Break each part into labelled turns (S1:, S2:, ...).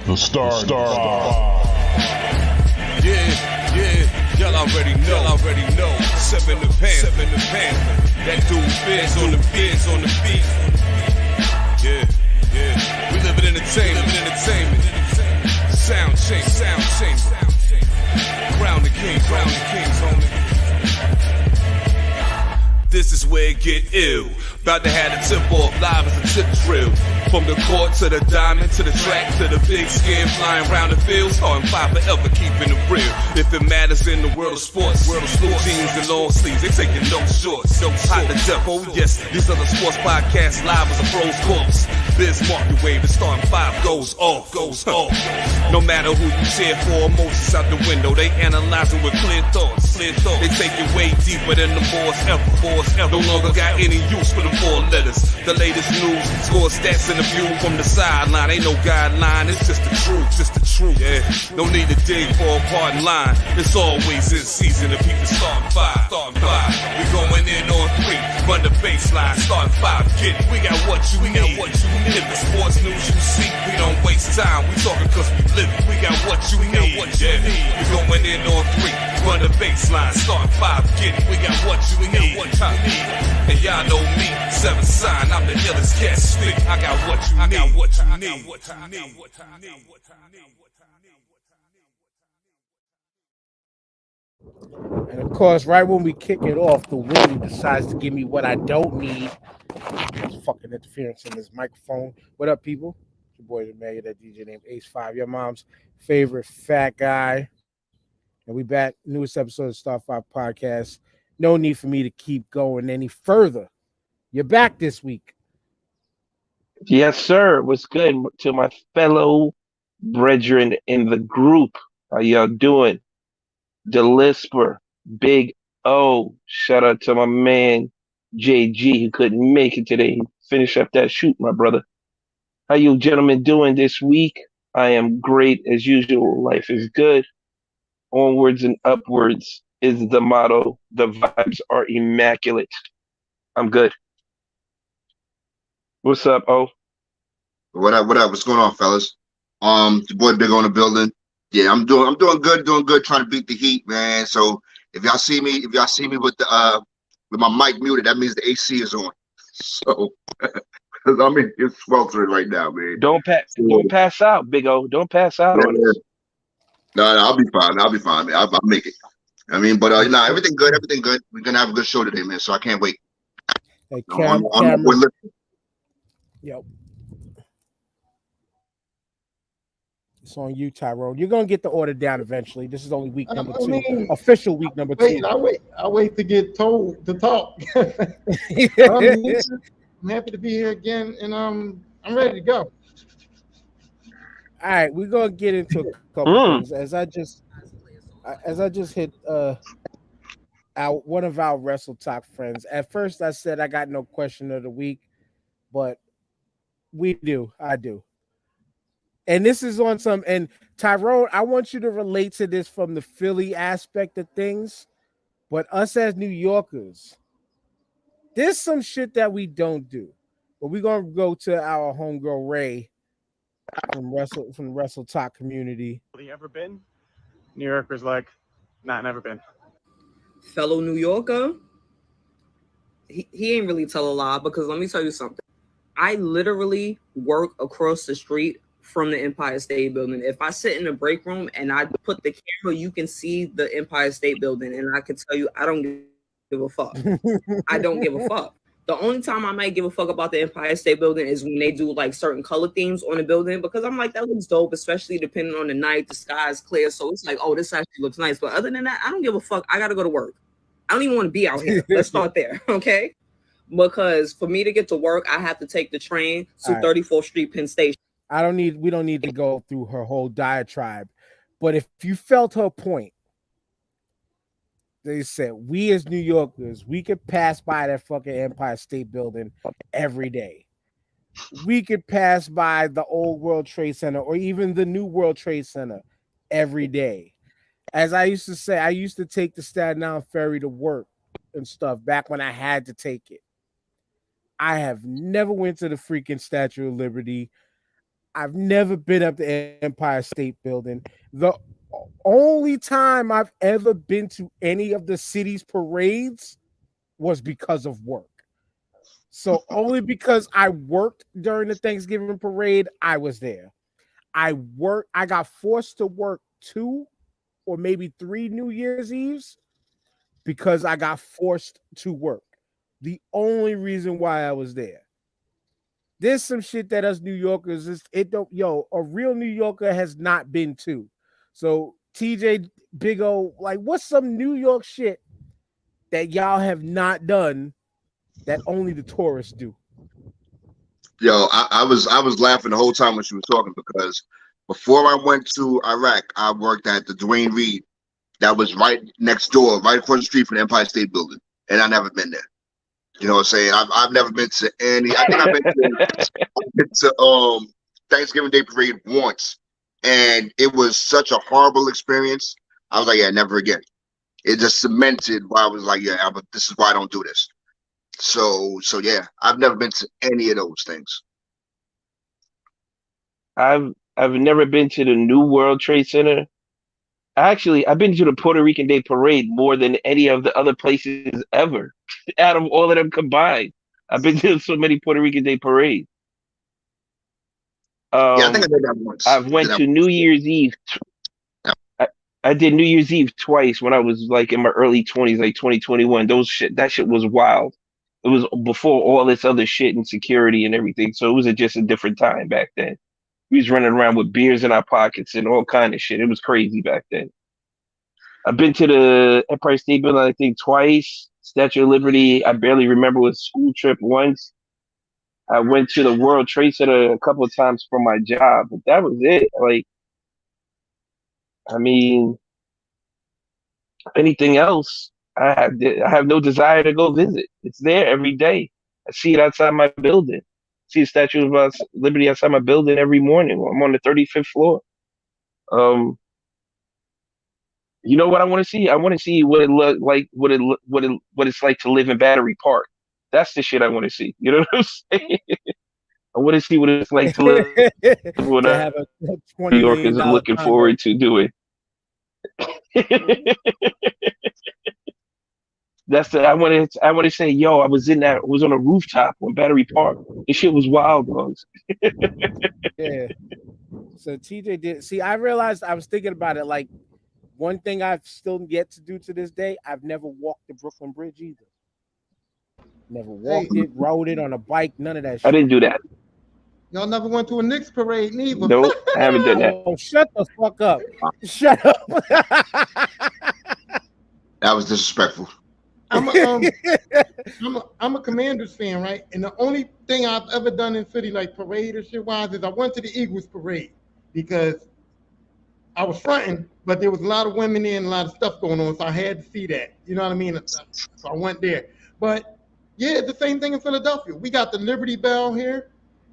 S1: The Star.
S2: Yeah, y'all already know. Seven the Panther. That dude Fizz on the beat. Yeah. We live in entertainment. Sound change. Crown the kings, homie. This is where it get ill. About to have the tip off live as a tip drill. From the court to the diamond, to the track, to the big skin flying around the field. Starting five forever, keeping it real. If it matters in the world of sports, blue jeans and long sleeves, they taking no shorts. Hot to death, oh yes, these are the sports podcasts live as a pros course. Biz market wave, the starting five goes off. No matter who you cheer for, emotions out the window. They analyzing with clear thoughts. They take it way deeper than the boys ever. No longer got any use for the four letters. The latest news, score stats and the view from the sideline. Ain't no guideline, it's just the truth. Yeah, no need to dig for a pardon line. It's always in season if people starting five. We going in on three, run the baseline, starting five. Get it, we got what you need. If the sports news you see, we don't waste time. We talking cause we live it. We got what you need. We going in on three, run the baseline, starting five. Get it, we got what you need. And y'all know me, seven sign, I'm the illest cat stick. I got what you need.
S3: And of course, right when we kick it off, the Willie decides to give me what I don't need. It's fucking interference in this microphone. What up, people? It's your boy, the mayor, that DJ named Ace 5, your mom's favorite fat guy. And we back, newest episode of Star 5 Podcast. No need for me to keep going any further. You're back this week.
S4: Yes, sir. What's good to my fellow brethren in the group? How y'all doing? The Lisper, Big O. Shout out to my man JG who couldn't make it today. Finish up that shoot, my brother. How you gentlemen doing this week? I am great as usual. Life is good. Onwards and upwards is the motto. The vibes are immaculate. I'm good. What's up, O?
S5: What up? What's going on, fellas? Your boy Big on the building. Yeah, I'm doing good, trying to beat the heat, man. So if y'all see me with the with my mic muted, that means the AC is on. So I'm in it's sweltering right now, man.
S4: Don't pass out, Big O. Don't pass out on us.
S5: No, I'll be fine. Man. I'll make it. I mean, but everything good. We're gonna have a good show today, man. So I can't wait.
S3: Hey, Yep. It's on you, Tyrone. You're gonna get the order down eventually. This is only week number two, official week number two.
S6: I wait to get told to talk. I'm happy to be here again, and I'm ready to go.
S3: All right, we're gonna get into a couple things as I just hit one of our Wrestle Talk friends. At first, I said I got no question of the week, but I do. And this is on some, and Tyrone, I want you to relate to this from the Philly aspect of things, but us as New Yorkers, there's some shit that we don't do. But we're gonna go to our homegirl Ray from the Wrestle Talk community.
S7: Have you ever been? New Yorkers like, nah, never been.
S8: Fellow New Yorker, he ain't really tell a lie, because let me tell you something. I literally work across the street from the Empire State Building. If I sit in the break room and I put the camera, you can see the Empire State Building, and I can tell you I don't give a fuck. I don't give a fuck. The only time I might give a fuck about the Empire State Building is when they do like certain color themes on the building, because I'm like, that looks dope, especially depending on the night, the sky is clear. So it's like, oh, this actually looks nice. But other than that, I don't give a fuck. I got to go to work. I don't even want to be out here. Let's start there. Okay. Because for me to get to work, I have to take the train to 34th Street Penn Station.
S3: We don't need to go through her whole diatribe. But if you felt her point, they said, we as New Yorkers, we could pass by that fucking Empire State Building every day. We could pass by the old World Trade Center or even the new World Trade Center every day. As I used to say, I used to take the Staten Island ferry to work and stuff back when I had to take it. I have never went to the freaking Statue of Liberty. I've never been up the Empire State Building. The only time I've ever been to any of the city's parades was because of work. So only because I worked during the Thanksgiving parade, I was there. I got forced to work 2 or maybe 3 New Year's Eves because I got forced to work. The only reason why I was there. There's some shit that us New Yorkers a real New Yorker has not been to. So TJ Big O, like, what's some New York shit that y'all have not done that only the tourists do?
S5: Yo, I was laughing the whole time when she was talking because before I went to Iraq, I worked at the Dwayne Reed. That was right next door, right across the street from the Empire State Building, and I never been there. You know what I'm saying? I've never been to any. I think I've been to Thanksgiving Day Parade once, and it was such a horrible experience. I was like, yeah, never again. It just cemented why I was like, yeah, this is why I don't do this. So yeah, I've never been to any of those things.
S4: I've never been to the New World Trade Center. Actually, I've been to the Puerto Rican Day Parade more than any of the other places ever. Out of all of them combined, I've been to so many Puerto Rican Day parades.
S5: Yeah, I think I did that once.
S4: I've went to New Year's Eve. I did New Year's Eve twice when I was like in my early 20s, like 2021. That shit was wild. It was before all this other shit and security and everything. So it was just a different time back then. We was running around with beers in our pockets and all kind of shit. It was crazy back then. I've been to the Empire State Building, I think, twice. Statue of Liberty, I barely remember, was a school trip once. I went to the World Trade Center a couple of times for my job, but that was it. Like, I mean, anything else, I have no desire to go visit. It's there every day. I see it outside my building. I see the Statue of Liberty outside my building every morning. I'm on the 35th floor. You know what I want to see? I want to see what it look like, what it's like to live in Battery Park. That's the shit I want to see. You know what I'm saying? I want to see what it's like to live. What New Yorkers are looking forward to doing. I want to say, yo, I was on a rooftop on Battery Park. This shit was wild, dogs.
S3: Yeah. So TJ did see. I realized I was thinking about it. Like, one thing I've still yet to do to this day, I've never walked the Brooklyn Bridge either. Never walked it, rode it on a bike, none of that shit.
S4: I didn't do that.
S6: Y'all never went to a Knicks parade neither.
S4: Nope, I haven't done that.
S3: Oh, shut the fuck up. Shut up.
S5: That was disrespectful.
S6: I'm a Commanders fan, right? And the only thing I've ever done in city, like parade or shit wise, is I went to the Eagles parade because I was fronting, but there was a lot of women there and a lot of stuff going on, so I had to see that. You know what I mean? So I went there. But yeah, the same thing in Philadelphia. We got the Liberty Bell here,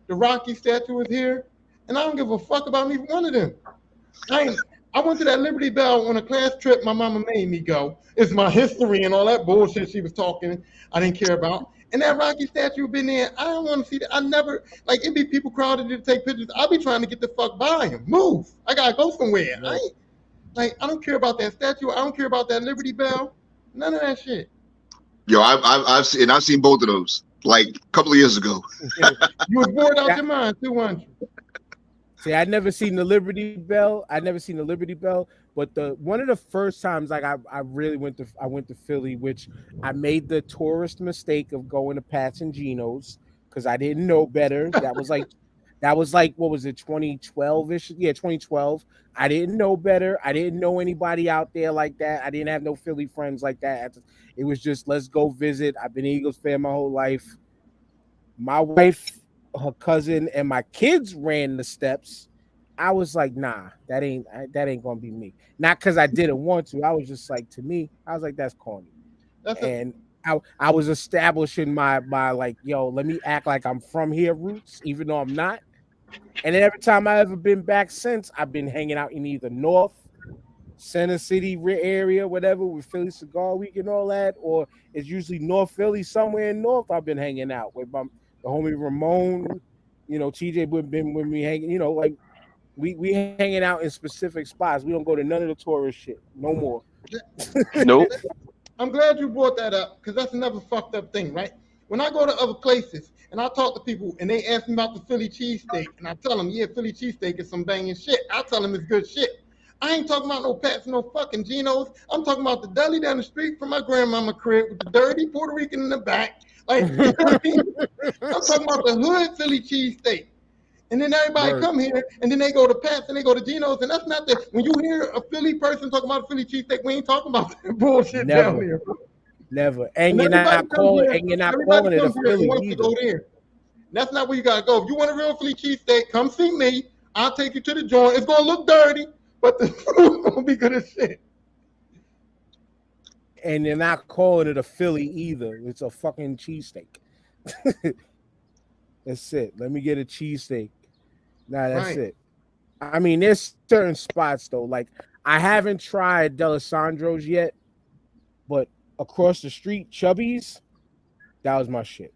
S6: the Rocky statue is here, and I don't give a fuck about neither one of them. I went to that Liberty Bell on a class trip my mama made me go. It's my history and all that bullshit she was talking I didn't care about. And that Rocky statue been there. I don't want to see that. I never, like, it'd be people crowded to take pictures. I'll be trying to get the fuck by him. Move. I gotta go somewhere. I don't care about that statue. I don't care about that Liberty Bell. None of that shit.
S5: Yo, I've seen both of those like a couple of years ago.
S6: You was bored out your mind too, weren't you?
S3: See, I'd never seen the Liberty Bell. But one of the first times, like, I really went to Philly, which I made the tourist mistake of going to Pat's and Geno's because I didn't know better. That was like what was it, 2012-ish? Yeah, 2012. I didn't know better. I didn't know anybody out there like that. I didn't have no Philly friends like that. It was just, let's go visit. I've been an Eagles fan my whole life. My wife, her cousin, and my kids ran the steps. I was like, nah, that ain't gonna be me. Not because I didn't want to. I was just like, to me, I was like, that's corny. I was establishing my like, yo, let me act like I'm from here roots, even though I'm not. And then every time I ever been back since, I've been hanging out in either North, Center City area, whatever, with Philly Cigar Week and all that, or it's usually North Philly, somewhere in North. I've been hanging out with the homie Ramon. You You know, TJ would been with me hanging. You know, like we hanging out in specific spots. We don't go to none of the tourist shit no more.
S4: Nope.
S6: I'm glad you brought that up because that's another fucked up thing, right? When I go to other places and I talk to people and they ask me about the Philly cheesesteak, and I tell them, yeah, Philly cheesesteak is some banging shit. I tell them it's good shit. I ain't talking about no Pats, no fucking Geno's. I'm talking about the deli down the street from my grandmama crib with the dirty Puerto Rican in the back. Like, you know what I mean? I'm talking about the hood Philly cheesesteak. And then everybody come here, and then they go to Pat's and they go to Geno's, and that's not the. When you hear a Philly person talking about a Philly cheesesteak, we ain't talking about that bullshit down there.
S3: Never. And you're not calling it a Philly either.
S6: Go there. That's not where you gotta go. If you want a real Philly cheesesteak, come see me. I'll take you to the joint. It's gonna look dirty, but the food's gonna be good as shit.
S3: And you're not calling it a Philly either. It's a fucking cheesesteak. That's it. Let me get a cheesesteak. Nah, that's it. I mean, there's certain spots though. Like I haven't tried D'Alessandro's yet, but across the street, Chubby's, that was my shit.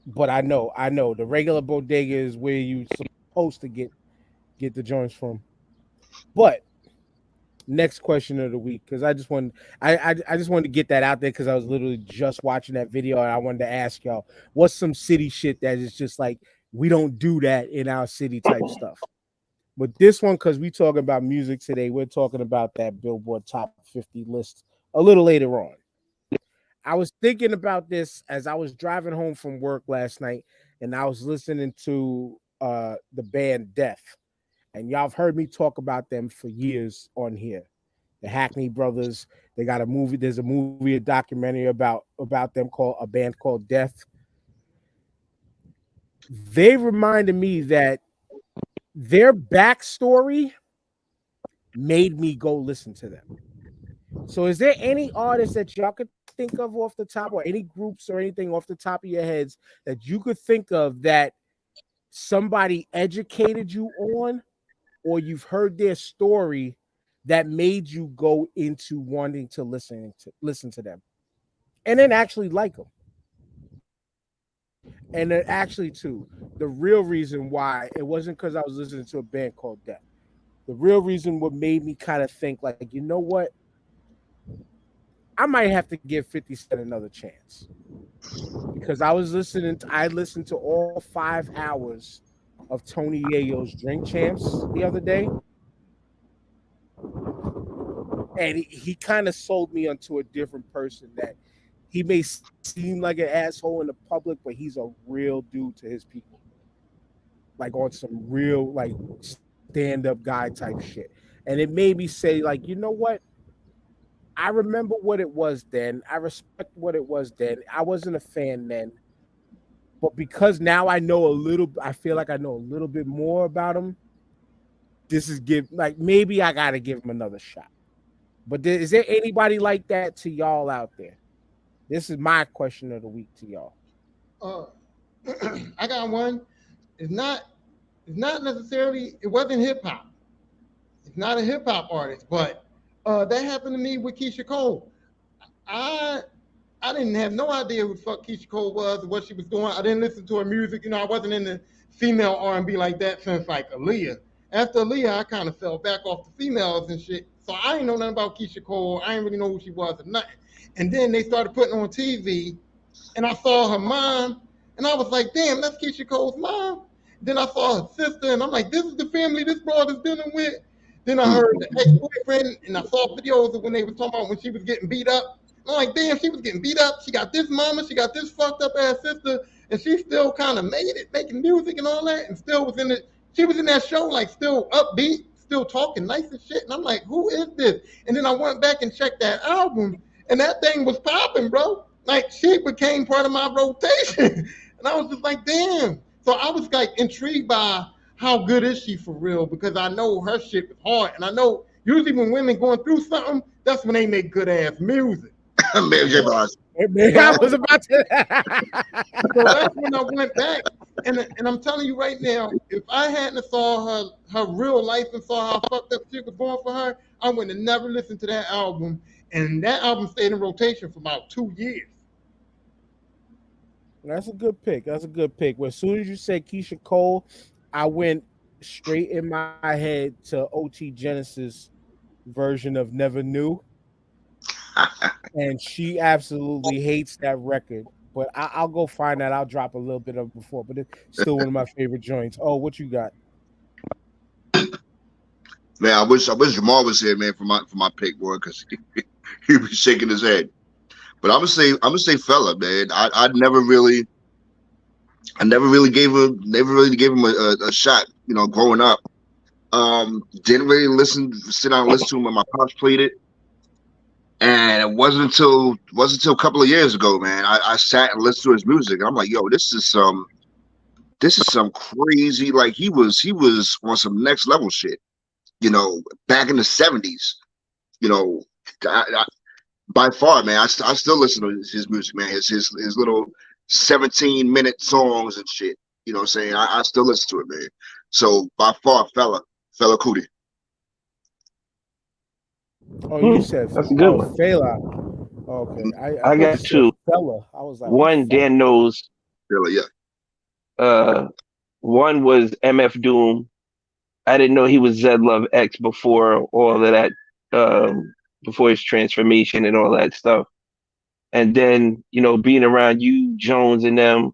S3: But I know the regular bodega is where you supposed to get the joints from. But next question of the week, because I just wanted to get that out there because I was literally just watching that video and I wanted to ask y'all what's some city shit that is just like we don't do that in our city type stuff. But this one, because we talking about music today, we're talking about that Billboard Top 50 list a little later on. I was thinking about this as I was driving home from work last night, and I was listening to the band Death. And y'all have heard me talk about them for years on here. The Hackney Brothers, they got a movie. There's a documentary about them called A Band Called Death. They reminded me that their backstory made me go listen to them. So is there any artists that y'all could think of off the top, or any groups or anything off the top of your heads that you could think of that somebody educated you on, or you've heard their story that made you go into wanting to listen to them and then actually like them? And then actually, too, the real reason why it wasn't because I was listening to a band called Death. The real reason what made me kind of think like, you know what? I might have to give 50 Cent another chance. Because I listened to all 5 hours of Tony Yayo's Drink Champs the other day. And he kind of sold me onto a different person, that he may seem like an asshole in the public, but he's a real dude to his people. Like on some real like stand-up guy type shit. And it made me say, like, you know what? I remember what it was then. I respect what it was then. I wasn't a fan then. But because now I feel like I know a little bit more about him. Maybe I gotta give him another shot. But is there anybody like that to y'all out there? This is my question of the week to y'all.
S6: I got one. It's not necessarily, it wasn't hip hop. It's not a hip hop artist, but that happened to me with Keisha Cole. I didn't have no idea who the fuck Keisha Cole was or what she was doing. I didn't listen to her music. You know, I wasn't in the female R&B like that since like Aaliyah. After Aaliyah, I kind of fell back off the females and shit. So I didn't know nothing about Keisha Cole. I didn't really know who she was or nothing. And then they started putting on TV, and I saw her mom, and I was like, damn, that's Keisha Cole's mom. Then I saw her sister, and I'm like, this is the family this broad is dealing with. Then I heard the ex-boyfriend, and I saw videos of when they were talking about when she was getting beat up. I'm like, damn, she was getting beat up. She got this mama, she got this fucked up ass sister, and she still kind of made it, making music and all that, and still was in it. She was in that show, like still upbeat, still talking nice and shit. And I'm like, who is this? And then I went back and checked that album, and that thing was popping, bro. Like, she became part of my rotation. And I was just like, damn. So I was like intrigued by how good is she for real, because I know her shit is hard. And I know usually when women going through something, that's when they make good ass music.
S5: Mary J. Blige.
S3: I was about to.
S6: So that's when I went back. And I'm telling you right now, if I hadn't saw her real life and saw how fucked up shit was going for her, I would have never listened to that album. And that album stayed in rotation for about 2 years.
S3: That's a good pick. That's a good pick. Well, as soon as you said Keisha Cole, I went straight in my head to OT Genesis version of Never Knew, and she absolutely hates that record. But I'll go find that. I'll drop a little bit of it before, but it's still one of my favorite joints. Oh, what you got?
S5: Man, I wish Jamal was here, man, for my pick, boy, because he was shaking his head. But I'm gonna say fella, man. I never really gave him a shot, you know, growing up. Didn't really sit down and listen to him when my pops played it. And it wasn't until a couple of years ago, man. I sat and listened to his music, and I'm like, yo, this is some crazy, like he was on some next level shit, you know, back in the 70s. You know, by far, man, I still listen to his music, man. His little 17-minute songs and shit. You know what I'm saying? I still listen to it, man. So by far, fella Cootie.
S3: Oh, you said
S4: That's a good one.
S3: Fela. Okay,
S4: I
S3: thought you
S4: got
S3: said
S4: two.
S3: Fella. I was like,
S4: One, Dan knows.
S5: Fella, yeah.
S4: One was MF Doom. I didn't know he was Zed Love X before all of that, before his transformation and all that stuff. And then, you know, being around you, Jones, and them,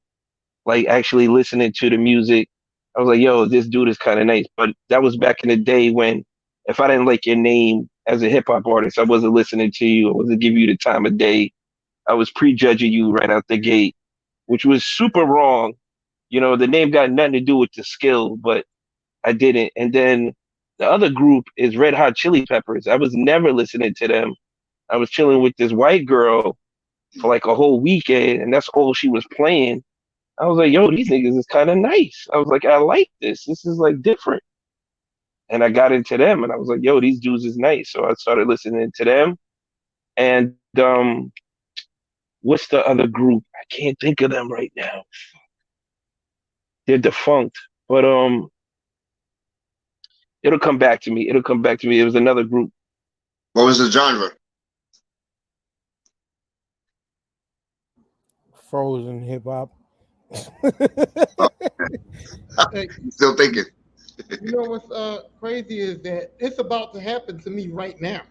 S4: like actually listening to the music, I was like, yo, this dude is kind of nice. But that was back in the day when if I didn't like your name as a hip hop artist, I wasn't listening to you. I wasn't giving you the time of day. I was prejudging you right out the gate, which was super wrong. You know, the name got nothing to do with the skill, but I didn't. And then the other group is Red Hot Chili Peppers. I was never listening to them. I was chilling with this white girl for like a whole weekend, and that's all she was playing. I was like, yo, these niggas is kind of nice. I was like, I like this. This is like different. And I got into them, and I was like, yo, these dudes is nice. So I started listening to them. And what's the other group? I can't think of them right now. They're defunct, but it'll come back to me. It'll come back to me. It was another group.
S5: What was the genre?
S3: Frozen hip hop.
S6: Hey,
S5: Still thinking.
S6: you know what's crazy is that it's about to happen to me right now.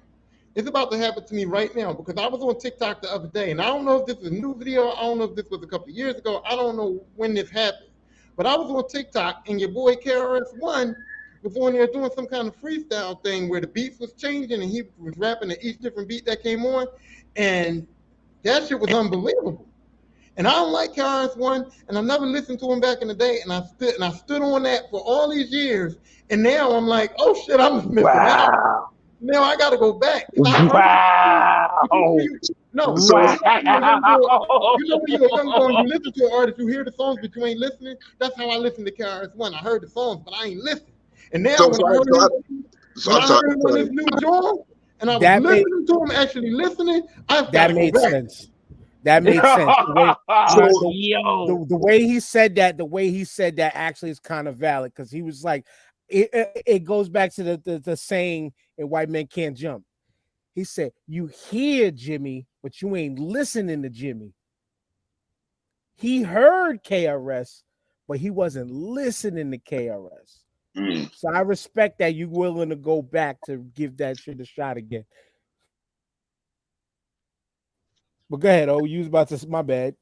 S6: It's about to happen to me right now because I was on TikTok the other day, and I don't know if this is a new video. I don't know if this was a couple of years ago. I don't know when this happened. But I was on TikTok, and your boy KRS-One was on there doing some kind of freestyle thing where the beats was changing, and he was rapping to each different beat that came on, and that shit was unbelievable. And I don't like KRS-One, and I never listened to him back in the day, and I stood on that for all these years, and now I'm like, oh shit, I'm just missing out.
S4: Wow.
S6: Now I got to go back.
S4: Wow.
S6: No,
S4: Wow.
S6: you know when you're a young boy and you listen to an artist, you hear the songs, but you ain't listening. That's how I listen to KRS-One. I heard the songs, but I ain't listening. And now when I heard him on this new joint, and I was listening to him, actually listening,
S3: that made sense. That made sense. The way he said that actually is kind of valid because he was like, it goes back to the saying in White Men Can't Jump. He said, you hear Jimmy, but you ain't listening to Jimmy. He heard KRS, but he wasn't listening to KRS. So I respect that you willing to go back to give that shit a shot again. But go ahead, you was about to, my bad.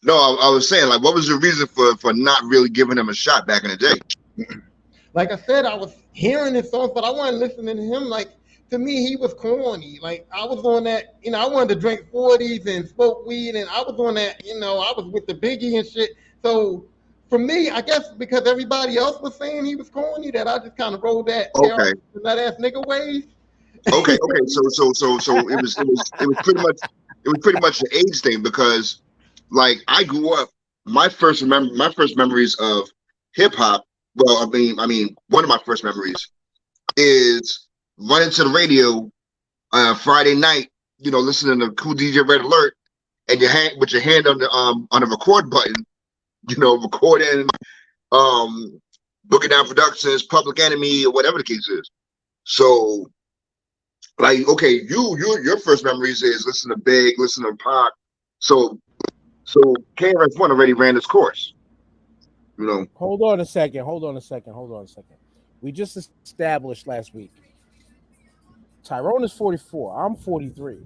S5: No, I was saying, like, what was the reason for not really giving him a shot back in the day?
S6: Like I said, I was hearing his songs, but I wasn't listening to him. Like, to me, he was corny. Like, I was on that, you know, I wanted to drink 40s and smoke weed, and I was on that, you know, I was with the Biggie and shit. So, for me, I guess because everybody else was saying he was corny, that I just kind of rolled that that ass nigga ways.
S5: Okay. So it was pretty much the age thing because, like, I grew up. My first memories of hip hop. Well, I mean, one of my first memories is running to the radio Friday night. You know, listening to Cool DJ Red Alert, and your hand on the record button. You know, recording, Boogie Down Productions, Public Enemy, or whatever the case is. So, like, okay, your first memories is listen to Big, listen to Pac. So, So KRS-One already ran its course. You know,
S3: Hold on a second. We just established last week. Tyrone is 44. I'm 43.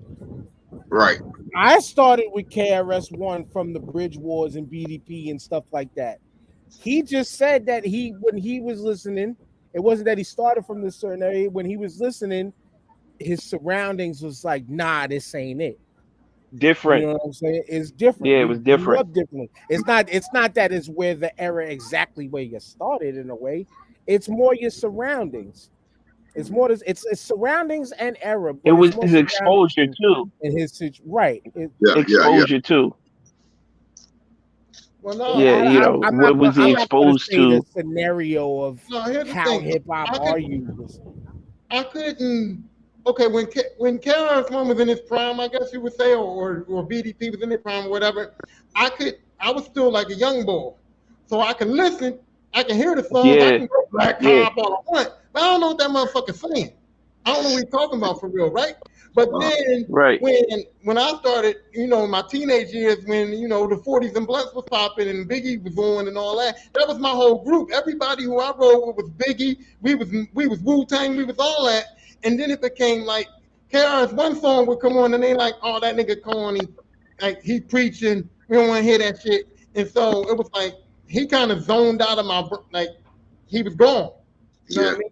S5: right?
S3: I started with KRS-One from the Bridge Wars and BDP and stuff like that. He just said that when he was listening, it wasn't that he started from this certain area. When he was listening, his surroundings was like, nah, this ain't it.
S4: Different.
S3: You know what I'm saying? It's different.
S4: Yeah, it was different.
S3: Grew up differently. It's not that it's where the era exactly where you started in a way. It's more your surroundings. It's more it's surroundings and era. But
S4: It was
S3: it's more
S4: his exposure too.
S3: in his right.
S4: Exposure too.
S6: Well, no,
S4: Yeah, you know, what was he exposed to?
S3: The scenario of
S6: here's the
S3: how
S6: thing.
S3: hip hop are you?
S6: I couldn't. Okay, when KRS-One was in his prime, I guess you would say, or BDP was in his prime, or whatever. I was still like a young boy, so I can listen. I can hear the songs.
S4: Yeah.
S6: I can go Black Cop all I want, but I don't know what that motherfucker's saying. I don't know what he's talking about for real, right? But then, when I started, you know, my teenage years, when you know the 40s and blunts was popping and Biggie was on and all that, that was my whole group. Everybody who I rode with was Biggie. We was Wu-Tang. We was all that. And then it became like KRS-One song would come on and they like, oh, that nigga corny, like he preaching. We don't want to hear that shit. And so it was like he kind of zoned out of my he was gone. You know what I mean?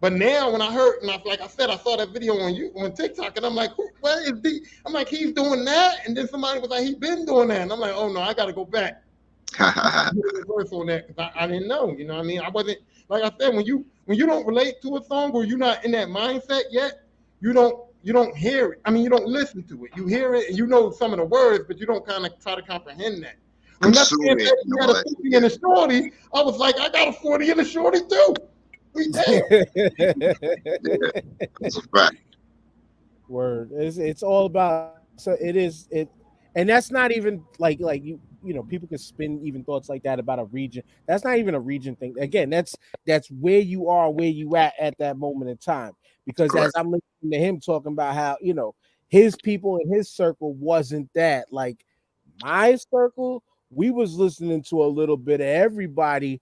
S6: But now when I heard, and like I said, I saw that video on TikTok, and I'm like, where is he? I'm like, he's doing that, and then somebody was like, he's been doing that, and I'm like, oh no, I got to go back. Reverse on that because I didn't know. You know what I mean? I wasn't, like I said, when you don't relate to a song or you're not in that mindset yet, you don't hear it. I mean, you don't listen to it. You hear it and you know some of the words, but you don't kind of try to comprehend that. When that man said he had a 50 and a shorty, I was like, I got a 40 and a shorty too. We did.
S5: That's a fact.
S3: Word. It's all about, so it is it, and that's not even like you know, people can spin even thoughts like that about a region. That's not even a region thing. Again, that's where you are, where you at that moment in time. Because as I'm listening to him talking about how, you know, his people in his circle wasn't that. Like my circle, we was listening to a little bit of everybody,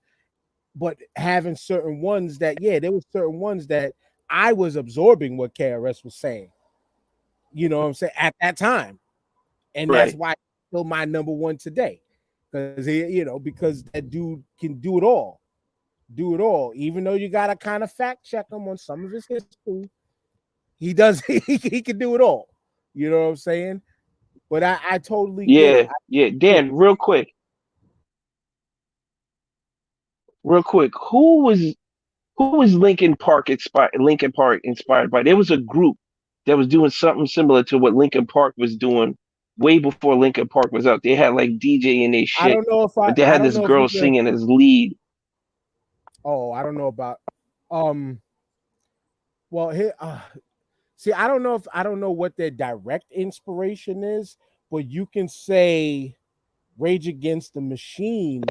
S3: but having certain ones that, there was certain ones that I was absorbing what KRS was saying. You know what I'm saying? At that time. And that's why he's still my number one today. Because because that dude can do it all. Even though you gotta kind of fact check him on some of his history. He does, he can do it all. You know what I'm saying? But I totally get it.
S4: Dan, real quick. Who was Linkin Park inspired by? There was a group that was doing something similar to what Linkin Park was doing way before Linkin Park was out. They had like DJ in their shit.
S3: I don't know if
S4: but they had this girl singing as lead.
S3: Oh, I don't know about well, here see, I don't know what their direct inspiration is, but you can say Rage Against the Machine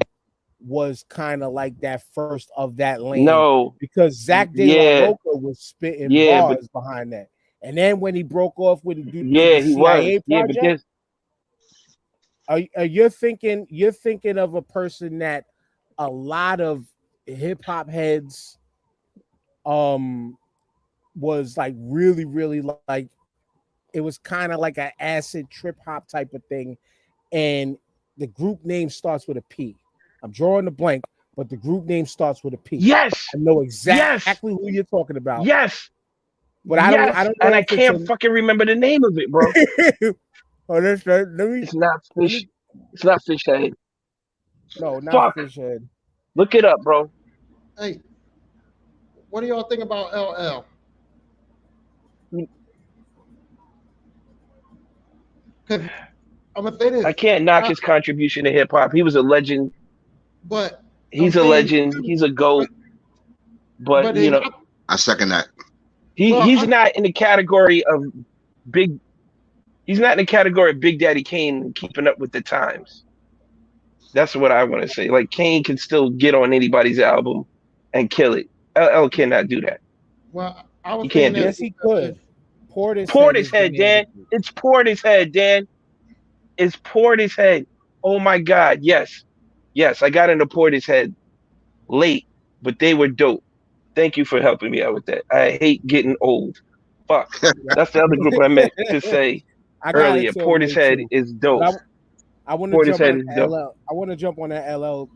S3: was kind of like that first of that lane.
S4: No,
S3: because Zach De La Rocha was spitting bars behind that. And then when he broke off with the CIA project, you're thinking of a person that a lot of hip hop heads was like really, really like, it was kind of like an acid trip hop type of thing. And the group name starts with a P. I'm drawing the blank, but the group name starts with a P.
S4: Yes.
S3: I know exactly who you're talking about.
S4: Yes.
S3: But I don't know,
S4: and I can't fucking remember the name of it, bro.
S3: That's right.
S4: It's not fish. It's not fish head.
S3: No, not fish head.
S4: Look it up, bro.
S6: Hey, what do y'all think about LL? Because I'm gonna say this.
S4: I can't knock his contribution to hip hop. He was a legend.
S6: But
S4: he's a legend. He's a GOAT. But you know,
S5: I second that.
S4: He's not in the category of big. He's not in the category of Big Daddy Kane keeping up with the times. That's what I want to say. Like Kane can still get on anybody's album and kill it. LL cannot do that.
S6: Well, I was
S4: he can't do
S3: yes, he could.
S4: Portishead, Dan. It's Portishead, Dan. is Portishead. Oh my God, yes, I got into Portishead late, but they were dope. Thank you for helping me out with that. I hate getting old. Fuck, that's the other group I meant to say
S3: I got
S4: earlier.
S3: into it late
S4: Portishead
S3: too.
S4: is dope.
S3: But I want to jump on
S4: Portishead is dope.
S3: LL. I want to jump on that LL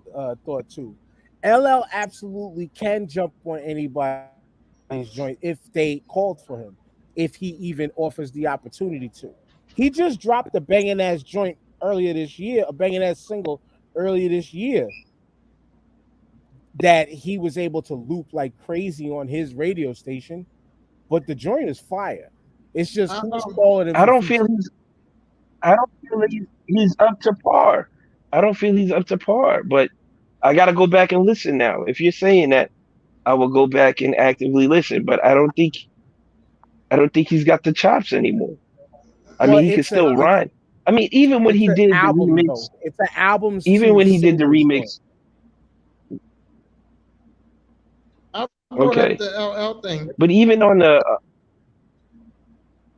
S3: thought too. LL absolutely can jump on anybody's joint if they called for him, if he even offers the opportunity to. He just dropped a banging ass joint earlier this year, a banging ass single earlier this year that he was able to loop like crazy on his radio station, but the joint is fire. It's just who's calling him.
S4: I don't feel he's up to par. I don't feel he's up to par, but I got to go back and listen now. If you're saying that, I will go back and actively listen, but I don't think he's got the chops anymore. I mean, he can still rhyme. I mean, even when he did the remix,
S3: it's an album.
S4: Even when he did the remix.
S6: I brought up the LL thing.
S4: But even on the,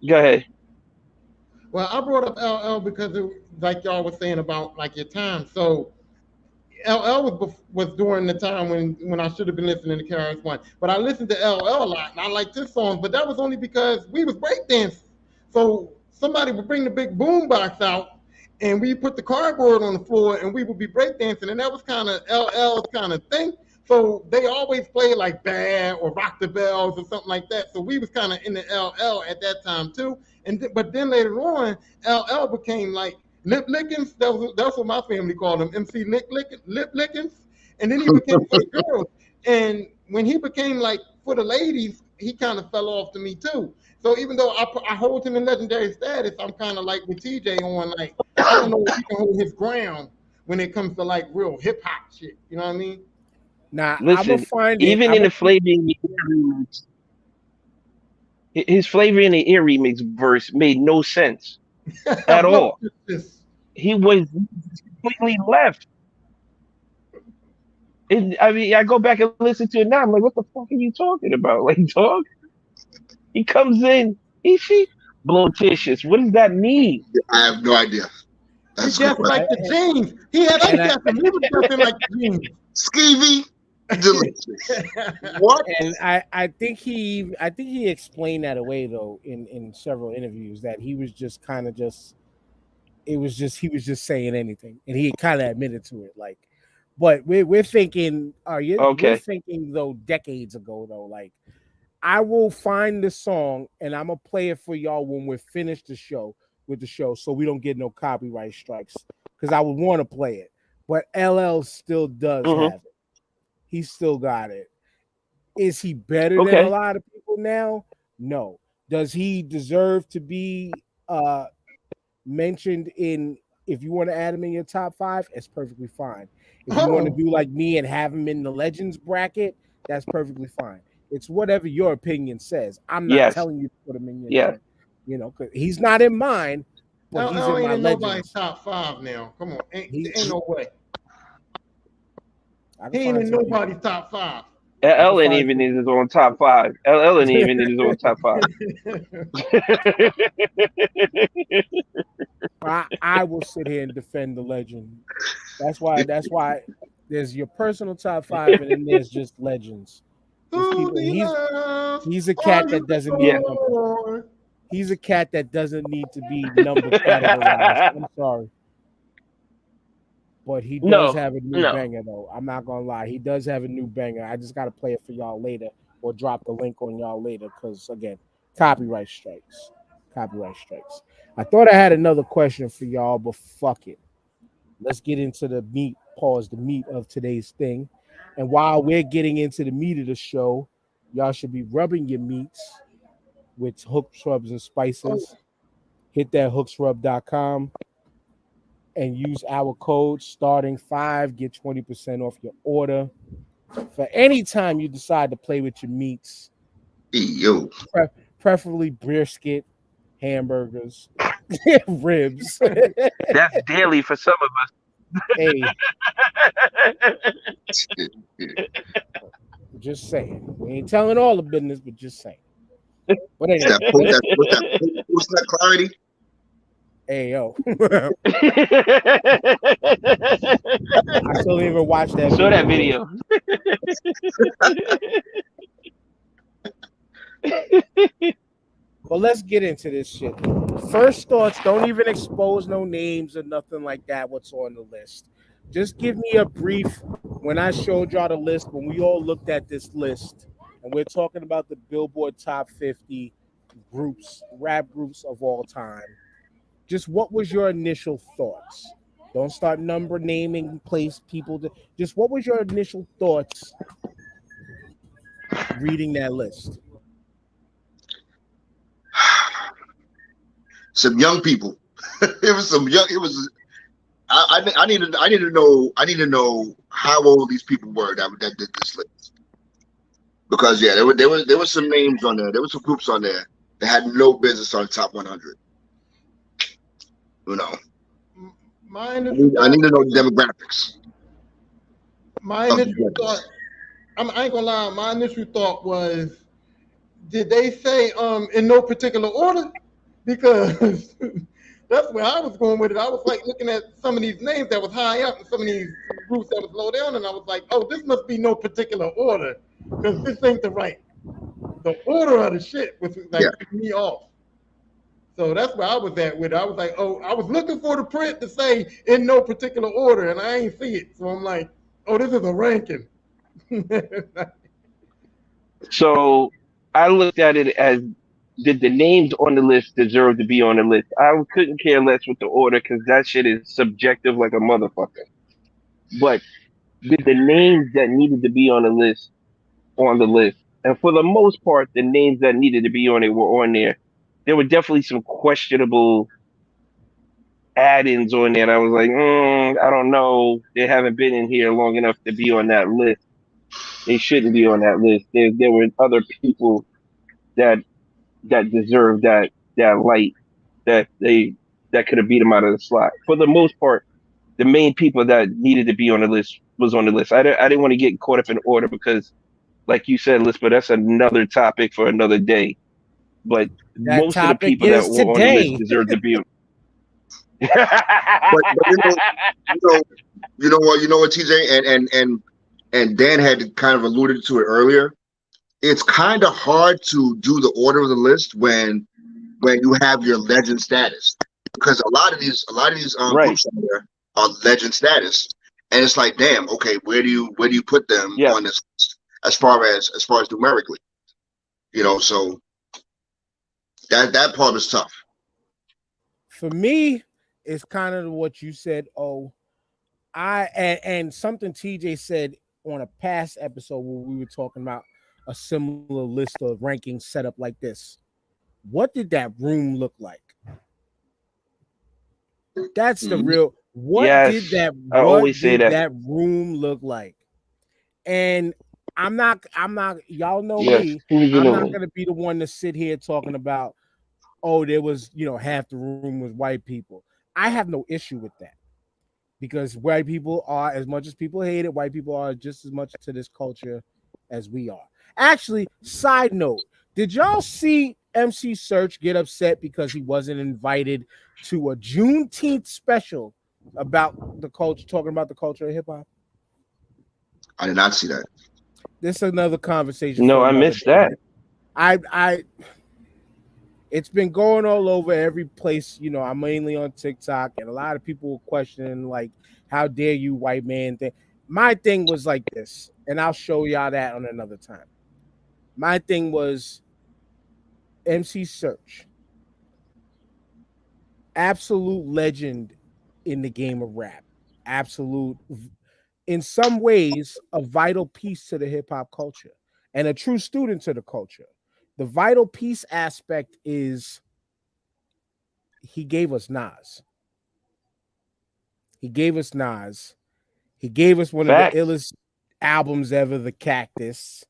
S4: go ahead.
S6: Well, I brought up LL because it, like y'all was saying about like your time. So LL was during the time when I should have been listening to KRS-One. But I listened to LL a lot, and I liked this song. But that was only because we was breakdancing. So somebody would bring the big boom box out, and we put the cardboard on the floor, and we would be breakdancing. And that was kind of LL's kind of thing. So they always play like Bad or Rock the Bells or something like that. So we was kind of in the LL at that time too. But then later on, LL became like Lip Lickens. That's what my family called him, MC Lip Lickens. And then he became for the girls. And when he became like for the ladies, he kind of fell off to me too. So even though I hold him in legendary status, I'm kind of like with TJ on like, I don't know if he can hold his ground when it comes to like real hip hop shit. You know what I mean?
S3: Nah,
S4: listen, even in the Flavor in the Ear remix, his Flavor in the Ear remix verse made no sense at all. He was completely left. I mean, I go back and listen to it now. I'm like, what the fuck are you talking about? Like, dog? He comes in, she blotitious. What does that mean?
S5: I have no idea.
S6: That's just like the jeans. He had he was dressing like the jeans.
S5: Skeevy. Delicious. What?
S3: And I think he explained that away though in several interviews that he was just kind of he was just saying anything, and he kind of admitted to it. Like, but we're thinking, we're thinking though decades ago though. Like, I will find the song and I'm gonna play it for y'all when we're finished with the show, so we don't get no copyright strikes. Because I would want to play it, but LL still does have it. He still got it. Is he better than a lot of people now? No. Does he deserve to be mentioned in, if you want to add him in your top 5, it's perfectly fine. If you want to do like me and have him in the Legends bracket, that's perfectly fine. It's whatever your opinion says. I'm not telling you to put him in your you know, because he's not in mine, but he's in my Legends.
S6: Nobody's top 5 now. Come on. Ain't no way. He ain't in nobody's top 5.
S4: LL ain't even in his own top 5. LL ain't even in his own top 5.
S3: I will sit here and defend the legend. That's why there's your personal top 5, and then there's just legends. He's a cat that doesn't need number. He's a cat that doesn't need to be number categorized. I'm sorry. But he does have a new banger, though. I'm not gonna lie, he does have a new banger. I just gotta play it for y'all later, or drop the link on y'all later, because again, copyright strikes. I thought I had another question for y'all, but fuck it. Let's get into the meat of today's thing. And while we're getting into the meat of the show, y'all should be rubbing your meats with Hooks, Rubs, and Spices. Hit that hooksrub.com. and use our code starting5, get 20% off your order. For any time you decide to play with your meats, preferably brisket, hamburgers, ribs.
S4: That's daily for some of us.
S3: Hey, just saying. We ain't telling all the business, but just saying. But anyway,
S5: what's that clarity?
S3: Hey yo, I still didn't even watch that.
S4: Saw that
S3: video.
S4: video.
S3: But let's get into this shit. First thoughts, don't even expose no names or nothing like that. What's on the list? Just give me a brief. When I showed y'all the list, when we all looked at this list, and we're talking about the Billboard Top 50 groups, rap groups of all time. Just what was your initial thoughts? Don't start number naming place people. Just what was your initial thoughts reading that list?
S5: Some young people. It was some young. It was. I need to know how old these people were that did this list. Because yeah, there was some names on there. There was some groups on there that had no business on the top 100. You know,
S6: My
S5: I need
S6: initial
S5: to know the demographics.
S6: My initial thought, I ain't gonna lie, my initial thought was, did they say in no particular order? Because that's where I was going with it. I was like looking at some of these names that was high up and some of these groups that was low down, and I was like, oh, this must be no particular order, because this ain't the order of the shit was like picking me off. So that's where I was at with it. I was like, oh, I was looking for the print to say in no particular order, and I ain't see it. So I'm like, oh, this is a ranking.
S4: So I looked at it as, did the names on the list deserve to be on the list? I couldn't care less with the order because that shit is subjective like a motherfucker. But did the names that needed to be on the list? And for the most part, the names that needed to be on it were on there. There were definitely some questionable add-ins on there. And I was like, I don't know. They haven't been in here long enough to be on that list. They shouldn't be on that list. There were other people that deserved that light that could have beat them out of the slot. For the most part, the main people that needed to be on the list was on the list. I didn't want to get caught up in order because, like you said, Lisbeth, that's another topic for another day. But
S3: That
S4: most of the
S3: topic
S4: people that
S3: is
S4: were on the list
S3: today.
S4: deserved to be on.
S5: But you know what, TJ, and Dan had kind of alluded to it earlier. It's kind of hard to do the order of the list when you have your legend status, because a lot of these
S4: Right.
S5: groups on there are legend status, and it's like, damn, okay, where do you put them on this list as far as numerically, so that part is tough.
S3: For me, it's kind of what you said. And something TJ said on a past episode where we were talking about a similar list of rankings set up like this. What did that room look like? That's the real. What did that room look like? And I'm not. Y'all know me. I'm not gonna be the one to sit here talking about, oh, there was, half the room was white people. I have no issue with that, because white people are, as much as people hate it, white people are just as much to this culture as we are. Actually, side note, did y'all see MC Search get upset because he wasn't invited to a Juneteenth special about the culture, talking about the culture of hip hop?
S5: I did not see that.
S3: This is another conversation.
S4: No, I missed that.
S3: It's been going all over every place. I'm mainly on TikTok, and a lot of people were questioning, like, how dare you, white man? My thing was like this, and I'll show y'all that on another time. My thing was MC Search, absolute legend in the game of rap, absolute, in some ways, a vital piece to the hip hop culture and a true student to the culture. The vital piece aspect is he gave us Nas. He gave us Nas. He gave us one of the illest albums ever, The Cactus,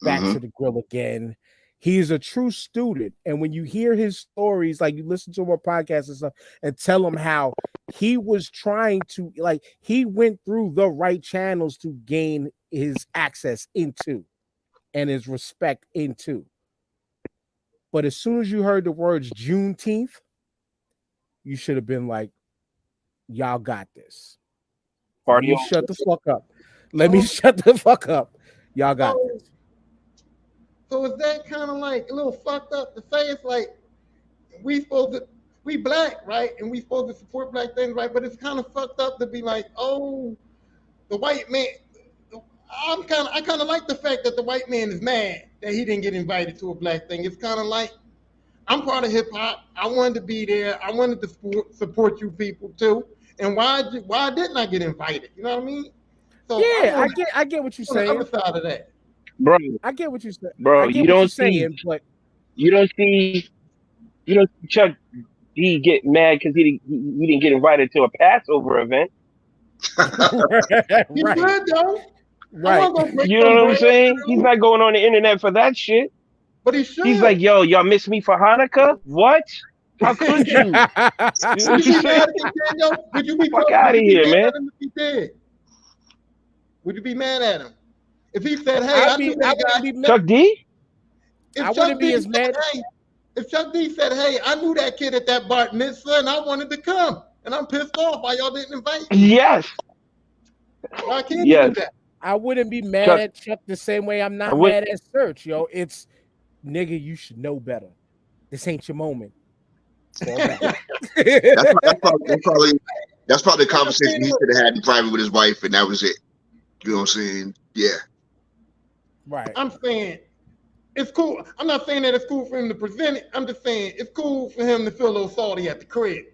S3: Back to the Grill Again. He is a true student. And when you hear his stories, like you listen to our podcast and stuff, and tell him how he was trying to, like, he went through the right channels to gain his access into and his respect into. But as soon as you heard the words Juneteenth, you should have been like, y'all got this.
S4: Party
S3: Let me
S4: on.
S3: shut the fuck up. Let me shut the fuck up. Y'all got
S6: So,
S3: this.
S6: so is that kind of like a little fucked up to say? It's like we black, right? And we supposed to support black things, right? But it's kind of fucked up to be like, oh, the white man. I kind of like the fact that the white man is mad that he didn't get invited to a black thing. It's kind of like, I'm part of hip hop. I wanted to be there. I wanted to support you people too. And why didn't I get invited? You know what I mean? So
S3: Yeah, I get what you're
S6: on the
S3: saying.
S6: other side of that.
S4: Bro,
S3: I get what you're saying.
S4: bro,
S3: I get
S4: you
S3: what
S4: don't
S3: you're
S4: see
S3: saying, but
S4: you don't see Chuck D get mad because he didn't get invited to a Passover event.
S6: He
S3: right,
S6: would though.
S3: right.
S4: You know what I'm saying? He's not going on the internet for that shit.
S6: But he should.
S4: He's like, yo, y'all miss me for Hanukkah? What? How could you? You know what
S6: Would you
S4: I'm
S6: be mad
S4: saying?
S6: if he did, though? Would you be
S4: Fuck outta here,
S6: mad
S4: man.
S6: at him if he did? Would you be mad at him if he said, "Hey,
S3: I
S6: I knew that guy"?
S3: wouldn't be mad.
S4: Chuck D?
S6: If
S3: I
S6: Chuck
S3: wouldn't be
S6: D
S3: as
S6: said,
S3: mad.
S6: "Hey," if Chuck D said, "Hey, I knew that kid at that bar mitzvah, and I wanted to come, and I'm pissed off why y'all didn't invite me.
S4: Yes.
S6: Why can't
S4: Yes.
S6: you do that?"
S3: I wouldn't be mad
S4: Chuck-
S3: at Chuck the same way I'm
S4: I
S3: not
S4: would-
S3: mad at Search, yo. It's nigga, you should know better. This ain't your moment. Fall back.
S5: That's probably the conversation he could have had in private with his wife, and that was it. You know what I'm saying? Yeah.
S3: Right.
S6: I'm saying it's cool. I'm not saying that it's cool for him to present it. I'm just saying it's cool for him to feel a little salty at the crib.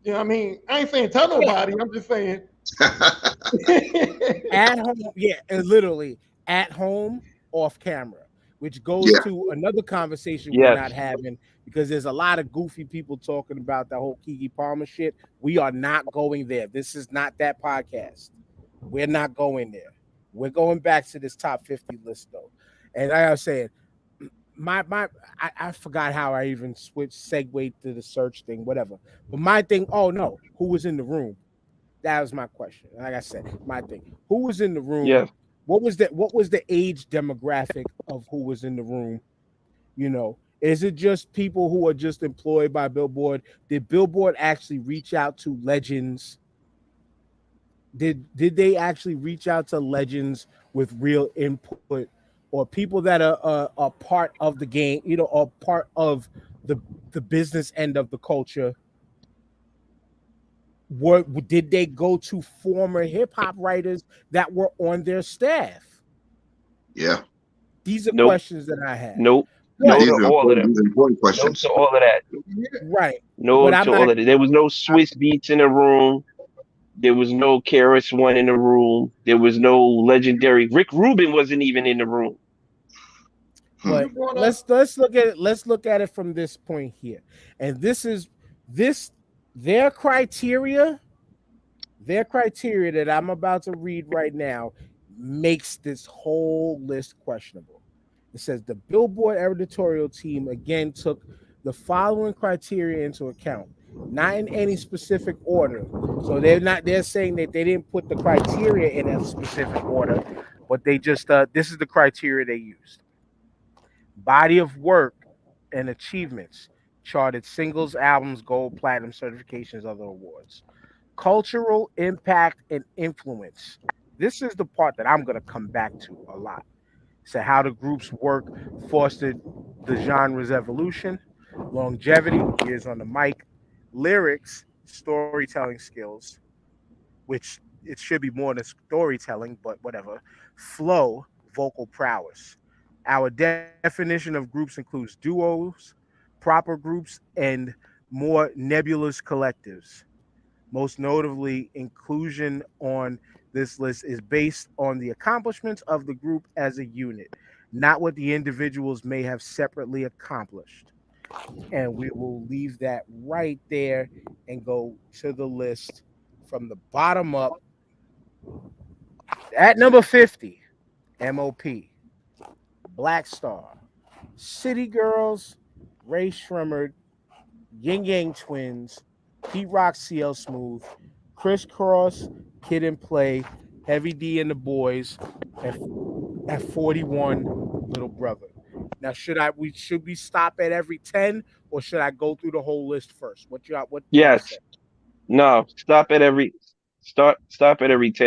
S6: You know what I mean? I ain't saying tell nobody. I'm just saying.
S3: At home, yeah, and literally at home, off camera, which goes
S5: Yeah.
S3: to another conversation
S4: Yes.
S3: we're not having because there's a lot of goofy people talking about the whole Keke Palmer shit. We are not going there. This is not that podcast. We're not going there. We're going back to this top 50 list though. And like I was saying, I forgot how I even segued to the search thing, whatever. But my thing, oh no, who was in the room? That was my question. Like I said, my thing. Who was in the room?
S4: Yes.
S3: What was the age demographic of who was in the room? You know, is it just people who are just employed by Billboard? Did Billboard actually reach out to legends? Did they actually reach out to legends with real input, or people that are part of the game, you know, or part of the business end of the culture? Did they go to former hip hop writers that were on their staff?
S5: Yeah.
S3: These are
S4: Nope.
S3: questions that I have.
S4: Nope.
S3: Right.
S4: No
S5: These
S4: to
S5: are
S4: all of them.
S5: important
S4: No
S5: questions.
S4: to all of that.
S3: Right.
S4: No
S3: But I'm
S4: to
S3: not-
S4: all of it. There was no Swiss Beats in the room. There was no KRS One in the room. There was no legendary Rick Rubin wasn't even in the room.
S3: But let's look at it from this point here. And their criteria that I'm about to read right now makes this whole list questionable. It says the Billboard editorial team again took the following criteria into account, not in any specific order. So they're saying that they didn't put the criteria in a specific order, but they just this is the criteria they used. Body of work and achievements, charted singles, albums, gold, platinum certifications, other awards. Cultural impact and influence. This is the part that I'm going to come back to a lot. So how the group's work fostered the genre's evolution, longevity, years on the mic, lyrics, storytelling skills, which it should be more than storytelling, but whatever, flow, vocal prowess. Our definition of groups includes duos, proper groups, and more nebulous collectives. Most notably, inclusion on this list is based on the accomplishments of the group as a unit, not what the individuals may have separately accomplished. And we will leave that right there and go to the list from the bottom up. At number 50, MOP, Black Star, City Girls, Ray Shremmerd, Yin Yang Twins, Pete Rock, CL Smooth, Criss Cross, Kid and Play, Heavy D and the Boys, at 41, Little Brother. Now, should we stop at every 10, or should I go through the whole list first? What y'all say?
S4: Yes. No. Stop at every 10.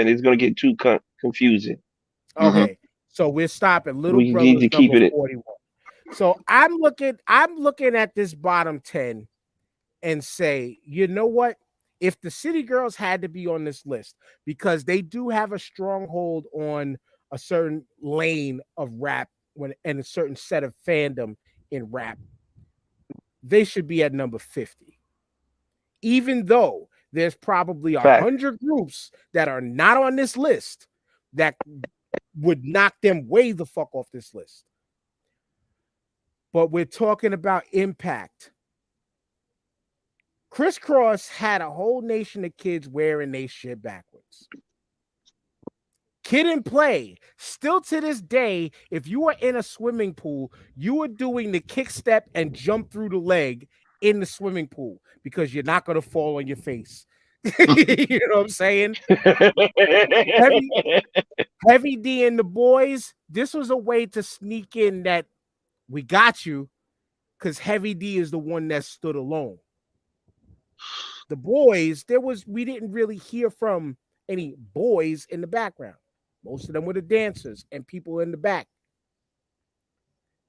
S4: It's gonna get too confusing.
S3: Okay, so we're stopping. Little
S4: We need
S3: Brother's
S4: to keep
S3: number
S4: it.
S3: 41. So I'm looking at this bottom 10 and say, you know what? If the City Girls had to be on this list, because they do have a stronghold on a certain lane of rap and a certain set of fandom in rap, they should be at number 50. Even though there's probably
S4: Fact.
S3: 100 groups that are not on this list that would knock them way the fuck off this list. But we're talking about impact. Criss Cross had a whole nation of kids wearing their shit backwards. Kid and Play, still to this day, if you are in a swimming pool, you are doing the kick step and jump through the leg in the swimming pool because you're not going to fall on your face. You know what I'm saying? Heavy D and the boys, this was a way to sneak in that we got you because Heavy D is the one that stood alone. The boys, we didn't really hear from any boys in the background. Most of them were the dancers and people in the back.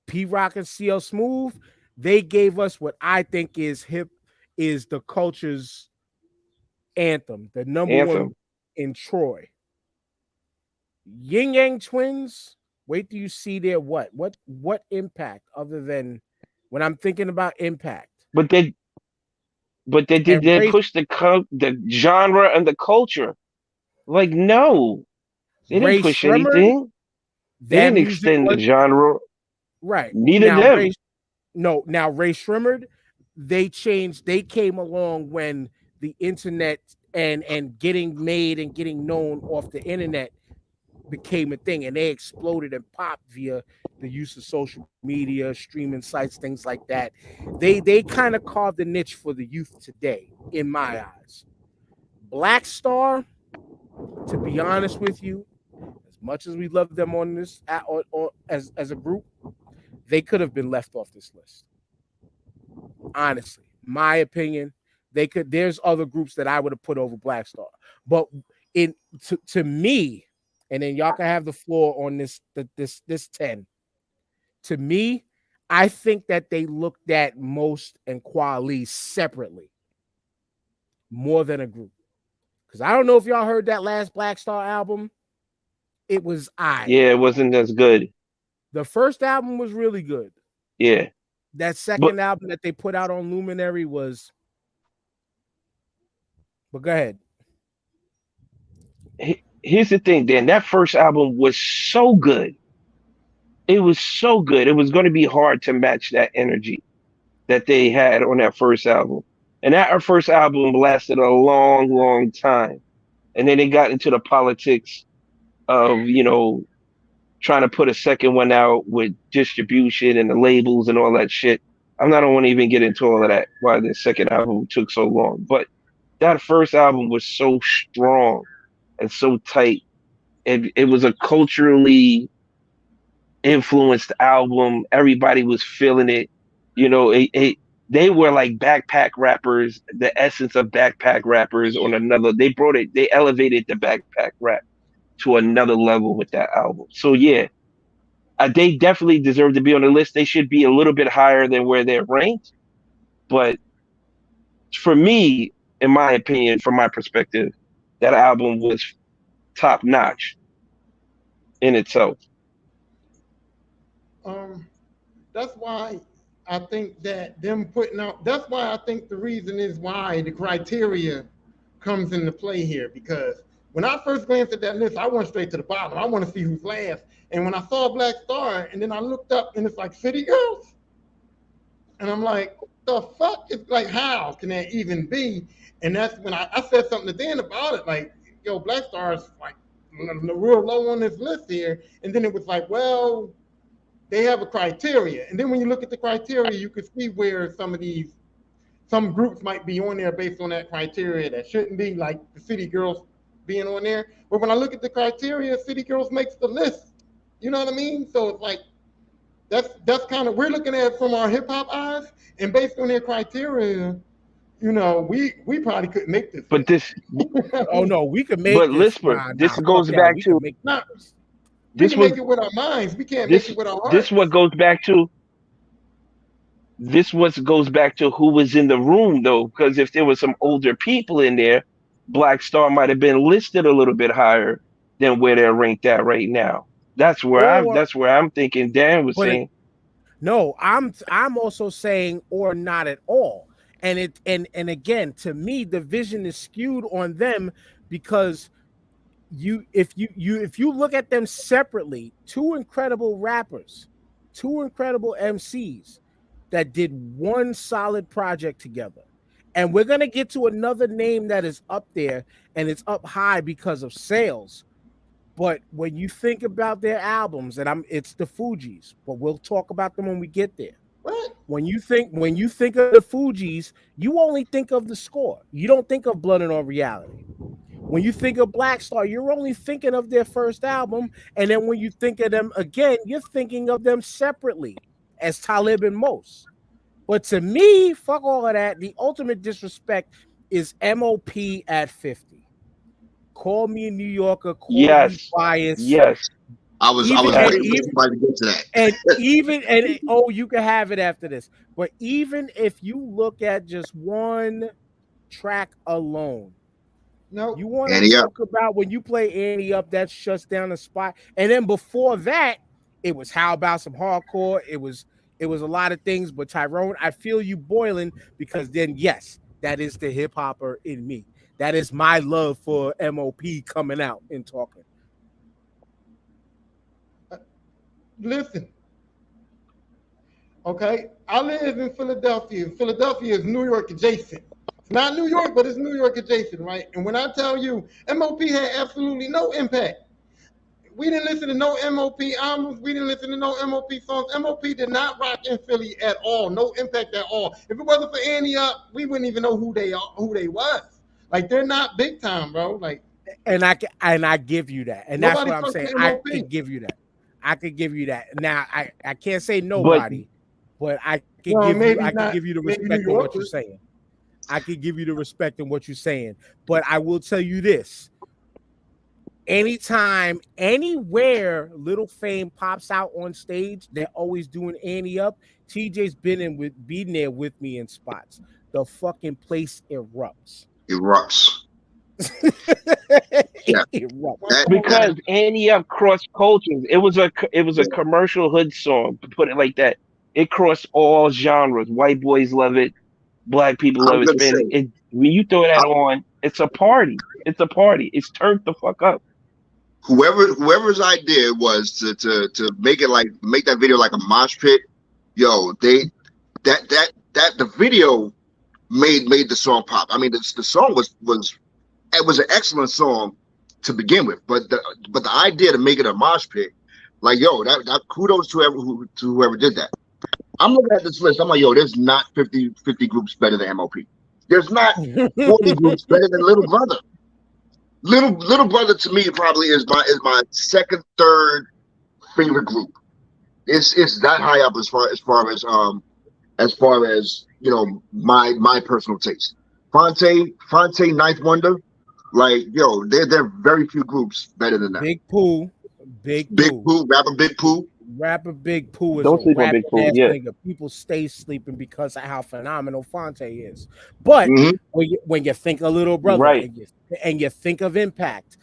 S3: P-Rock and CL Smooth, they gave us what I think is the culture's anthem, the number one in Troy. Yin Yang Twins, wait till you see their what impact other than when I'm thinking about impact.
S4: But they push the genre and the culture. Like, no. They didn't push anything. They didn't extend the genre.
S3: Right.
S4: Neither them.
S3: Ray Shrimmered, they came along when the internet and getting made and getting known off the internet became a thing, and they exploded and popped via the use of social media, streaming sites, things like that. They kind of carved a niche for the youth today, in my eyes. Black Star, to be honest with you, as much as we love them on this as a group, they could have been left off this list. Honestly, my opinion, they could. There's other groups that I would have put over Black Star, but to me, and then y'all can have the floor on this 10. To me, I think that they looked at Most and Kweli separately more than a group. Because I don't know if y'all heard that last Black Star album. It was
S4: Yeah, it wasn't as good.
S3: The first album was really good.
S4: Yeah.
S3: That second album that they put out on Luminary was. But go ahead.
S4: Here's the thing, Dan. That first album was so good. It was so good. It was going to be hard to match that energy that they had on that first album. And that first album lasted a long, long time. And then they got into the politics of, trying to put a second one out with distribution and the labels and all that shit. I don't want to even get into all of that, why the second album took so long. But that first album was so strong and so tight. It was a culturally influenced album. Everybody was feeling it. They were like backpack rappers, the essence of backpack rappers on another. They elevated the backpack rap to another level with that album. So yeah, they definitely deserve to be on the list. They should be a little bit higher than where they're ranked. But for me, in my opinion, from my perspective, that album was top notch in itself.
S6: That's why I think that them putting out, that's why I think the reason is why the criteria comes into play here, because when I first glanced at that list, I went straight to the bottom. I want to see who's last. And when I saw Black Star, and then I looked up and it's like City Girls, and I'm like, what the fuck? It's like, how can that even be? And that's when I said something to Dan about it, like, yo, Black Star is like real low on this list here. And then it was like, well, they have a criteria. And then when you look at the criteria, you can see where some groups might be on there based on that criteria that shouldn't be, like the City Girls being on there. But when I look at the criteria, City Girls makes the list. You know what I mean? So it's like, That's kind of, we're looking at it from our hip hop eyes, and based on their criteria, we probably couldn't make this.
S4: But this,
S3: Oh no, we could make
S4: but
S3: this.
S4: Lisper, this
S3: fuck
S4: goes
S3: that.
S4: back
S3: We
S4: to
S3: could make
S6: Nah,
S3: this.
S6: we
S4: this
S6: can
S4: was
S6: make it with our minds. We can't
S4: this
S6: make it with our
S4: this
S6: hearts.
S4: what goes back to this what goes back to who was in the room though, because if there was some older people in there, Black Star might have been listed a little bit higher than where they're ranked at right now.
S3: Or
S4: That's where I'm thinking Dan was
S3: but
S4: saying.
S3: no, I'm also saying or not at all. And and again, to me, the vision is skewed on them because if you look at them separately, two incredible rappers, two incredible MCs that did one solid project together. And we're gonna get to another name that is up there and it's up high because of sales. But when you think about their albums, and it's the Fugees, but we'll talk about them when we get there.
S6: What?
S3: When you think of the Fugees, you only think of the score. You don't think of Blood and All Reality. When you think of Black Star, you're only thinking of their first album, and then when you think of them again, you're thinking of them separately as Talib and Mos. But to me, fuck all of that. The ultimate disrespect is MOP at 50. Call me a New Yorker, call me
S4: Yes,
S3: biased.
S4: yes.
S5: I was
S3: Even
S5: waiting
S3: and
S5: for somebody to get to that.
S3: you can have it after this. But even if you look at just one track alone,
S6: No.
S3: you want
S5: Annie
S3: to
S5: Up.
S3: talk about when you play Annie Up, that shuts down the spot. And then before that, it was How About Some Hardcore. It was a lot of things. But Tyrone, I feel you boiling because then yes, that is the hip hopper in me. That is my love for MOP coming out and talking.
S6: Listen. Okay, I live in Philadelphia. Philadelphia is New York adjacent. It's not New York, but it's New York adjacent, right? And when I tell you, MOP had absolutely no impact. We didn't listen to no MOP albums. We didn't listen to no MOP songs. MOP did not rock in Philly at all. No impact at all. If it wasn't for Annie Up, we wouldn't even know who they was. Like, they're not big time, bro. Like,
S3: And I give you that. And that's what I'm saying. I
S6: MOP.
S3: can give you that. I could give you that. Now I can't say nobody, but I can give you the respect of what you're saying. I can give you the respect in what you're saying. But I will tell you this. Anytime, anywhere Little Fame pops out on stage, they're always doing Annie Up. TJ's been there with me in spots. The fucking place erupts.
S5: Yeah.
S4: Because Annie Up crossed cultures. It was a commercial hood song, to put it like that. It crossed all genres. White boys love it, black people love it. When you throw that on, it's a party. It's a party. It's turned the fuck up.
S5: Whoever's idea was to make that video like a mosh pit, yo, the video made the song pop. I mean, the song was an excellent song to begin with, but the idea to make it a mosh pit, like, yo, that kudos to whoever did that. I'm looking at this list. I'm like, yo, there's not 50 groups better than MOP. There's not 40 groups better than Little Brother. Little Brother to me probably is my second, third favorite group. It's that high up as far as my personal taste. Fonte, Ninth Wonder, like, yo, there are very few groups better than that.
S3: Big Pooh, rapper Big Pooh is
S4: Don't
S3: a
S4: sleep on Big Pooh, yeah.
S3: nigga. People stay sleeping because of how phenomenal Fonte is. But when you think of Little Brother,
S4: right,
S3: and you think of Impact,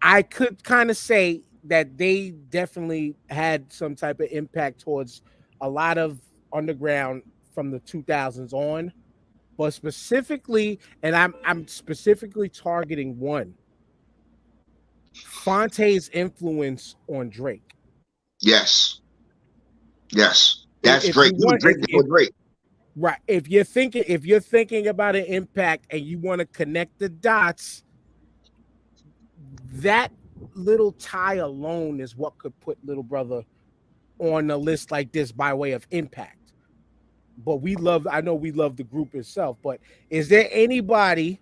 S3: I could kind of say that they definitely had some type of impact towards a lot of underground from the 2000s on. But specifically, and I'm specifically targeting one, Fonte's influence on Drake.
S5: Yes, that's Drake. Drake before Drake.
S3: Right. If you're thinking about an impact and you want to connect the dots, that little tie alone is what could put Little Brother on a list like this by way of impact. But I know we love the group itself, but is there anybody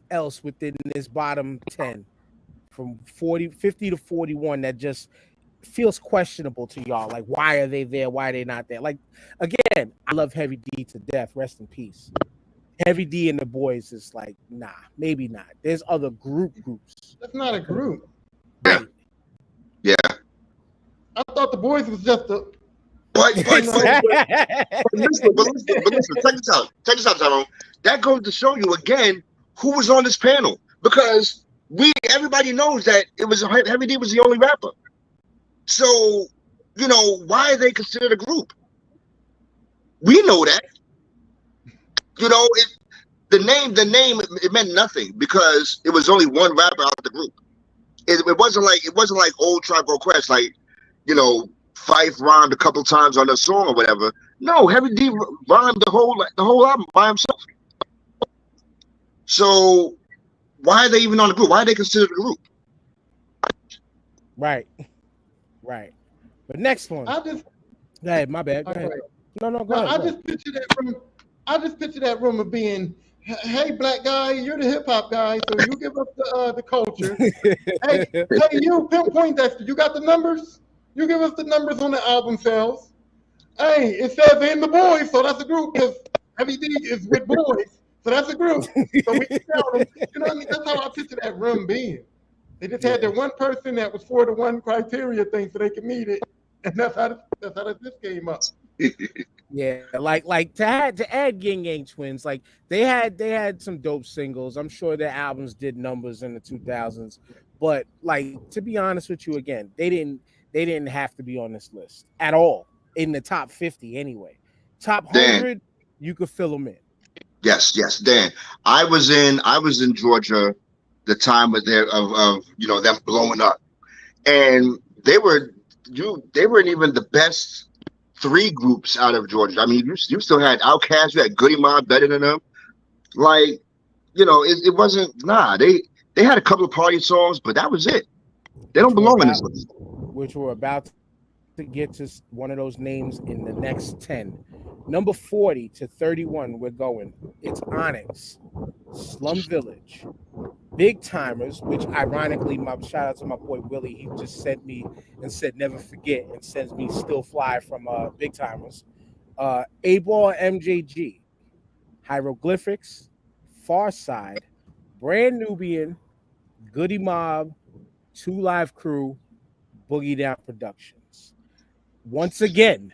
S3: else within this bottom 10 from 50 to 41 that just feels questionable to y'all. Like, why are they there? Why are they not there? Like, again, I love Heavy D to death. Rest in peace. Heavy D and the boys is like, nah, maybe not. There's other groups.
S6: That's not a group.
S3: Right.
S5: Yeah.
S6: I thought the boys was just a.
S5: But listen, check this out, Tyrone. That goes to show you again who was on this panel, because everybody knows that it was Heavy D was the only rapper. So, you know, why are they considered a group? We know that. You know, the name it meant nothing because it was only one rapper out of the group. It wasn't like old Tribe Called Quest, like, you know, Phife rhymed a couple times on a song or whatever. No, Heavy D rhymed the whole album by himself. So why are they even on the group? Why are they considered a group?
S3: Right. But next one. Go ahead, my bad. Go ahead. No, go ahead.
S6: I just picture that room of being, hey, black guy, you're the hip hop guy, so you give us the culture. hey, you Pinpoint Dexter, you got the numbers? You give us the numbers on the album sales. Hey, it says in the boys, so that's a group because Heavy D is with boys, so that's a group. So we can count them. You know what I mean? That's how I picture that room being. They just had that one person that was for the one criteria thing, so they could meet it, and that's how this came up.
S3: Yeah, like to add Gang Gang Twins, like they had some dope singles. I'm sure their albums did numbers in the 2000s, but like to be honest with you, again, they didn't have to be on this list at all in the top 50 anyway. Top 100, you could fill them in.
S5: Yes, Dan. I was in Georgia the time of you know, them blowing up, and they weren't even the best 3 groups out of Georgia. I mean, you still had Outkast, you had Goody Mob better than them. Like, you know, it wasn't. They had a couple of party songs, but that was it. They don't belong in this list.
S3: Which we're about to get to one of those names in the next 10. Number 40 to 31, we're going. It's Onyx, Slum Village, Big Timers, which ironically, my shout out to my boy Willie, he just sent me and said never forget, and sends me Still Fly from Big Timers. A-Ball MJG, Hieroglyphics, Far Side, Brand Nubian, Goody Mob, 2 Live Crew, Boogie Down Productions. Once again,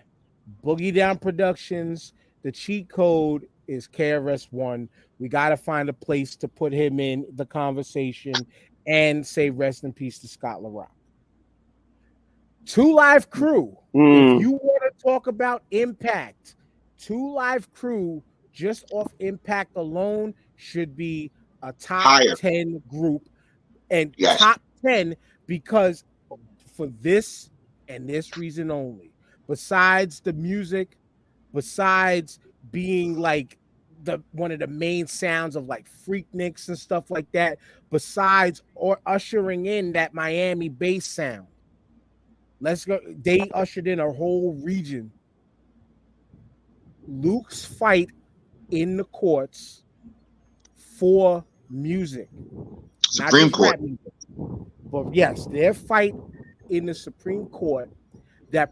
S3: Boogie Down Productions, the cheat code is KRS-One. We got to find a place to put him in the conversation and say rest in peace to Scott LaRock. 2 Live Crew. If you want to talk about impact, 2 Live Crew, just off impact alone, should be a top 10 group. And top 10 because for this and this reason only. Besides the music, besides being like one of the main sounds of like Freakniks and stuff like that, besides or ushering in that Miami bass sound. Let's go. They ushered in a whole region. Luke's fight in the courts for music.
S5: Supreme Court.
S3: But yes, their fight in the Supreme Court that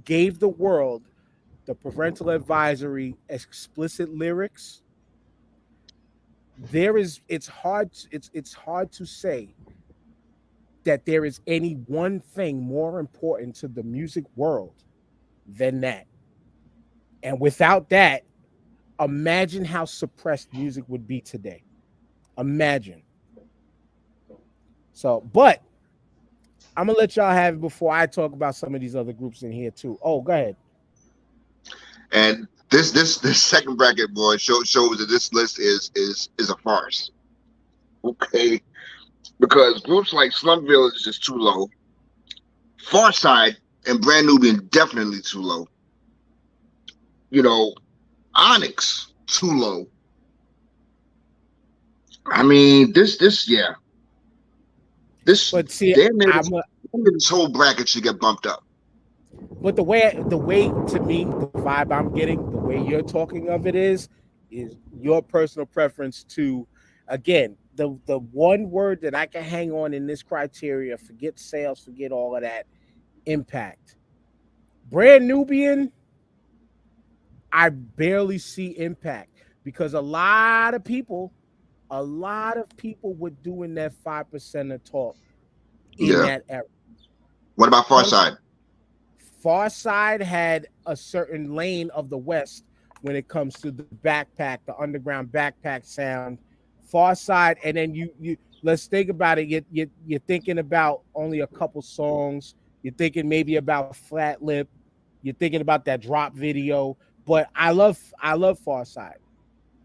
S3: gave the world the parental advisory, explicit lyrics. It's hard to say that there is any one thing more important to the music world than that. And without that, imagine how suppressed music would be today. Imagine. So, but I'm gonna let y'all have it before I talk about some of these other groups in here too. Oh, go ahead.
S5: And this second bracket, boy, shows that this list is a farce. Okay, because groups like Slum Village is too low. Farside and Brand Nubian definitely too low. You know, Onyx too low. I mean, this yeah.
S3: But see,
S5: this whole bracket should get bumped up.
S3: But the way to me, the vibe I'm getting, the way you're talking of it is your personal preference to, again, the one word that I can hang on in this criteria, forget sales, forget all of that, impact. Brand Nubian, I barely see impact because a lot of people were doing that 5% of talk in
S5: Yeah.
S3: that era.
S5: What about Far Side?
S3: Far Side had a certain lane of the West when it comes to the backpack, the underground backpack sound. Far Side, and then you let's think about it. You're thinking about only a couple songs. You're thinking maybe about Flat Lip. You're thinking about that drop video. But I love Far Side,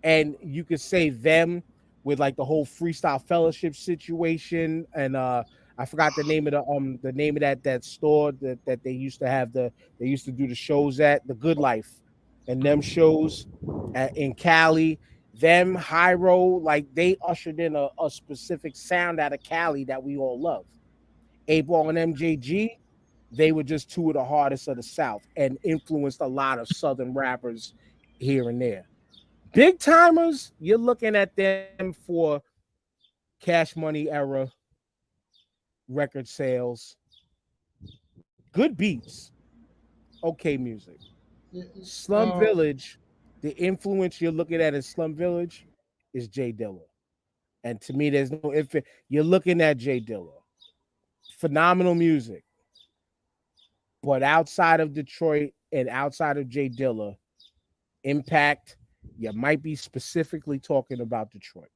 S3: and you could say them with like the whole Freestyle Fellowship situation, and I forgot the name of that store that they used to have they used to do the shows at, the Good Life, and them shows in Cali. Them Hyro, like they ushered in a specific sound out of Cali that we all love. 8Ball and MJG, they were just two of the hardest of the South and influenced a lot of Southern rappers here and there. Big timers, you're looking at them for Cash Money era record sales, good beats, okay music. Slum Village, the influence you're looking at in Slum Village is Jay Dilla. And to me, there's no if you're looking at Jay Dilla. Phenomenal music. But outside of Detroit and outside of Jay Dilla, impact, you might be specifically talking about Detroit.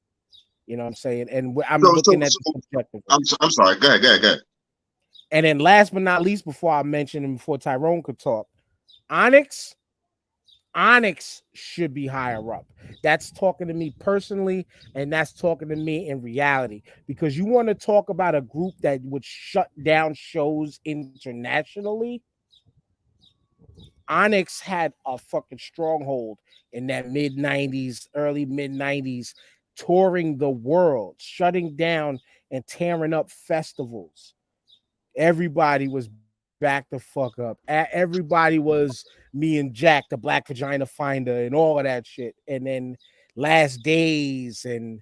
S3: You know what I'm saying? And I'm looking at the subjective.
S5: I'm sorry. Go ahead.
S3: And then last but not least, before I mention him, before Tyrone could talk, Onyx should be higher up. That's talking to me personally, and that's talking to me in reality. Because you want to talk about a group that would shut down shows internationally. Onyx had a fucking stronghold in that mid-90s, early mid-90s, touring the world, shutting down and tearing up festivals. Everybody was back the fuck up. Everybody was me and Jack, the Black Vagina Finder, and all of that shit. And then Last Days and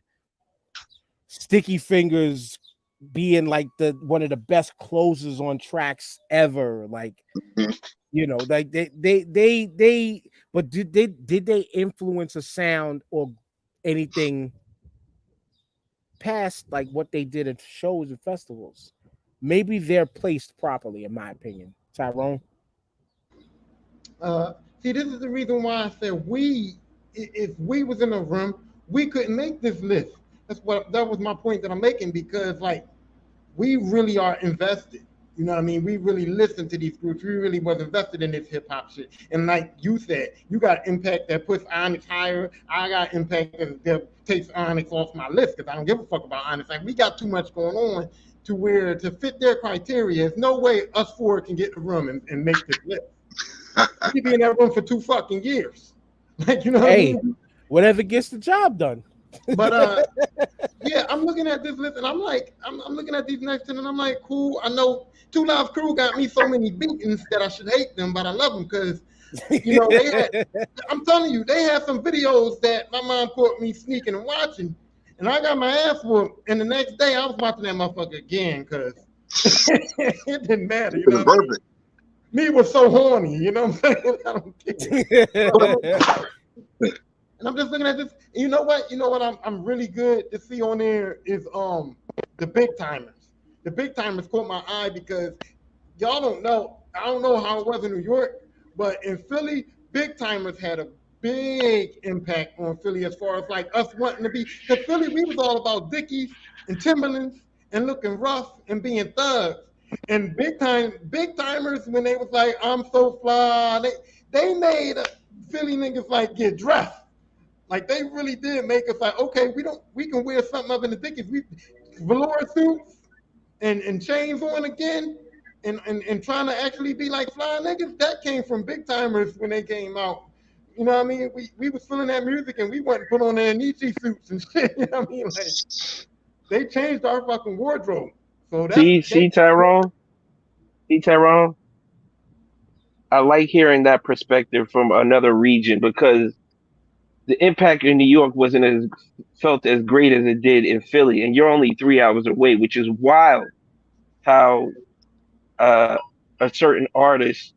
S3: Sticky Fingers being like one of the best closers on tracks ever. Like, you know, like they but did they influence a sound or anything past like what they did at shows and festivals? Maybe they're placed properly, in my opinion. Tyrone?
S6: See, this is the reason why I said if we was in a room, we couldn't make this list. That was my point that I'm making, because like we really are invested. You know what I mean? We really listen to these groups. We really was invested in this hip hop shit. And like you said, you got Impact that puts Onyx higher. I got Impact that takes Onyx off my list because I don't give a fuck about Onyx. Like we got too much going on to where to fit their criteria. There's no way us four can get in the room and make this list. We be in that room for 2 fucking years. Like, you know what I mean?
S3: Whatever gets the job done.
S6: But yeah, I'm looking at this list and I'm like, I'm looking at these next 10 and I'm like, cool. I know 2 Live Crew got me so many beatings that I should hate them, but I love them because, you know, I'm telling you, they had some videos that my mom caught me sneaking and watching, and I got my ass whooped. And the next day I was watching that motherfucker again because it didn't matter. You know what I mean? Me was so horny, you know what I'm saying? I don't care. And I'm just looking at this. You know what? I'm really good to see on there is the Big Timers. The Big Timers caught my eye because y'all don't know. I don't know how it was in New York, but in Philly, Big Timers had a big impact on Philly as far as like us wanting to be. Because Philly, we was all about Dickies and Timberlands and looking rough and being thugs. And Big Timers, when they was like, I'm so fly, they made Philly niggas like get dressed. Like they really did make us like, okay, we can wear something up in the Dickies. We velour suits and chains on again and trying to actually be like fly niggas. That came from Big Timers when they came out. You know what I mean? We was feeling that music and we went and put on their Nietzsche suits and shit. You know what I mean? Like they changed our fucking wardrobe. So see Tyrone.
S4: I like hearing that perspective from another region because the impact in New York wasn't as felt as great as it did in Philly, and you're only 3 hours away, which is wild. How uh, a certain artist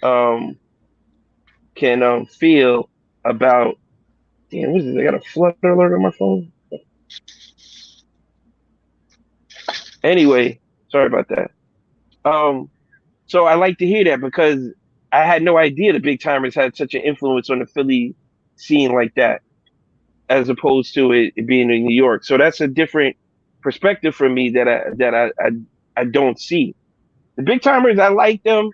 S4: um, can feel about. Damn, what is this? I got a flood alert on my phone. Anyway, sorry about that. Um, so I like to hear that because I had no idea the Big Timers had such an influence on the Philly scene like that, as opposed to it being in New York. So that's a different perspective for me that I don't see. The Big Timers, I like them.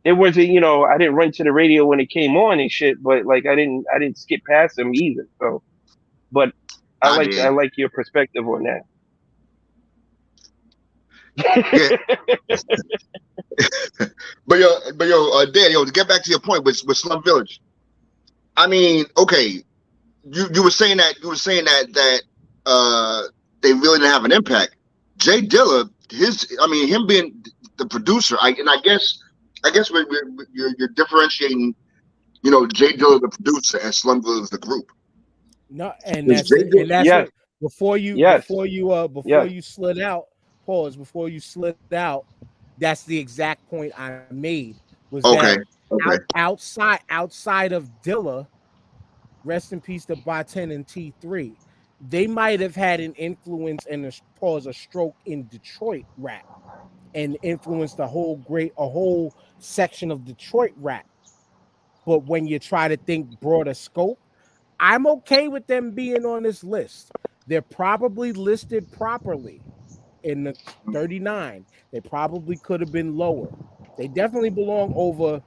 S4: It wasn't, I didn't run to the radio when it came on and shit, but like I didn't skip past them either. So, but I
S5: I
S4: I
S5: did.
S4: like your perspective on that.
S5: Yeah. But yo, Dan, to get back to your point with Slum Village. I mean, okay, you were saying that they really didn't have an impact. Jay Dilla, him being the producer, I guess you're differentiating, Jay Dilla the producer and Slum Village the group.
S3: No, and
S5: Is
S3: that's
S5: Jay
S3: it.
S5: Dilla,
S3: And that's
S4: Yes,
S3: it. Before you
S4: yes, yes.
S3: you slid out, pause. Before you slid out, that's the exact point I made. Was
S5: okay,
S3: that
S5: okay,
S3: outside of Dilla, rest in peace to Baten and T3, they might have had an influence and a stroke in Detroit rap and influenced a whole section of Detroit rap. But when you try to think broader scope, I'm okay with them being on this list. They're probably listed properly in the 39. They probably could have been lower. They definitely belong over.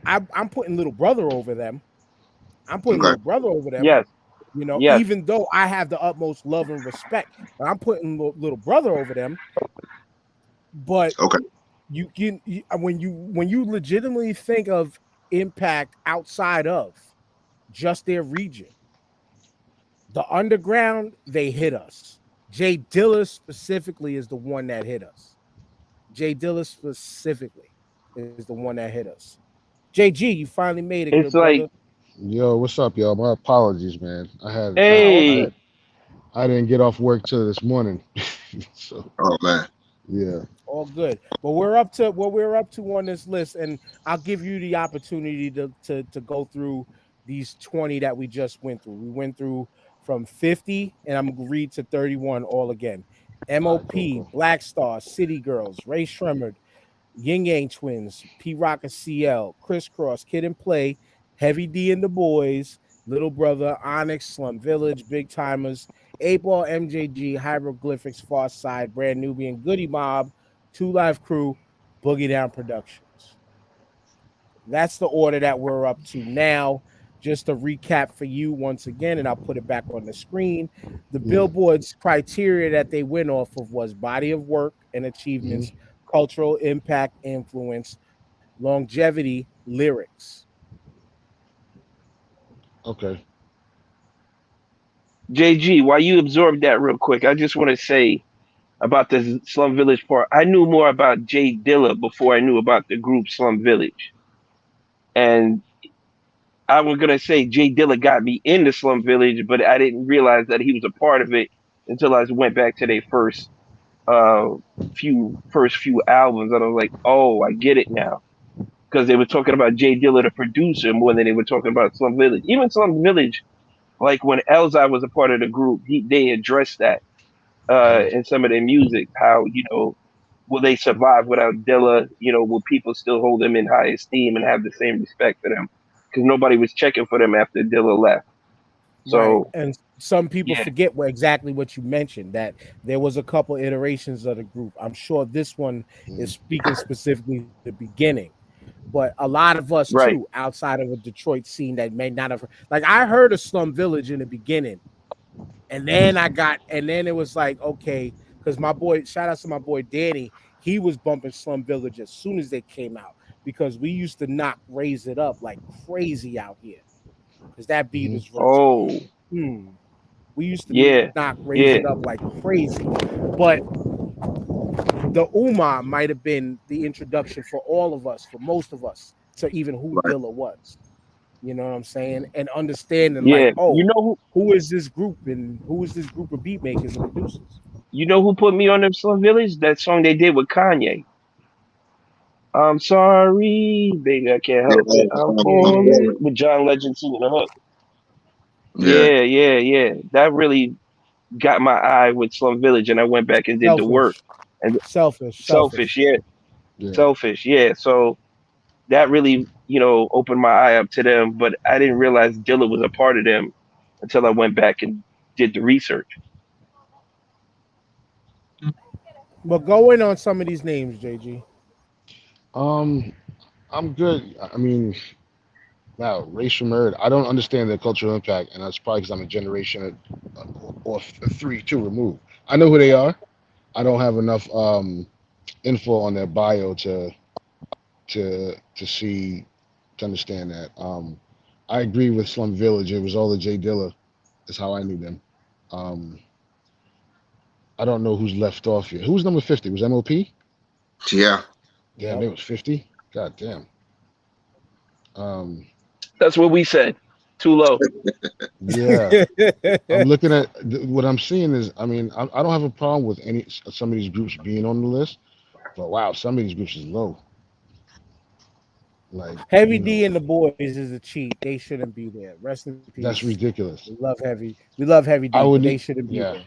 S3: I'm putting Little Brother over them. I'm putting
S5: okay.
S3: Little Brother over them.
S4: Yes, yes.
S3: Even though I have the utmost love and respect, but I'm putting Little Brother over them. But
S5: Okay.
S3: when you legitimately think of impact outside of just their region, the underground, they hit us. Jay Dilla specifically is the one that hit us. Jay Dilla specifically is the one that hit us. JG, you finally made it,
S4: It's
S3: good brother.
S4: like,
S1: Yo, what's up, y'all? My apologies, man.
S4: hey,
S1: I didn't get off work till this morning. So
S5: Oh man.
S1: yeah.
S3: All good. But we're up to what we're up to on this list, and I'll give you the opportunity to go through these 20 that we just went through. We went through from 50, and I'm gonna read to 31 all again. MOP,
S1: Cool.
S3: Black Star, City Girls, Ray Shremmerd, Yin Yang Twins, P Rock CL, Crisscross, Kid and Play, Heavy D and the Boys, Little Brother, Onyx, Slum Village, Big Timers, 8-Ball, MJG, Hieroglyphics, Far Side, Brand Nubian, Goody Mob, Two Live Crew, Boogie Down Productions. That's the order that we're up to now. Just to recap for you once again, and I'll put it back on the screen. The Billboard's criteria that they went off of was body of work and achievements, cultural impact, influence, longevity, lyrics.
S1: Okay.
S4: JG, while you absorb that real quick, I just want to say about the Slum Village part. I knew more about Jay Dilla before I knew about the group Slum Village. And I was gonna say Jay Dilla got me into Slum Village, but I didn't realize that he was a part of it until I went back to their uh first few albums, and I was like, oh, I get it now. Because they were talking about Jay Dilla, the producer, more than they were talking about Slum Village. Even Slum Village, like when Elzai was a part of the group, they addressed that in some of their music. How will they survive without Dilla? Will people still hold them in high esteem and have the same respect for them? Because nobody was checking for them after Dilla left. So
S3: Right. And some people
S4: yeah,
S3: forget exactly what you mentioned, that there was a couple iterations of the group. I'm sure this one is speaking specifically to the beginning. But a lot of us
S4: right.
S3: too, outside of a Detroit scene that may not have, like, I heard of Slum Village in the beginning, and then it was like, okay, because my boy, shout out to my boy Danny, he was bumping Slum Village as soon as they came out, because we used to knock Raise It Up like crazy out here, because that beat was
S4: Oh
S3: we used to
S4: yeah,
S3: knock Raise
S4: yeah.
S3: It Up like crazy. But the Umar might have been the introduction for all of us, for most of us, to even who
S5: Right.
S3: Dilla was. You know what I'm saying? And understanding
S4: Yeah,
S3: like, oh,
S4: you know
S3: who is this group and who is this group of beat makers and producers?
S4: who put me on the Slum Village? That song they did with Kanye. I'm sorry, baby, I can't
S5: Yeah,
S4: help it. I'm
S3: Yeah, yeah.
S4: falling with John Legend singing the hook.
S5: yeah.
S4: Yeah. That really got my eye with Slum Village, and I went back and did the work.
S3: Selfish,
S4: And
S3: selfish.
S4: selfish, yeah,
S1: Yeah.
S4: selfish, yeah. So that really, opened my eye up to them. But I didn't realize Dilla was a part of them until I went back and did the research.
S3: But go in on some of these names, JG.
S1: Um, I'm good. I mean, now racial merit. I don't understand the cultural impact, and that's probably because I'm a generation or three, two removed. I know who they are. I don't have enough info on their bio to see to understand that. I agree with Slum Village. It was all the Jay Dilla. Is how I knew them. Um, I don't know who's left off here. Who's number 50? Was MOP?
S5: Yeah.
S1: Damn,
S3: Yep.
S1: it was 50. God damn. Um,
S4: That's what we said. Too low.
S1: yeah. I'm looking at what I'm seeing is, I mean, I don't have a problem with some of these groups being on the list, but wow, some of these groups is low. Like,
S3: Heavy D and the boys is a cheat. They shouldn't be there. Rest in
S1: that's
S3: peace.
S1: ridiculous.
S3: We love Heavy. We love Heavy D,
S1: I would
S3: but they
S1: need,
S3: shouldn't be
S1: yeah.
S3: there.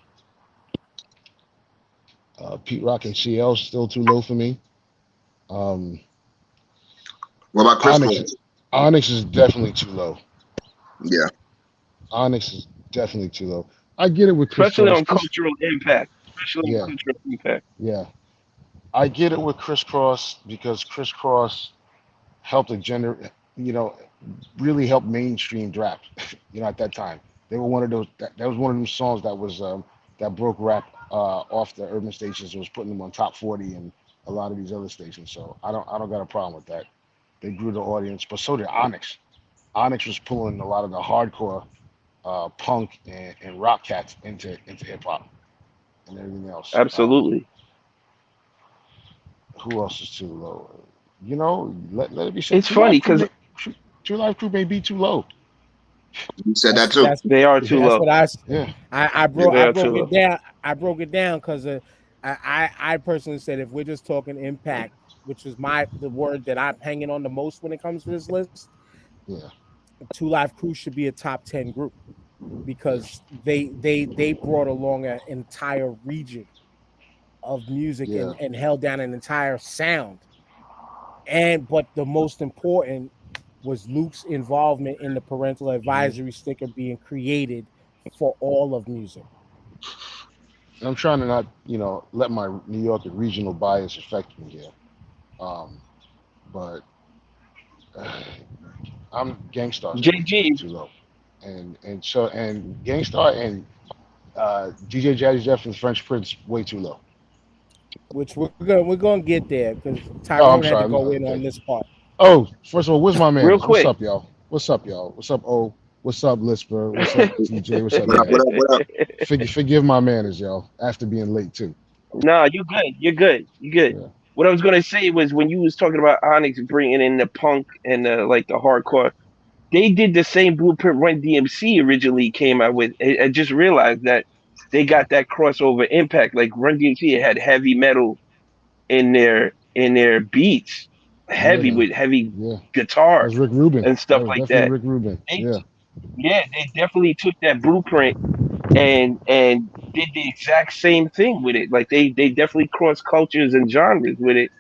S1: Pete Rock and CL still too low for me. Um,
S5: What about Chris
S1: Onyx,
S5: Paul?
S1: Onyx is definitely too low.
S5: Yeah.
S1: Onyx is definitely too low. I get it with Chris
S4: Especially
S1: Cross.
S4: on cultural impact. Especially on
S1: Yeah,
S4: cultural impact.
S1: yeah. I get it with Chris Cross because Chris Cross helped really helped mainstream rap. At that time, they were one of those. That was one of those songs that broke rap off the urban stations. It was putting them on top 40 and a lot of these other stations. So I don't got a problem with that. They grew the audience, but so did Onyx. Onyx was pulling a lot of the hardcore punk and rock cats into hip hop and everything else.
S4: Absolutely.
S1: Who else is too low? Let it be said.
S4: It's funny because
S1: True Life Crew may be too low.
S5: You said that
S3: That's
S5: too.
S3: that's
S4: they are too
S3: that's
S4: low.
S3: what I
S1: Yeah,
S3: I
S5: Yeah.
S3: broke
S4: They
S3: I
S4: are too
S3: broke
S4: low.
S3: it down. I broke it down because I personally said if we're just talking impact, which is the word that I'm hanging on the most when it comes to this list,
S1: yeah,
S3: Two Live Crew should be a top 10 group
S1: yeah,
S3: because they brought along an entire region of music
S1: yeah.
S3: and held down an entire sound. But the most important was Luke's involvement in the parental advisory sticker being created for all of music.
S1: And I'm trying to not, let my New York and regional bias affect me here. Um, but I'm Gangstar's way
S4: JG,
S1: too low, and Gangstar and DJ Jazzy Jeff and French Prince way too low.
S3: Which we're gonna get there because
S1: Oh, I'm
S3: Tyrone had to
S1: sorry.
S3: go in on
S1: Okay.
S3: this part.
S1: Oh, first of all, where's my man?
S4: real
S1: What's
S4: quick.
S1: up, y'all? What's up, y'all? What's up, O? What's up, Lisper? What's up, TJ? What's up,
S5: What up?
S1: man?
S5: What up? What up?
S1: Forgive my manners, y'all, after being late too.
S4: Nah, you good. You're good. You good.
S1: Yeah,
S4: What I was gonna say was when you was talking about Onyx bringing in the punk and the hardcore, they did the same blueprint Run DMC originally came out with. I just realized that they got that crossover impact. Like Run DMC had heavy metal in their beats,
S1: yeah,
S4: heavy
S1: man.
S4: with heavy
S1: Yeah. That
S4: guitar
S1: was Rick Rubin.
S4: and
S1: That
S4: stuff
S1: was
S4: like
S1: definitely
S4: that.
S1: Rick Rubin.
S4: They
S1: Yeah.
S4: Yeah, they definitely took that blueprint and did the exact same thing with it. Like they definitely crossed cultures and genres with it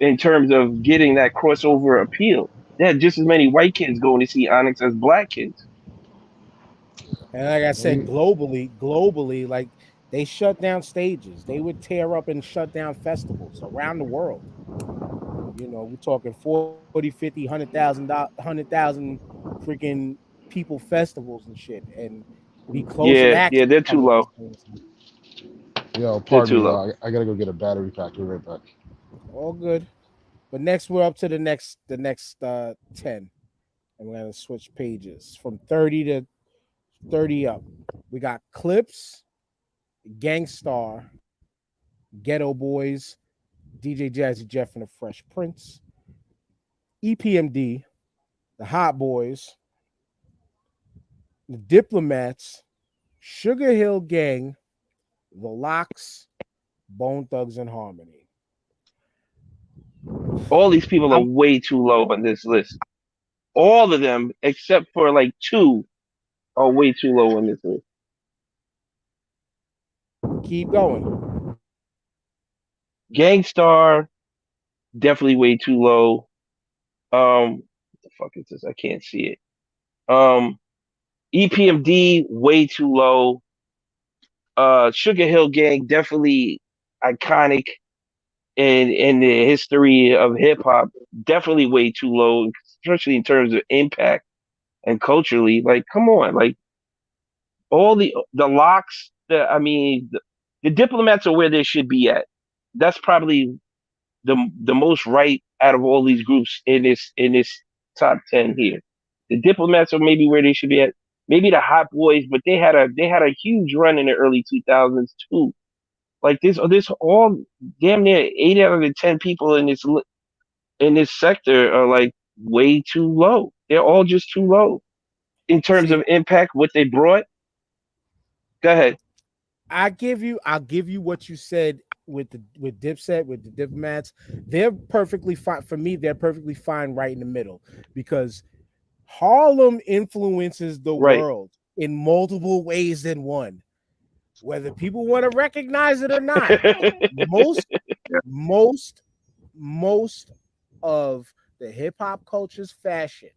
S4: in terms of getting that crossover appeal. They had just as many white kids going to see Onyx as black kids.
S3: And like I said,
S1: They,
S3: globally, like they shut down stages. They would tear up and shut down festivals around the world. We're talking 40, 50, 100,000, 100,000 freaking people festivals and shit, and be closing acts
S4: Yeah, they're
S3: some
S4: too
S3: of these
S4: low.
S3: things.
S4: They're
S1: pardon
S4: too
S1: me,
S4: low.
S1: y'all. I gotta go get a battery pack. We'll be right back.
S3: All good. But next we're up to the next 10. And we're gonna switch pages from 30 to 30 up. We got Clips, Gangstar, Ghetto Boys, DJ Jazzy Jeff and the Fresh Prince, EPMD, the Hot Boys, the Diplomats, Sugar Hill Gang, the Locks, Bone Thugs and Harmony.
S4: All these people are
S3: I'm
S4: way too low on this list. All of them, except for like two, are way too low on this list.
S3: keep going.
S4: Gangstar, definitely way too low. What the fuck is this? I can't see it. EPMD, way too low. Sugar Hill Gang, definitely iconic in the history of hip hop. Definitely way too low, especially in terms of impact and culturally. Like, come on, like all the locks. The Diplomats are where they should be at. That's probably the most right out of all these groups in this top 10 here. The Diplomats are maybe where they should be at. Maybe the Hot Boys, but they had a huge run in the early 2000s too. Like this all damn near 8 out of the 10 people in this sector are like way too low. They're all just too low in terms
S3: See,
S4: of impact, what they brought. Go ahead.
S3: I'll give you what you said with Dipset, with the Diplomats. They're perfectly fine for me. They're perfectly fine right in the middle because Harlem influences the
S4: Right.
S3: world in multiple ways than one. Whether people want to recognize it or not, most of the hip hop culture's fashion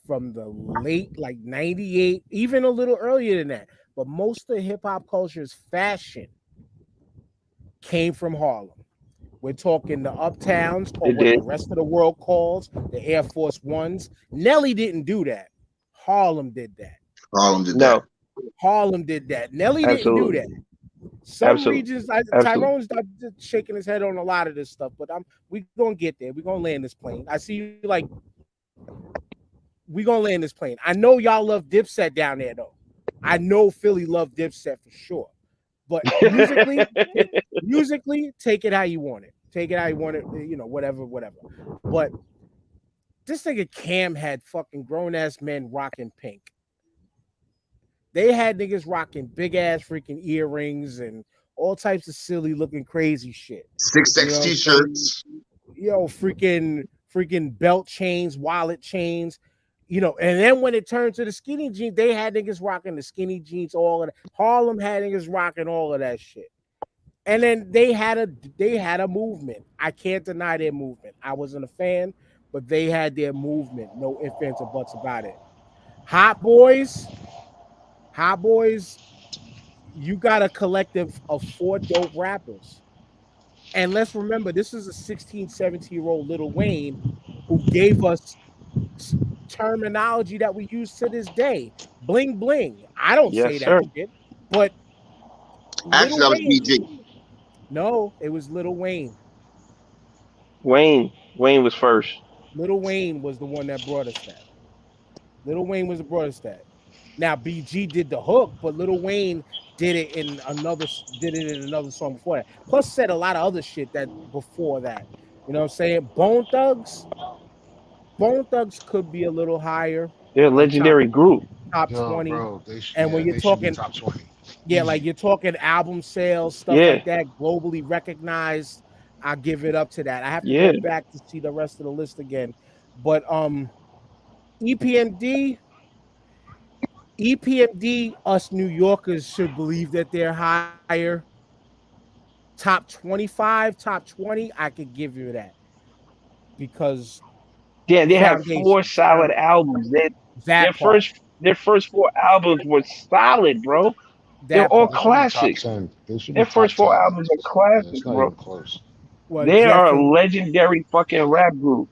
S3: from the late like 98, even a little earlier than that, but most of hip hop culture's fashion came from Harlem. We're talking the Uptowns, or
S4: It
S3: what
S4: did.
S3: the rest of the world calls the Air Force Ones. Nelly didn't do that. Harlem did that.
S5: Harlem did
S4: No,
S5: that.
S3: Harlem did that. Nelly didn't do
S4: absolutely.
S3: that. Some
S4: Absolutely.
S3: regions,
S4: Absolutely.
S3: Tyrone's not just shaking his head on a lot of this stuff, but we gonna get there. We gonna land this plane. I see you like we gonna land this plane. I know y'all love Dipset down there though. I know Philly loved Dipset for sure. But musically, take it how you want it. Take it how you want it, whatever. But this nigga Cam had fucking grown ass men rocking pink. They had niggas rocking big ass freaking earrings and all types of silly looking crazy shit.
S5: 6X t-shirts.
S3: Freaking belt chains, wallet chains, and then when it turned to the skinny jeans, they had niggas rocking the skinny jeans, all of that. Harlem had niggas rocking all of that shit. And then they had a movement. I can't deny their movement. I wasn't a fan, but they had their movement. No ifs, ands, or buts about it. Hot Boys, you got a collective of 4 dope rappers. And let's remember, this is a 16, 17-year-old Lil Wayne who gave us terminology that we use to this day. Bling bling. I don't
S4: Yes,
S3: say
S4: sir.
S3: that shit, but
S5: Actually, that was
S3: Lil Wayne-
S5: BG.
S3: No, it was Lil Wayne.
S4: Wayne was first.
S3: Lil Wayne was the one that brought us that. Lil Wayne was the brought us that. Now BG did the hook, but Lil Wayne did it in another song before that. Plus said a lot of other shit that before that. You know what I'm saying? Bone Thugs could be a little higher.
S4: They're a legendary group.
S3: Top
S1: No,
S3: 20.
S1: bro,
S3: And when you're
S1: they should be
S3: talking-
S1: top 20.
S3: Yeah, like you're talking album sales, stuff
S4: Yeah.
S3: like that, globally recognized. I give it up to that. I have to
S4: Yeah.
S3: go back to see the rest of the list again. But EPMD, us New Yorkers should believe that they're higher. Top 25, top 20, I could give you that. Because
S4: Yeah, they have
S3: Foundation.
S4: 4 solid albums.
S3: that part,
S4: Their first 4 albums were solid, bro. They're
S3: that
S4: all
S3: part.
S1: They should be top
S4: classics.
S1: 10. They should be
S4: Their
S1: top
S4: first 4
S1: 10.
S4: albums are
S1: Yeah,
S4: classics,
S1: it's not
S4: bro.
S1: even close.
S3: Well,
S4: They
S3: Jeff
S4: are a
S3: and-
S4: legendary fucking rap group.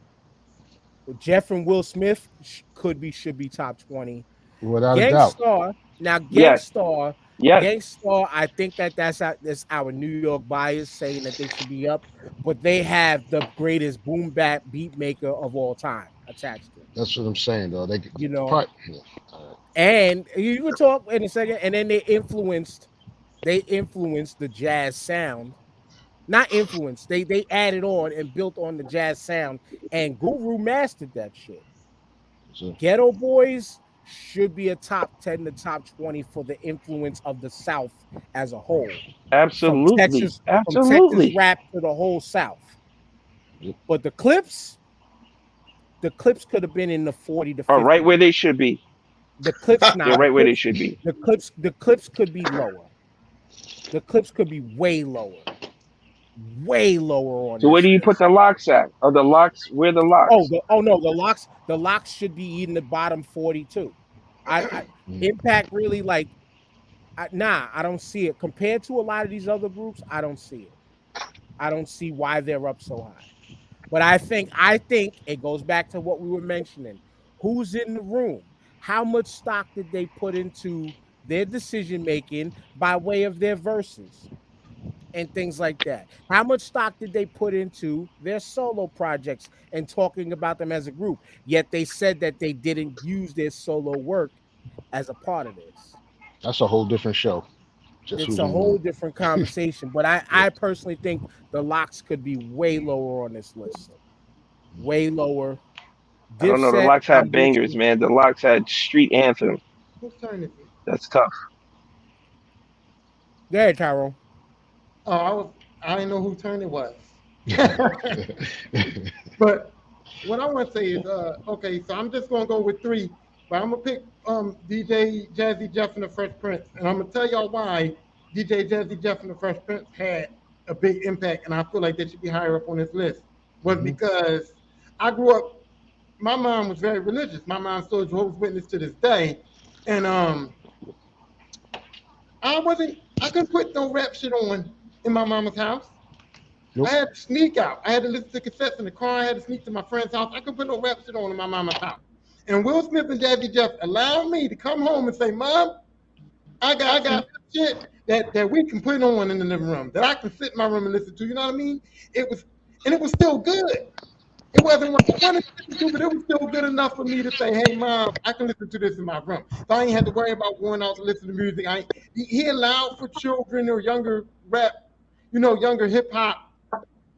S3: Jeff and Will Smith should be top 20.
S1: Without a doubt.
S3: Gangstar. Now,
S4: Yes.
S3: Gangstar,
S4: Yes.
S3: Gangstar, I think that's our New York bias saying that they should be up, but they have the greatest boom bap beat maker of all time attached to it.
S1: That's what I'm saying, though. They,
S3: You know,
S1: probably, yeah. All right.
S3: and you can talk in a second, and then they influenced the jazz sound. Not influenced, they added on and built on the jazz sound, and Guru mastered that shit.
S1: So,
S3: Ghetto Boys, should be a top 10 to top 20 for the influence of the South as a whole.
S4: Absolutely.
S3: From Texas
S4: Absolutely.
S3: rap to the whole South.
S1: Yep.
S3: But the Clips could have been in the 40 to 50.
S4: Are right where they should be.
S3: The Clips not.
S4: They're right where they should be.
S3: The Clips could be lower. The Clips could be way lower. Way lower on.
S4: So where
S3: this
S4: do you
S3: list.
S4: put the Locks at? Or the Locks? Where the Locks?
S3: The Locks should be in the bottom 42. Impact really like I don't see it. Compared to a lot of these other groups, I don't see it. I don't see why they're up so high. But I think it goes back to what we were mentioning. Who's in the room? How much stock did they put into their decision making by way of their verses and things like that? How much stock did they put into their solo projects and talking about them as a group? Yet they said that they didn't use their solo work as a part of this.
S1: That's a whole different show.
S3: It's a whole different conversation. But I personally think the Locks could be way lower on this list. Way lower.
S4: I don't know. The Locks had bangers, man. The Locks had Street Anthem.
S6: Whose turn is it?
S4: That's tough.
S3: Go ahead, Tyrone.
S6: Oh, I didn't know whose turn it was. But what I want to say is, okay, so I'm just gonna go with 3, but I'm gonna pick DJ Jazzy Jeff and the Fresh Prince, and I'm gonna tell y'all why DJ Jazzy Jeff and the Fresh Prince had a big impact, and I feel like they should be higher up on this list. Was because I grew up. My mom was very religious. My mom's still a Jehovah's Witness to this day, and I couldn't put no rap shit on in my mama's house.
S1: Nope.
S6: I had to sneak out. I had to listen to cassettes in the car. I had to sneak to my friend's house. I couldn't put no rap shit on in my mama's house. And Will Smith and Jazzy Jeff allowed me to come home and say, Mom, I got shit that we can put on in the living room, that I can sit in my room and listen to. You know what I mean? It was still good. It wasn't what I wanted to do, but it was still good enough for me to say, hey, Mom, I can listen to this in my room. So I ain't had to worry about going out to listen to music. He allowed for children or younger rap, younger hip hop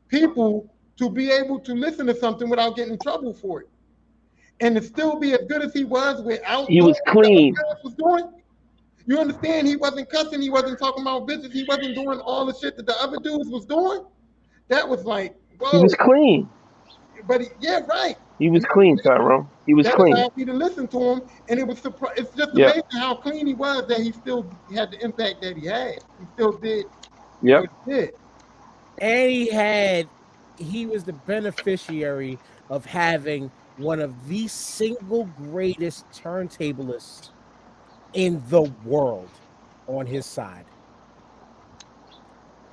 S6: people to be able to listen to something without getting in trouble for it. And to still be as good as he was without
S4: He was clean.
S6: Was doing. You understand? He wasn't cussing. He wasn't talking about bitches. He wasn't doing all the shit that the other dudes was doing. That was like, whoa.
S4: He was clean.
S6: But right.
S4: He was clean, Tyrone. He was clean.
S6: Allowed me to listen to him, and it was it's just amazing how clean he was that he still had the impact that he had. He still did.
S4: Yep.
S6: What he did.
S3: And he was the beneficiary of having one of the single greatest turntablists in the world on his side.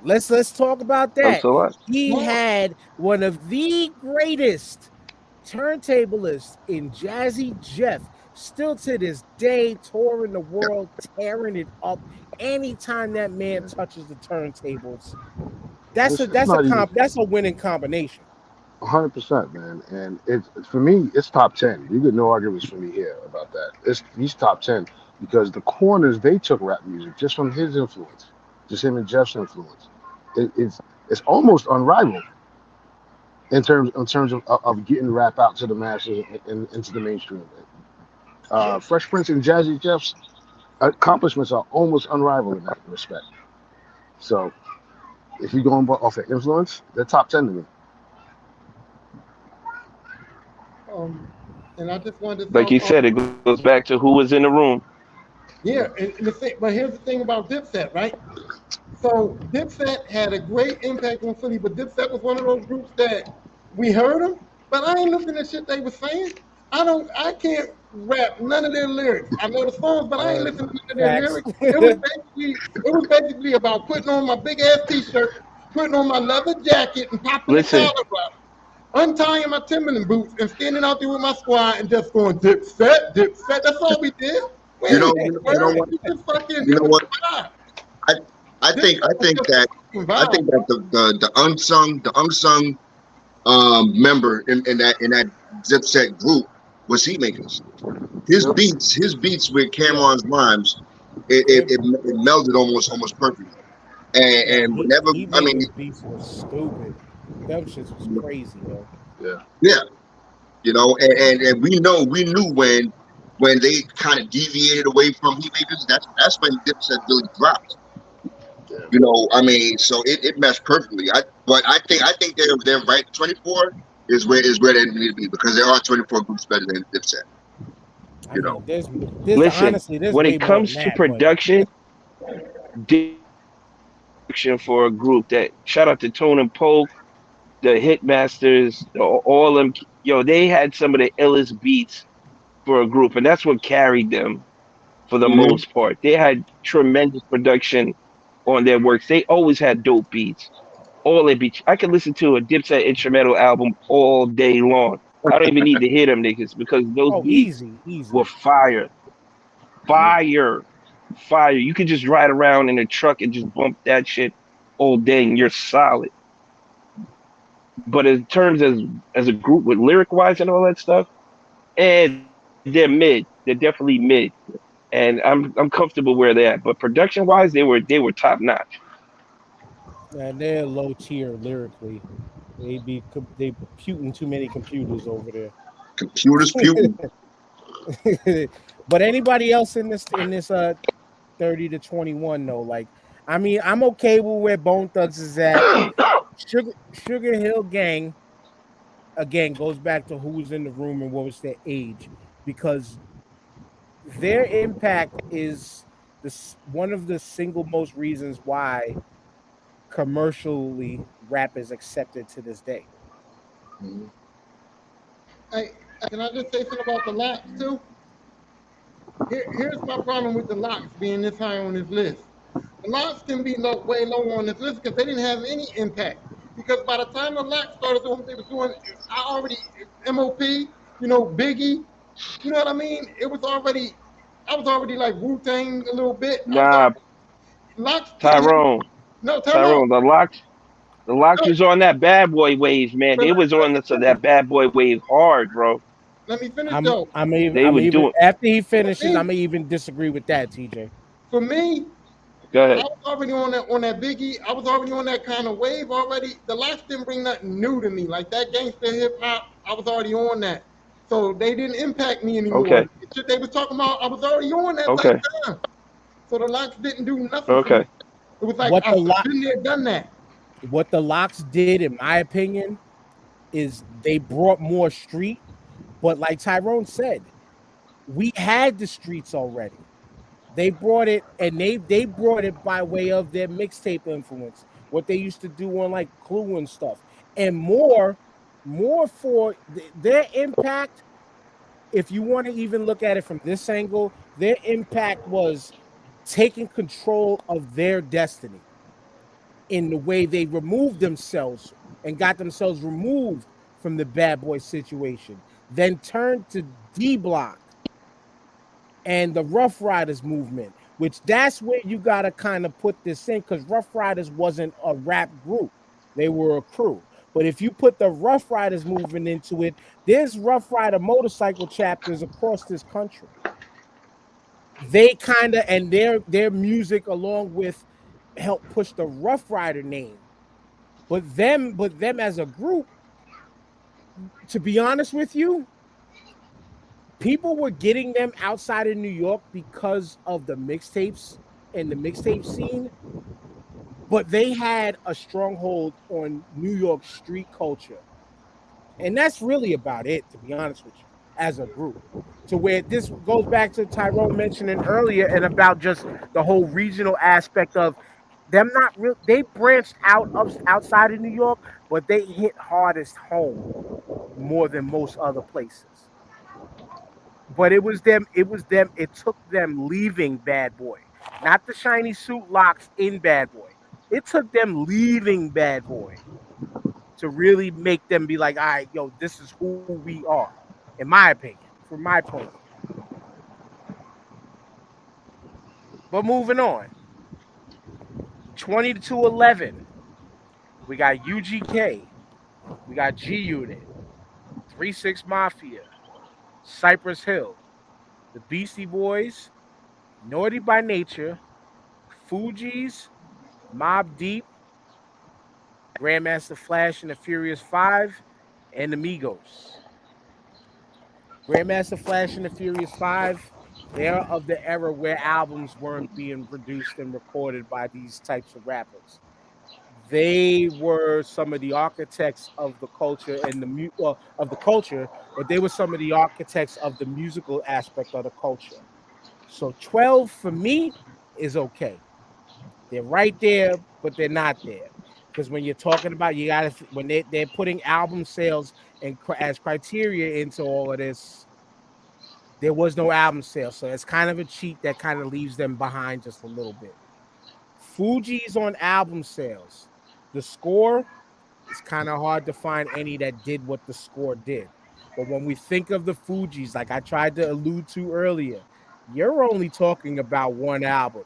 S3: Let's talk about that. He had one of the greatest turntablists in Jazzy Jeff, still to this day touring the world, tearing it up. Anytime that man touches the turntables, that's a winning combination.
S1: 100%, man. And it's for me, it's top 10. You get no arguments from me here about that. He's top 10 because the corners they took rap music just from his influence, just him and Jeff's influence. It's almost unrivaled in terms of getting rap out to the masses and into the mainstream. Fresh Prince and Jazzy Jeff's accomplishments are almost unrivaled in that respect. So if you're going off of influence, they're top 10 to me.
S6: And I just wanted to
S4: like you said, it goes back to who was in the room.
S6: Yeah, but here's the thing about Dipset, right? So Dipset had a great impact on Philly, but Dipset was one of those groups that we heard them, but I ain't listening to shit they were saying. I can't rap none of their lyrics. I know the songs, but I ain't listening to their lyrics. It was basically about putting on my big ass t-shirt, putting on my leather jacket, and popping the collar up, untying my Timberland boots, and standing out there with my squad and just going Dipset, Dipset. That's all we did.
S5: You know what? I think that the unsung member in that Dipset group was Heatmakers. His beats with Cameron's rhymes, it melded almost perfectly. And whenever
S3: beats were stupid. Them shits was crazy, though.
S1: Yeah.
S5: And we knew when when they kind of deviated away from Heat Makers, that's when Dipset really dropped. You know, I mean, so it meshed perfectly. But I think they're right. 24 is where they need to be because there are 24 groups better than Dipset.
S3: I
S5: You
S3: mean,
S5: know,
S3: there's
S4: Listen,
S3: honestly there's
S4: when
S3: way
S4: it
S3: more than
S4: comes to
S3: that, but
S4: production for a group, that shout out to Tone and Polk, the Hitmasters, all them, yo, they had some of the illest beats for a group, and that's what carried them for the
S5: Mhm.
S4: most part. They had tremendous production on their works. They always had dope beats. All their beats. I could listen to a Dipset instrumental album all day long. I don't even need to hear them niggas because those
S3: oh,
S4: beats
S3: easy.
S4: were fire, fire, fire. You could just ride around in a truck and just bump that shit all day, and you're solid. But in terms as a group with lyric wise and all that stuff, and they're mid. They're definitely mid, and I'm comfortable where they're at. But production wise, they were top notch.
S3: And they're low tier lyrically. They puting too many computers over there.
S5: Computers puking.
S3: But anybody else in this 30 to 21 though, like I mean, I'm okay with where Bone Thugs is at. Sugar Hill Gang again goes back to who was in the room and what was their age, because their impact is one of the single most reasons why commercially rap is accepted to this day.
S5: Mhm.
S6: Hey, can I just say something about the locks too? Here's my problem with the locks being this high on this list. The locks can be way lower on this list because they didn't have any impact. Because by the time the locks started doing what they was doing, I already MOP, Biggie, you know what I mean? I was already like Wu-Tang a little bit.
S4: Nah,
S6: Locks didn't have,
S4: Tyrone,
S6: no, time out.
S4: Tyrone, the locks
S6: No,
S4: was on that bad boy wave, man.
S6: but
S4: They was on that bad boy wave hard, bro.
S6: let me finish
S3: I'm
S6: though.
S3: I'm even
S4: They
S3: I'm
S4: were
S3: even
S4: doing.
S3: after he
S6: For
S3: finishes,
S6: me,
S3: I'm gonna even disagree with that, TJ.
S6: for me,
S4: Go
S6: I
S4: ahead.
S6: was already on that Biggie. I was already on that kind of wave already. The locks didn't bring nothing new to me. Like that gangster hip hop, I was already on that. So they didn't impact me anymore.
S4: Okay.
S6: The shit they was talking about, I was already on that by the
S4: Okay.
S6: time. So the locks didn't do nothing for me.
S4: Okay.
S6: It was like
S3: What the
S6: I've
S3: lock
S6: been there, done that.
S3: what the locks did, in my opinion, is they brought more street. But like Tyrone said, we had the streets already. They brought it, and they brought it by way of their mixtape influence, what they used to do on like Clue and stuff, and more for their impact. If you want to even look at it from this angle, their impact was taking control of their destiny in the way they removed themselves and got themselves removed from the bad boy situation, then turned to D Block and the Rough Riders movement, which that's where you got to kind of put this in, because Rough Riders wasn't a rap group, they were a crew. But if you put the Rough Riders movement into it, there's Rough Rider motorcycle chapters across this country. They kind of, and their music along with help push the Rough Rider name. But them as a group, to be honest with you, people were getting them outside of New York because of the mixtapes and the mixtape scene, but they had a stronghold on New York street culture. And that's really about it, to be honest with you, as a group. To where this goes back to Tyrone mentioning earlier and about just the whole regional aspect of them not real. They branched outside of New York, but they hit hardest home more than most other places. But it was them. It took them leaving Bad Boy, not the shiny suit locks in Bad Boy. It took them leaving Bad Boy to really make them be like, all right, yo, this is who we are, in my opinion, from my point of view. But moving on, 20 to 11, we got UGK, we got G Unit, 3-6 Mafia, Cypress Hill, the Beastie Boys, Naughty by Nature, Fugees, Mobb Deep, Grandmaster Flash and the Furious Five, and Amigos. Grandmaster Flash and the Furious Five, they're of the era where albums weren't being produced and recorded by these types of rappers. They were some of the architects of the culture and of the culture, but they were some of the architects of the musical aspect of the culture. So 12 for me is okay. They're right there, but they're not there. Because when you're talking about, you gotta, when they're putting album sales and as criteria into all of this, there was no album sales. So it's kind of a cheat that kind of leaves them behind just a little bit. Fugees on album sales. The score, it's kind of hard to find any that did what the score did. But when we think of the Fugees, like I tried to allude to earlier, you're only talking about one album.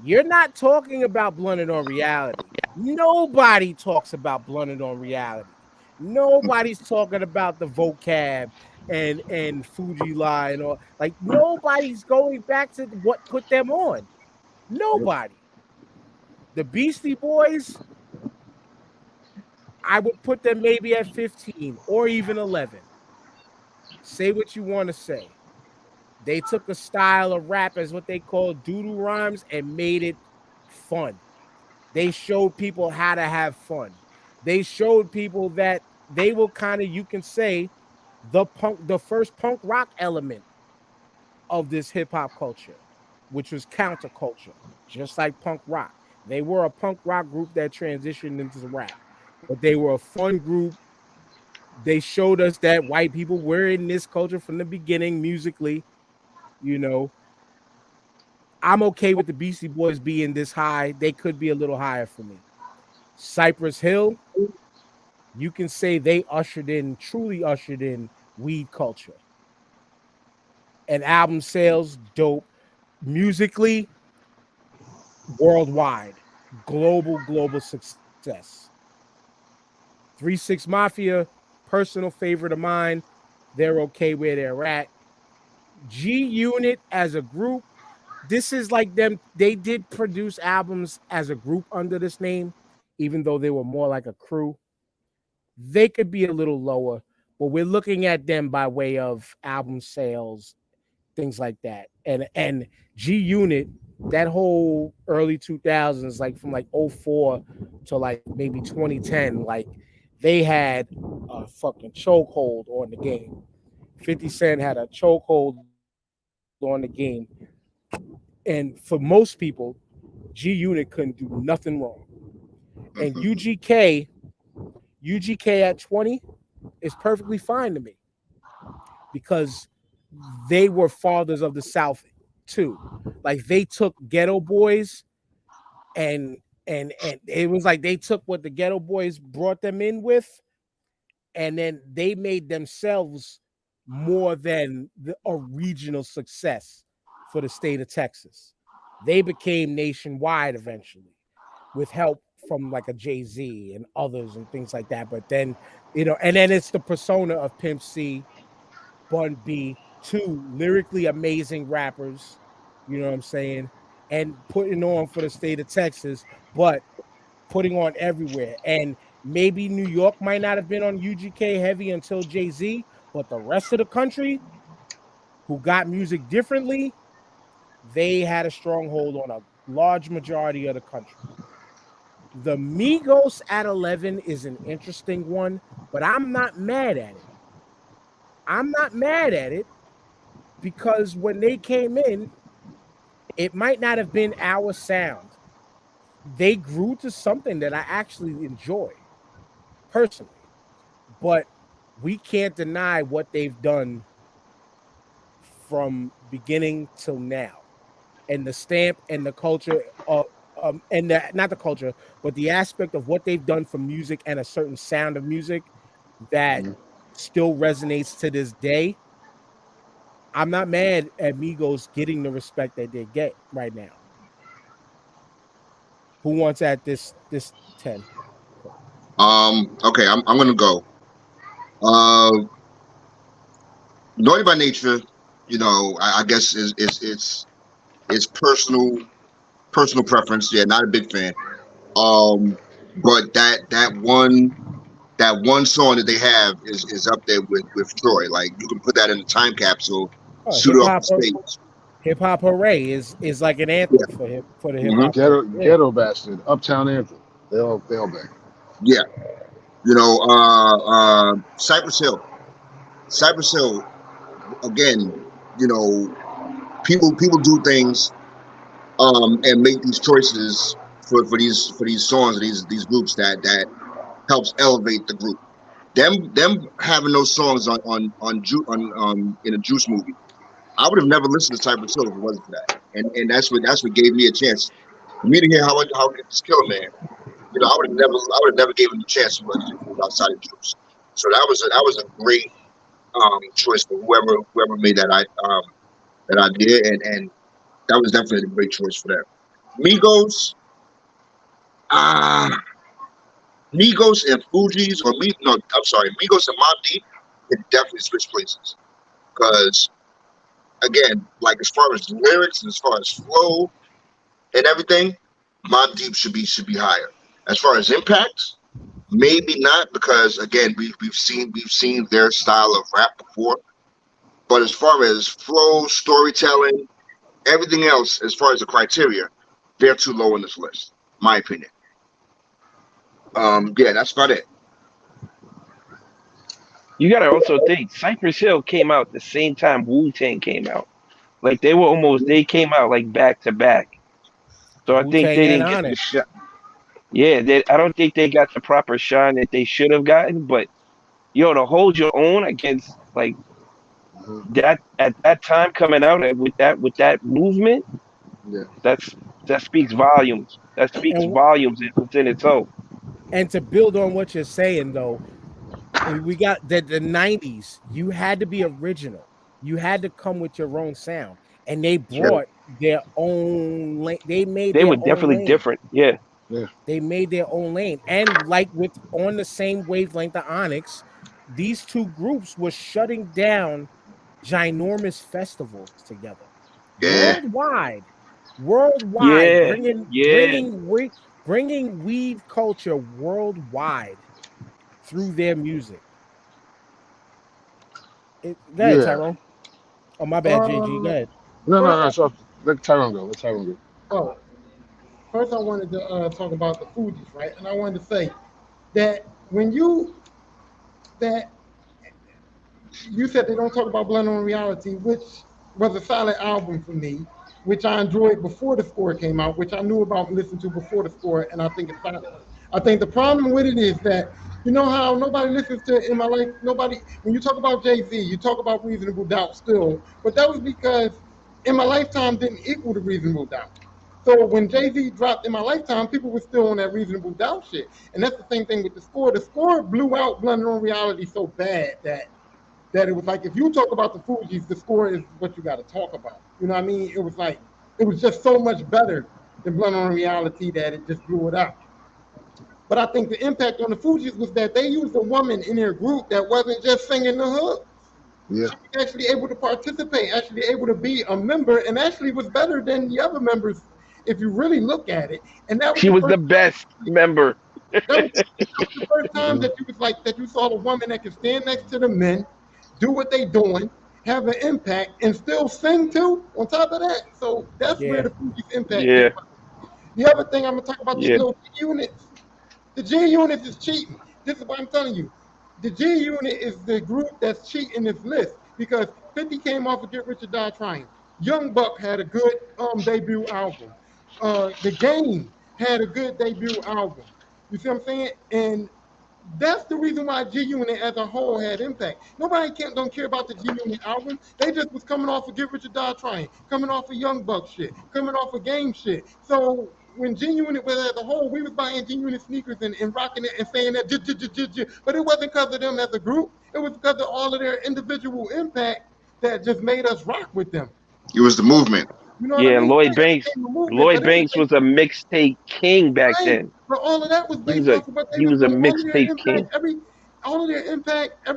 S3: You're not talking about Blunted on Reality. Nobody talks about Blunted on Reality. Nobody's talking about the vocab and Fuji Lie and all. Like, nobody's going back to what put them on. Nobody. The Beastie Boys, I would put them maybe at 15 or even 11. Say what you want to say. They took a style of rap as what they call doodle rhymes and made it fun. They showed people how to have fun. They showed people that they will kind of, you can say, the first punk rock element of this hip hop culture, which was counterculture, just like punk rock. They were a punk rock group that transitioned into rap, but they were a fun group. They showed us that white people were in this culture from the beginning musically. You know, I'm okay with the Beastie Boys being this high. They could be a little higher for me. Cypress Hill, you can say they truly ushered in weed culture. And album sales, dope. Musically, worldwide, global success. 3 6 Mafia, personal favorite of mine. They're okay where they're at. G Unit as a group, this is like them. They did produce albums as a group under this name, even though they were more like a crew. They could be a little lower, but we're looking at them by way of album sales, things like that. And G Unit, that whole early 2000s, like from like 04 to like maybe 2010, like they had a fucking chokehold on the game. 50 Cent had a chokehold on the game. And for most people, G Unit couldn't do nothing wrong. And UGK at 20 is perfectly fine to me because they were fathers of the South too. Like they took Ghetto Boys and it was like they took what the Ghetto Boys brought them in with, and then they made themselves more than a regional success for the state of Texas. They became nationwide eventually with help from like a Jay-Z and others and things like that. But then, you know, and then it's the persona of Pimp C, Bun B, two lyrically amazing rappers, you know what I'm saying, and putting on for the state of Texas, but putting on everywhere. And maybe New York might not have been on UGK heavy until Jay-Z, but the rest of the country who got music differently, they had a stronghold on a large majority of the country. The Migos at 11 is an interesting one, but I'm not mad at it. I'm not mad at it because when they came in, it might not have been our sound. They grew to something that I actually enjoy personally, but we can't deny what they've done from beginning till now, and the stamp and the culture of not the culture, but the aspect of what they've done for music and a certain sound of music that still resonates to this day. I'm not mad at Migos getting the respect that they get right now. Who wants at this 10?
S5: Okay, I'm gonna go. Naughty by Nature, you know, I guess it's personal preference. Yeah, not a big fan. But that that one song that they have is up there with Troy. Like you can put that in a time capsule, shoot it off the stage.
S3: Hip Hop Hooray is like an anthem for the hip hop.
S1: Ghetto Bastard, Uptown Anthem. They all bang.
S5: Yeah, you know, Cypress Hill. Cypress Hill, again, you know, people do things and make these choices for these songs, these groups that helps elevate the group. Them having those songs on in a Juice movie, I would have never listened to Cypress Hill if it wasn't for that. And that's what gave me a chance. For me to hear how this Killer Man, you know, I would have never gave him a chance if it was outside of Juice. So that was a great choice for whoever made that idea, and that was definitely a great choice for them. Migos and Fugees, Migos and Mobb Deep can definitely switch places. Because again, like as far as lyrics and as far as flow and everything, Mobb Deep should be higher. As far as impact, maybe not, because again, we've seen their style of rap before. But as far as flow, storytelling, everything else, as far as the criteria, they're too low on this list, my opinion. Yeah, that's about it.
S4: You gotta also think Cypress Hill came out the same time Wu-Tang came out. Like they came out like back to back. So I think they didn't get the shot. Yeah, I don't think they got the proper shine that they should have gotten. But to hold your own against like that at that time coming out with that movement, that speaks volumes. That speaks volumes within itself.
S3: And to build on what you're saying, though, we got the 90s. You had to be original. You had to come with your own sound, and they brought their own lane. They were
S4: definitely different. Yeah.
S3: They made their own lane, and like on the same wavelength of Onyx, these two groups were shutting down ginormous festivals together, worldwide, bringing weed culture worldwide through their music. Go ahead, Tyrone. Oh, my bad, JG. Go ahead.
S1: No. So let Tyrone go.
S6: Oh, first I wanted to talk about the Fugees, right? And I wanted to say that you said they don't talk about Blood on Reality, which was a solid album for me, which I enjoyed before the score came out, which I knew about and listened to before the score, and I think it's solid. I think the problem with it is that, you know how nobody listens to In My Life, when you talk about Jay-Z, you talk about Reasonable Doubt still, but that was because In My Lifetime didn't equal the Reasonable Doubt. So when Jay-Z dropped In My Lifetime, people were still on that Reasonable Doubt shit. And that's the same thing with the score. The score blew out Blood on Reality so bad that it was like, if you talk about the Fugees, the score is what you got to talk about. You know what I mean? It was just so much better than Blood on Reality that it just blew it out. But I think the impact on the Fugees was that they used a woman in their group that wasn't just singing the hook.
S1: Yeah.
S6: She was actually able to participate, actually able to be a member, and actually was better than the other members if you really look at it. And that was
S4: she was the best member.
S6: That was the first time that you saw a woman that could stand next to the men, do what they doing, have an impact, and still sing too on top of that. So that's where the Fugees impact is. The other thing I'm gonna talk about, the little G-Units. The G-Unit is cheating. This is what I'm telling you. The G-Unit is the group that's cheating this list because 50 came off of Get Rich or Die Trying. Young Buck had a good debut album. The Game had a good debut album. You see what I'm saying? And that's the reason why G-Unit as a whole had impact. Nobody don't care about the G-Unit album. They just was coming off of Get Rich or Die Trying, coming off of Young Buck shit, coming off of Game shit. So when G-Unit was as a whole, we was buying G-Unit sneakers and rocking it and saying that, but it wasn't because of them as a group. It was because of all of their individual impact that just made us rock with them.
S5: It was the movement.
S6: You know what I mean?
S4: Lloyd Banks was a mixtape king back then.
S6: But all of that was based off of what they
S4: he was a mixtape king.
S6: All of their impact, all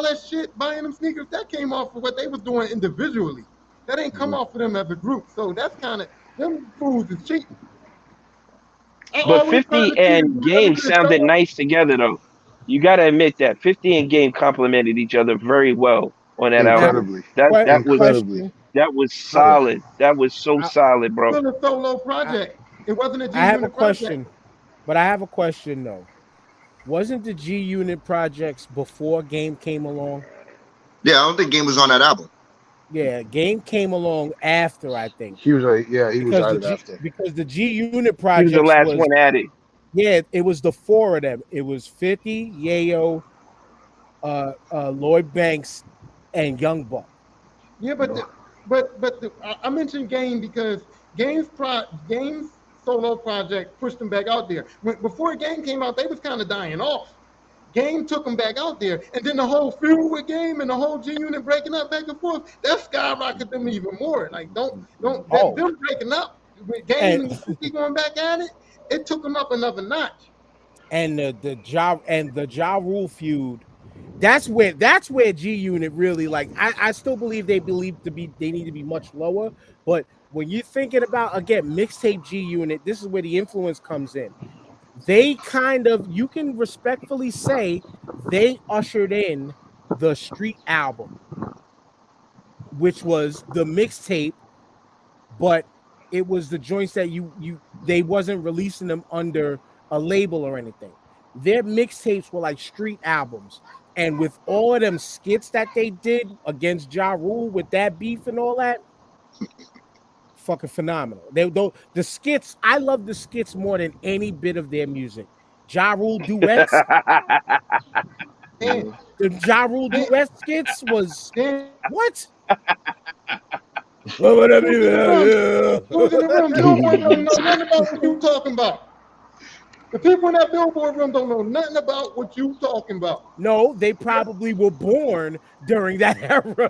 S6: that shit, buying them sneakers, that came off of what they was doing individually. That ain't come off of them as a group. So that's kind of, them fools is cheating.
S4: But 50 and Game sounded nice together, though. You got to admit that 50 and Game complemented each other very well on that album.
S1: Incredibly,
S4: That
S3: Que-
S4: that was
S1: incredibly.
S3: question.
S4: that was
S1: Yeah.
S4: solid. That was so
S3: I,
S4: solid, bro.
S6: Still a solo
S3: I,
S6: project. It wasn't a G
S3: I have a
S6: Unit project.
S3: question, but I have a question though. Wasn't the G Unit projects before Game came along?
S5: Yeah, I don't think Game was on that album.
S3: Yeah, Game came along after, I think,
S1: He was like, yeah, he was
S3: because
S1: added after.
S3: the G Unit
S4: He was the
S3: projects
S4: last
S3: was
S4: one added.
S3: it was the four of them. It was 50, Yayo, Lloyd Banks, and Young Buck.
S6: Yeah, I mentioned Game because Game's solo project pushed him back out there. Before Game came out, they was kind of dying off. Game took them back out there, and then the whole feud with Game and the whole G Unit breaking up back and forth, that skyrocketed them even more. Like them breaking up with Game and 50 going back at it, it took them up another notch.
S3: And the Ja Rule feud. That's where G Unit really, like, I still believe they need to be much lower, but when you're thinking about, again, mixtape G Unit, this is where the influence comes in. They kind of, you can respectfully say, they ushered in the Street album, which was the mixtape, but it was the joints that they wasn't releasing them under a label or anything. Their mixtapes were like street albums. And with all of them skits that they did against Ja Rule with that beef and all that, fucking phenomenal. The skits, I love the skits more than any bit of their music. Ja Rule duets. The Ja Rule duet skits was what?
S6: Who's in the room? Billboard don't know nothing about what you talking about. The people in that Billboard room don't know nothing about what you talking about.
S3: No, they probably were born during that era.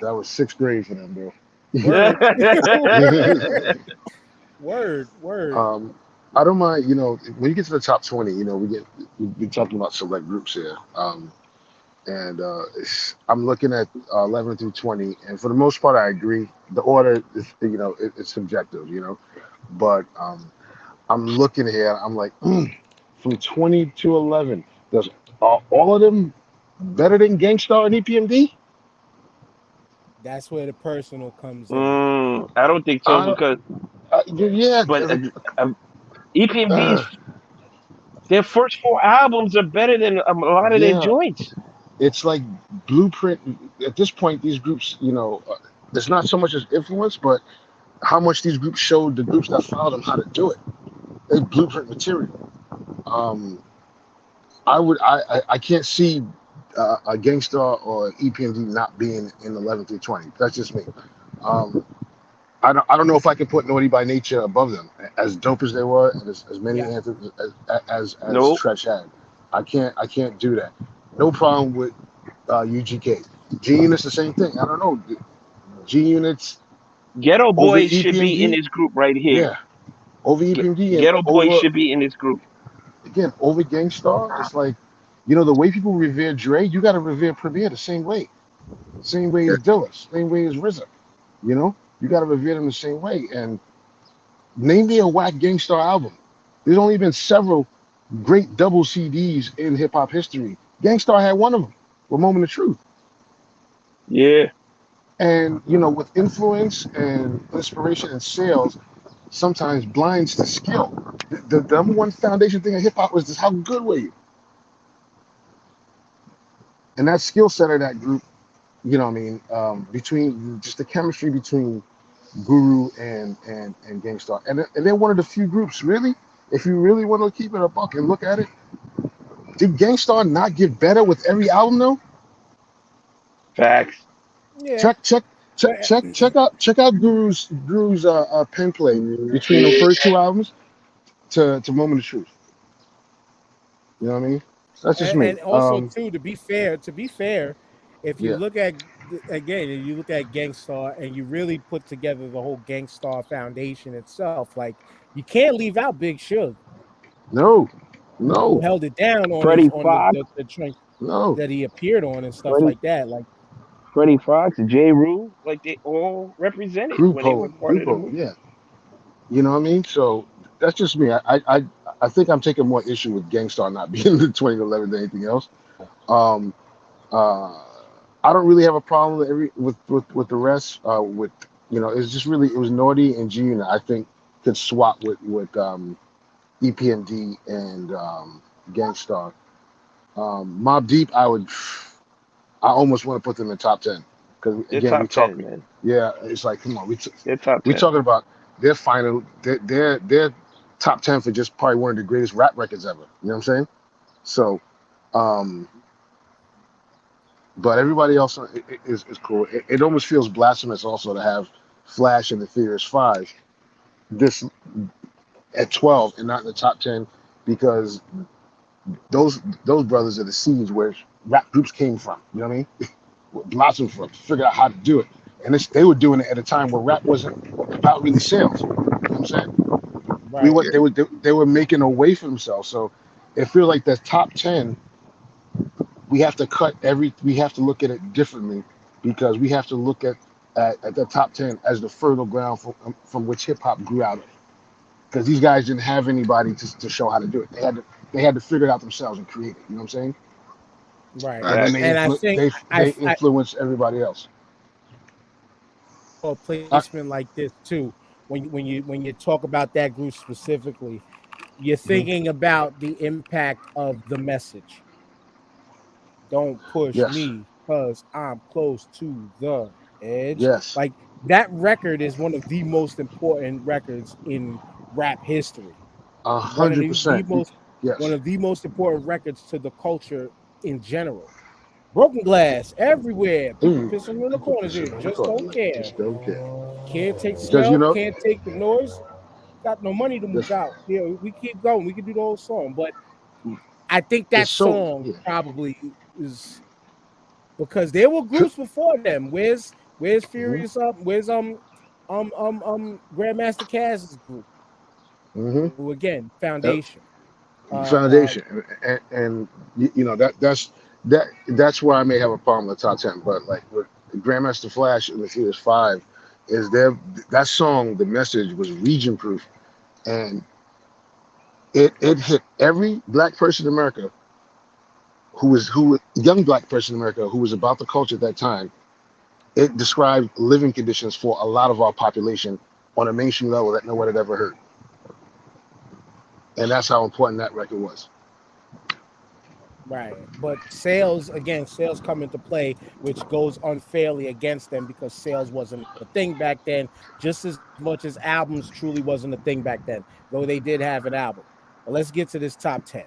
S1: That was 6th grade for them, bro.
S3: Word.
S1: I don't mind, when you get to the top 20, we're talking about select groups here. And I'm looking at 11 through 20, and for the most part, I agree. The order is, it's subjective, but I'm looking here. I'm like, from 20 to 11, does all of them better than Gangstar and EPMD?
S3: That's where the personal comes in.
S4: I don't think so because
S1: but
S4: EPMD's their first 4 albums are better than a lot of their joints.
S1: It's like Blueprint. At this point, these groups, there's not so much as influence, but how much these groups showed the groups that followed them how to do it. They Blueprint material. I can't see a Gangstar or EPMD not being in 11 through 20. That's just me. I don't know if I can put Naughty by Nature above them. As dope as they were, and as many anthems as Stretch had, I can't do that. No problem with UGK. G Unit's the same thing. I don't know. G Unit's
S4: Ghetto Boys should be in this group right here.
S1: Yeah. Over EPMD.
S4: Ghetto Boys should be in this group.
S1: Again, over Gangstar, it's like, the way people revere Dre, you got to revere Premier the same way. Same way as Dilla, same way as RZA. You got to revere them the same way. And name me a whack Gangstar album. There's only been several great double CDs in hip hop history. Gangstar had one of them, with Moment of Truth.
S4: Yeah.
S1: And, with influence and inspiration and sales, sometimes blinds to skill. The number one foundation thing of hip hop was just how good were you? And that skill set of that group, between just the chemistry between Guru and Gangstar. And they're one of the few groups, really, if you really want to keep it a buck and look at it, did Gangstar not get better with every album though?
S4: Facts.
S3: Yeah.
S1: Check out Guru's pen play between the first 2 albums to Moment of Truth. You know what I mean? That's just me.
S3: And also too, to be fair, if you look at Gangstar and you really put together the whole Gangstar foundation itself, like, you can't leave out Big Suge.
S1: No.
S3: Who held it down on the train that he appeared on and stuff like that. Like
S4: Freddie Fox, J. Rule, like they all represented when they were part of the movie.
S1: Yeah. You know what I mean? So that's just me. I think I'm taking more issue with Gangstar not being in the 2011 than anything else. Um, uh, I don't really have a problem with with the rest. With it's just really it was Naughty and G Unit. I think could swap with EPMD and Gangstar. Mobb Deep, I almost want to put them in top 10 because
S4: They're
S1: again we
S4: top 10,
S1: talk.
S4: man.
S1: Yeah, it's like come on,
S4: They're top
S1: we're
S4: 10.
S1: talking about their final, their top 10 for just probably one of the greatest rap records ever. You know what I'm saying? So, um, but everybody else is cool. It almost feels blasphemous also to have Flash and the Furious Five this at 12 and not in the top 10 because those brothers are the seeds where rap groups came from. You know what I mean? Blossomed from, figured out how to do it, and they were doing it at a time where rap wasn't about really sales. You know what I'm saying?
S3: Right.
S1: They were making a way for themselves. So it feels like the top 10 we have to we have to look at it differently because we have to look at the top 10 as the fertile ground from which hip hop grew out of. Because these guys didn't have anybody to show how to do it. They had to figure it out themselves and create it. You know what I'm saying?
S3: Right.
S1: And then
S3: And I think
S1: they influence everybody else.
S3: A placement like this too. When you talk about that group specifically, you're thinking about the impact of the message. Don't push
S1: Yes.
S3: me because I'm close to the edge.
S1: Yes.
S3: Like that record is one of the most important records in rap history.
S1: 100%. Yes.
S3: One of the most important records to the culture in general. Broken glass everywhere. People pissing in the corners here. Just don't care.
S1: Just don't care.
S3: Can't take the
S1: Because,
S3: smell, can't take the noise. Got no money to move out. Yeah, we keep going. We can do the whole song, but I think that song probably is because there were groups before them. Where's Furious Up? Where's Grandmaster Caz's group? Who again, Foundation.
S1: Foundation, and that's where I may have a problem with top 10. But like with Grandmaster Flash and the Furious Five, is that song? The message was region proof, and it hit every black person in America young black person in America who was about the culture at that time. It described living conditions for a lot of our population on a mainstream level that no one had ever heard. And that's how important that record was.
S3: Right. But sales come into play, which goes unfairly against them because sales wasn't a thing back then, just as much as albums truly wasn't a thing back then, though they did have an album. But let's get to this top 10.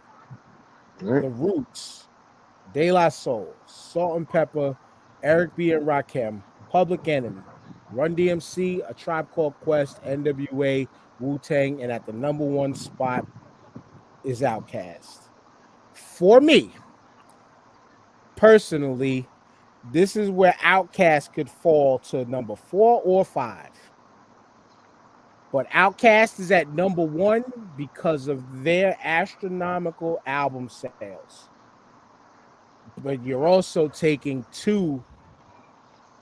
S1: Right.
S3: The Roots, De La Soul, Salt and Pepper, Eric B. and Rakim, Public Enemy, Run DMC, A Tribe Called Quest, NWA, Wu-Tang, and at the number one spot is Outkast. For me, personally, this is where Outkast could fall to number 4 or 5. But Outkast is at number 1 because of their astronomical album sales. But you're also taking 2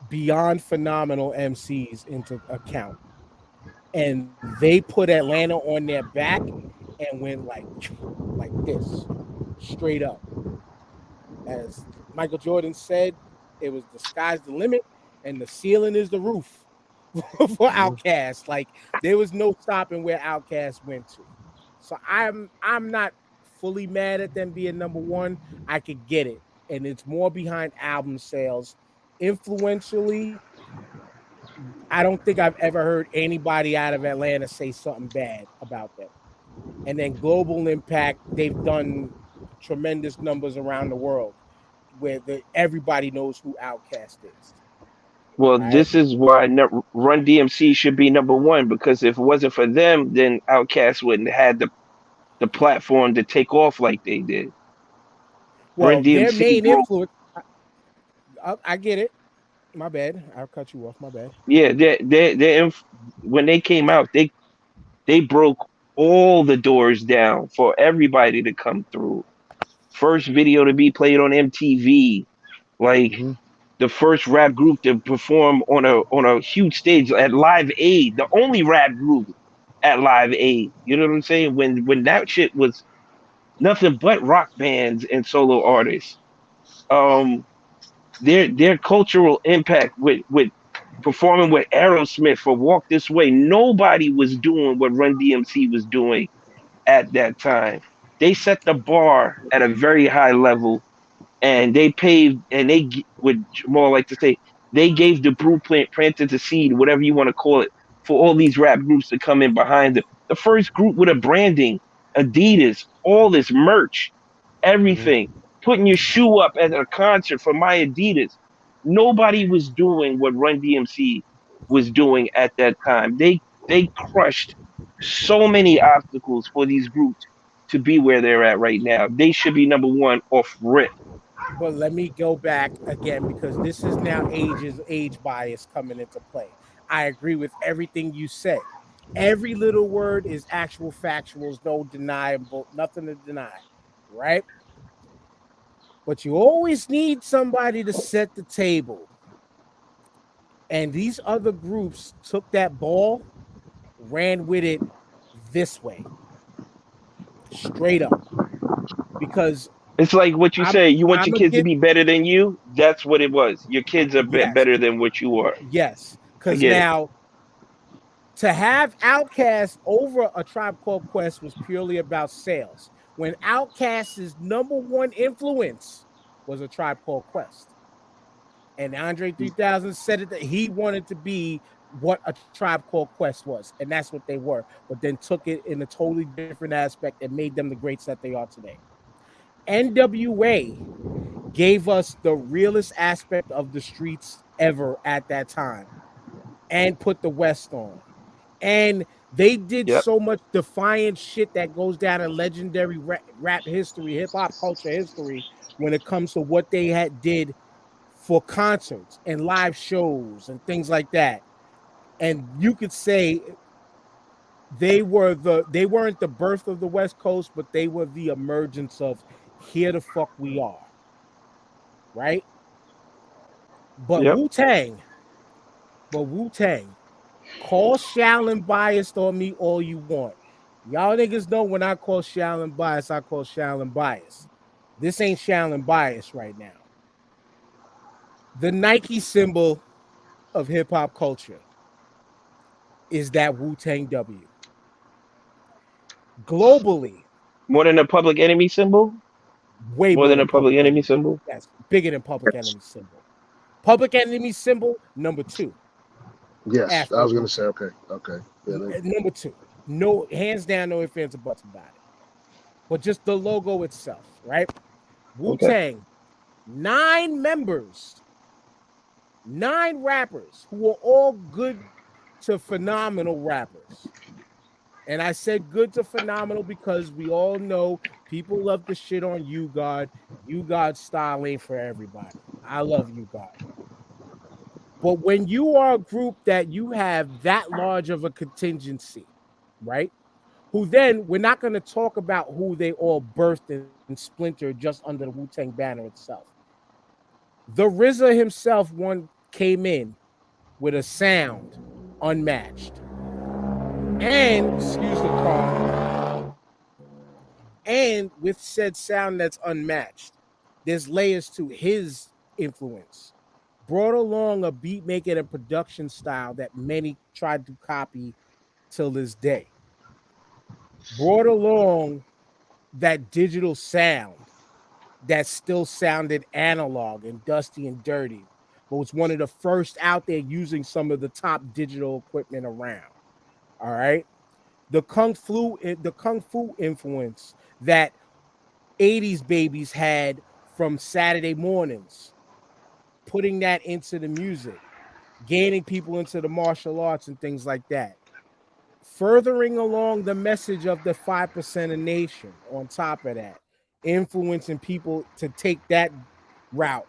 S3: beyond phenomenal MCs into account. And they put Atlanta on their back and went like this, straight up. As Michael Jordan said, it was the sky's the limit and the ceiling is the roof for Outkast. Like there was no stopping where Outkast went to. So I'm not fully mad at them being number 1. I could get it. And it's more behind album sales. Influentially, I don't think I've ever heard anybody out of Atlanta say something bad about them. And then global impact, they've done tremendous numbers around the world where everybody knows who Outkast is.
S4: Well, this is why Run DMC should be number 1, because if it wasn't for them, then Outkast wouldn't have had the platform to take off like they did.
S3: Well,
S4: Run DMC
S3: their main influence, I get it. My bad. I'll cut you off. My bad.
S4: Yeah, when they came out, they broke all the doors down for everybody to come through. First video to be played on MTV, like the first rap group to perform on a huge stage at Live Aid, the only rap group at Live Aid. You know what I'm saying? When that shit was nothing but rock bands and solo artists. Um, their cultural impact with performing with Aerosmith for Walk This Way. Nobody was doing what Run DMC was doing at that time. They set the bar at a very high level, and they paved, and would more like to say, they gave the blueprint, planted the seed, whatever you want to call it, for all these rap groups to come in behind them. The first group with a branding, Adidas, all this merch, everything, putting your shoe up at a concert for my Adidas. Nobody was doing what Run DMC was doing at that time. They crushed so many obstacles for these groups to be where they're at right now. They should be number one off rip.
S3: But let me go back again, because this is now age bias coming into play. I agree with everything you said. Every little word is actual factuals, no deniable, nothing to deny, right? But you always need somebody to set the table. And these other groups took that ball, ran with it this way, straight up. Because
S4: it's like what you say. You want your kids to be better than you. That's what it was. Your kids are better than what you are.
S3: Yes, because now to have Outkast over a Tribe Called Quest was purely about sales. When Outkast's number one influence was a Tribe Called Quest, and Andre 3000 said it that he wanted to be what a Tribe Called Quest was, and that's what they were. But then took it in a totally different aspect and made them the greats that they are today. NWA gave us the realest aspect of the streets ever at that time and put the West on. And they did so much defiant shit that goes down in legendary rap history, hip-hop culture history, when it comes to what they did for concerts and live shows and things like that. And you could say they weren't the birth of the West Coast, but they were the emergence of here the fuck we are, right? But Wu-Tang, call Shaolin biased on me all you want. Y'all niggas know when I call Shaolin bias, I call Shaolin bias. This ain't Shaolin bias right now. The Nike symbol of hip hop culture is that Wu-Tang W. Globally,
S4: more than a Public Enemy symbol.
S3: Way
S4: more than a Public Enemy symbol.
S3: Yes, bigger than Public Enemy symbol. Public Enemy symbol number 2.
S1: Yes, I was gonna say okay.
S3: Yeah, number 2. No, hands down, no ifs, ands, or buts about it. But just the logo itself, right? Wu-Tang, 9 members, 9 rappers who are all good to phenomenal rappers. And I said good to phenomenal because we all know people love to shit on U-God. U-God style ain't for everybody. I love U-God. But when you are a group that you have that large of a contingency, right? Who then, we're not going to talk about who they all birthed and splintered just under the Wu-Tang banner itself. The RZA himself came in with a sound unmatched. And, excuse the car, and with said sound that's unmatched, there's layers to his influence. Brought along a beat making and production style that many tried to copy till this day. Brought along that digital sound that still sounded analog and dusty and dirty, but was one of the first out there using some of the top digital equipment around. All right, the kung fu influence that 80s babies had from Saturday mornings, putting that into the music, gaining people into the martial arts and things like that, furthering along the message of the 5% of nation. On top of that, influencing people to take that route,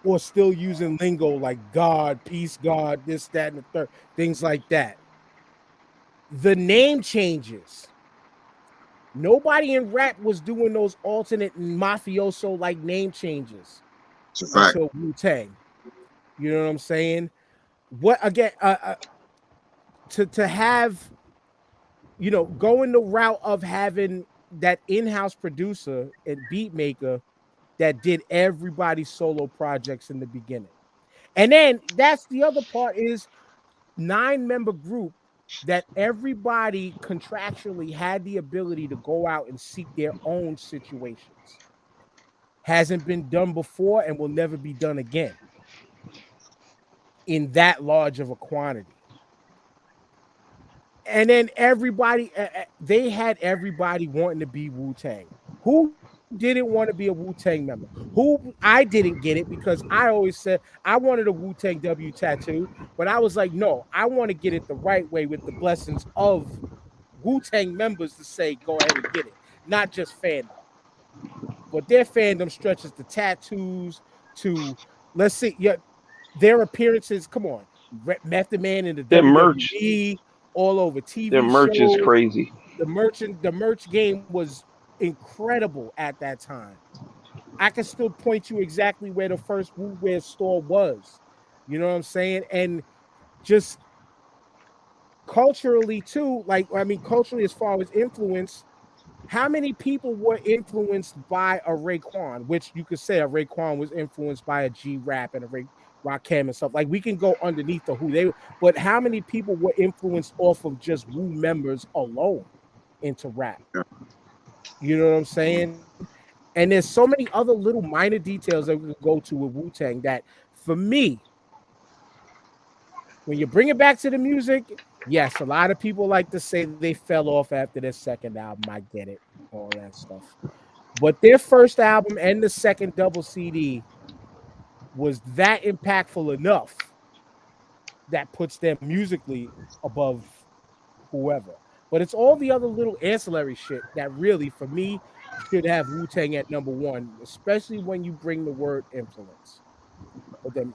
S3: or still using lingo like God, peace, God, this, that, and the third, things like that. The name changes. Nobody in rap was doing those alternate mafioso like name changes until Wu-Tang. You know what I'm saying? What again? To have going the route of having that in-house producer and beat maker that did everybody's solo projects in the beginning. And then that's the other part is 9-member group that everybody contractually had the ability to go out and seek their own situations. Hasn't been done before and will never be done again in that large of a quantity. And then everybody, they had everybody wanting to be Wu-Tang. Who didn't want to be a Wu-Tang member? Who I didn't get it because I always said I wanted a Wu-Tang W tattoo, but I was like, no, I want to get it the right way with the blessings of Wu-Tang members to say, go ahead and get it, not just fandom. But their fandom stretches to tattoos, to let's see, their appearances. Come on, Method Man in the
S4: Their
S3: WWE, all over TV.
S4: Their merch
S3: shows.
S4: is crazy.
S3: The merch game was incredible at that time. I can still point you exactly where the first Wu Wear store was. You know what I'm saying? And just culturally too, culturally as far as influence, how many people were influenced by a Raekwon, which you could say a Raekwon was influenced by a G-Rap and a Rakim and stuff. Like we can go underneath the who they, but how many people were influenced off of just Wu members alone into rap? You know what I'm saying? And there's so many other little minor details that we could go to with Wu-Tang that, for me, when you bring it back to the music, yes, a lot of people like to say they fell off after their second album. I get it, all that stuff. But their first album and the second double CD was that impactful enough that puts them musically above whoever. But it's all the other little ancillary shit that really, for me, should have Wu-Tang at number one, especially when you bring the word influence. But then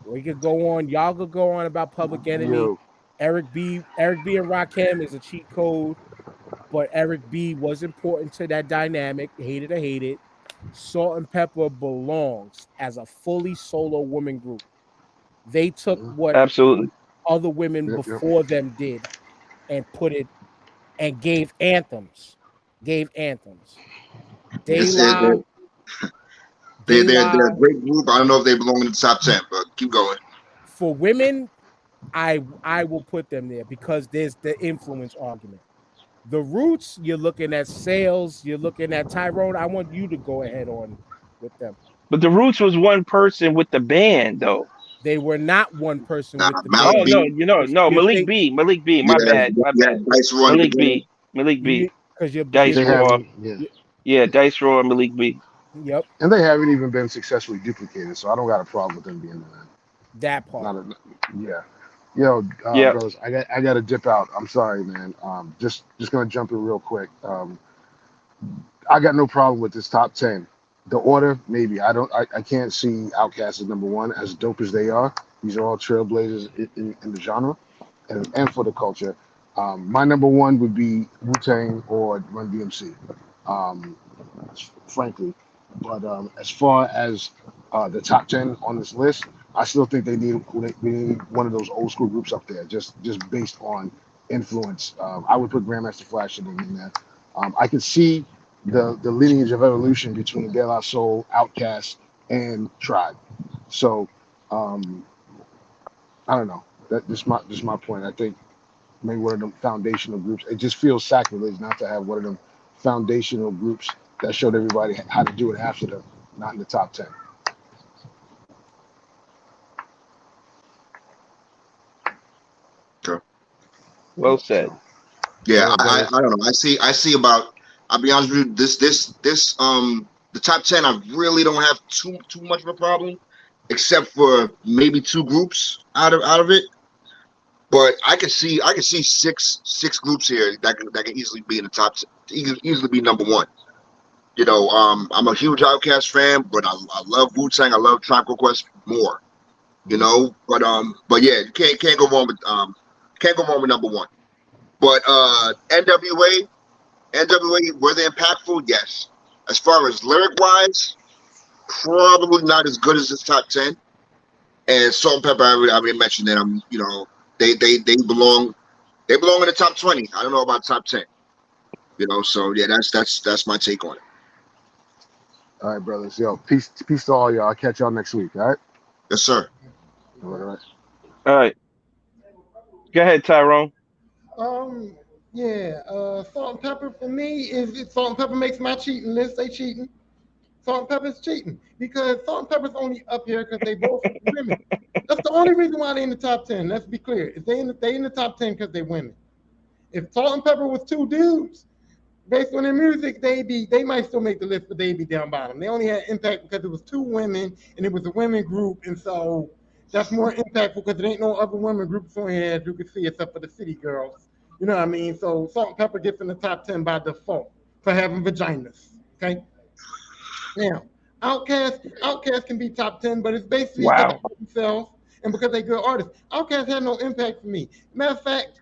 S3: we could go on. Y'all could go on about Public Enemy.
S1: Yo.
S3: Eric B. and Rakim is a cheat code, but Eric B. was important to that dynamic. Hate it or hate it. Salt and Pepper belongs as a fully solo woman group. They took what
S4: Absolutely
S3: other women before them did and put it and gave anthems. They
S5: They're a great group. I don't know if they belong in the top 10, but keep going.
S3: For women, I will put them there because there's the influence argument. The Roots, you're looking at sales, you're looking at Tyrone. I want you to go ahead on with them.
S4: But the Roots was one person with the band, though.
S3: They were not one person with the
S5: Malik
S3: band.
S4: No, Malik B. My bad.
S5: Dice Raw,
S4: Malik B.
S3: Because you're
S4: Dice Raw. Yeah, Dice Raw and Malik B.
S3: Yep.
S1: And they haven't even been successfully duplicated, so I don't got a problem with them being in
S3: that part.
S1: Brothers, I got to dip out. I'm sorry, man. Just gonna jump in real quick. I got no problem with this top 10. The order, maybe. I can't see Outkast as number one, as dope as they are. These are all trailblazers in the genre and for the culture. My number one would be Wu-Tang or Run DMC, frankly. But as far as the top 10 on this list, I still think we need one of those old school groups up there, just based on influence. I would put Grandmaster Flash in there. I could see the lineage of evolution between De La Soul, Outkast, and Tribe. So I don't know. That's just my point. I think maybe one of them foundational groups. It just feels sacrilege not to have one of them foundational groups that showed everybody how to do it after them, not in the top 10.
S5: Sure.
S4: Well said.
S5: Yeah, I don't know. I see about. I'll be honest with you. This the top 10. I really don't have too much of a problem, except for maybe two groups out of it. But I can see six groups here that can easily be in the top, easily be number one. You know, I'm a huge Outkast fan, but I love Wu-Tang. I love Tribe Called Quest more. You know, but yeah, you can't go wrong with number one. But NWA, were they impactful? Yes. As far as lyric wise, probably not as good as this top 10. And Salt and Pepper, I already mentioned that. They belong They belong in the top 20. I don't know about top 10. You know, so yeah, that's my take on it.
S1: All right, brothers. Yo, peace to all y'all. I'll catch y'all next week. All right.
S5: Yes, sir.
S1: All right.
S4: All right. Go ahead, Tyrone.
S6: Yeah, salt and pepper for me is salt and pepper makes my cheating list. They cheating. Salt and pepper's cheating because salt and pepper's only up here because they both women. That's the only reason why they in the top 10. Let's be clear. If they in the top 10 because they women. If salt and pepper was two dudes, based on their music, they might still make the list, but they'd be down bottom. They only had impact because it was two women and it was a women group, and so that's more impactful because there ain't no other women groups on here as you can see except for the City Girls. You know what I mean? So salt and pepper gets in the top 10 by default for having vaginas. Okay. Now, Outkast can be top 10, but it's basically
S4: Wow.
S6: themselves and because they're good artists. Outkast had no impact for me. Matter of fact,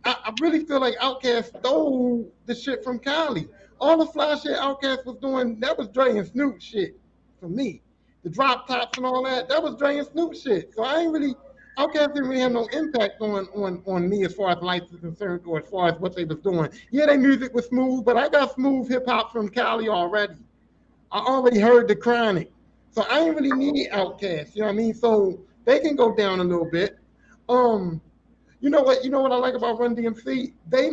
S6: I really feel like Outkast stole the shit from Kylie. All the fly shit Outkast was doing, that was Dre and Snoop shit for me. The drop tops and all that was Dre and Snoop shit. So Outkast didn't really have no impact on me as far as life is concerned or as far as what they was doing. Yeah, their music was smooth, but I got smooth hip hop from Cali already. I already heard the Chronic. So I ain't really need Outkast, you know what I mean? So they can go down a little bit. You know what I like about Run DMC? They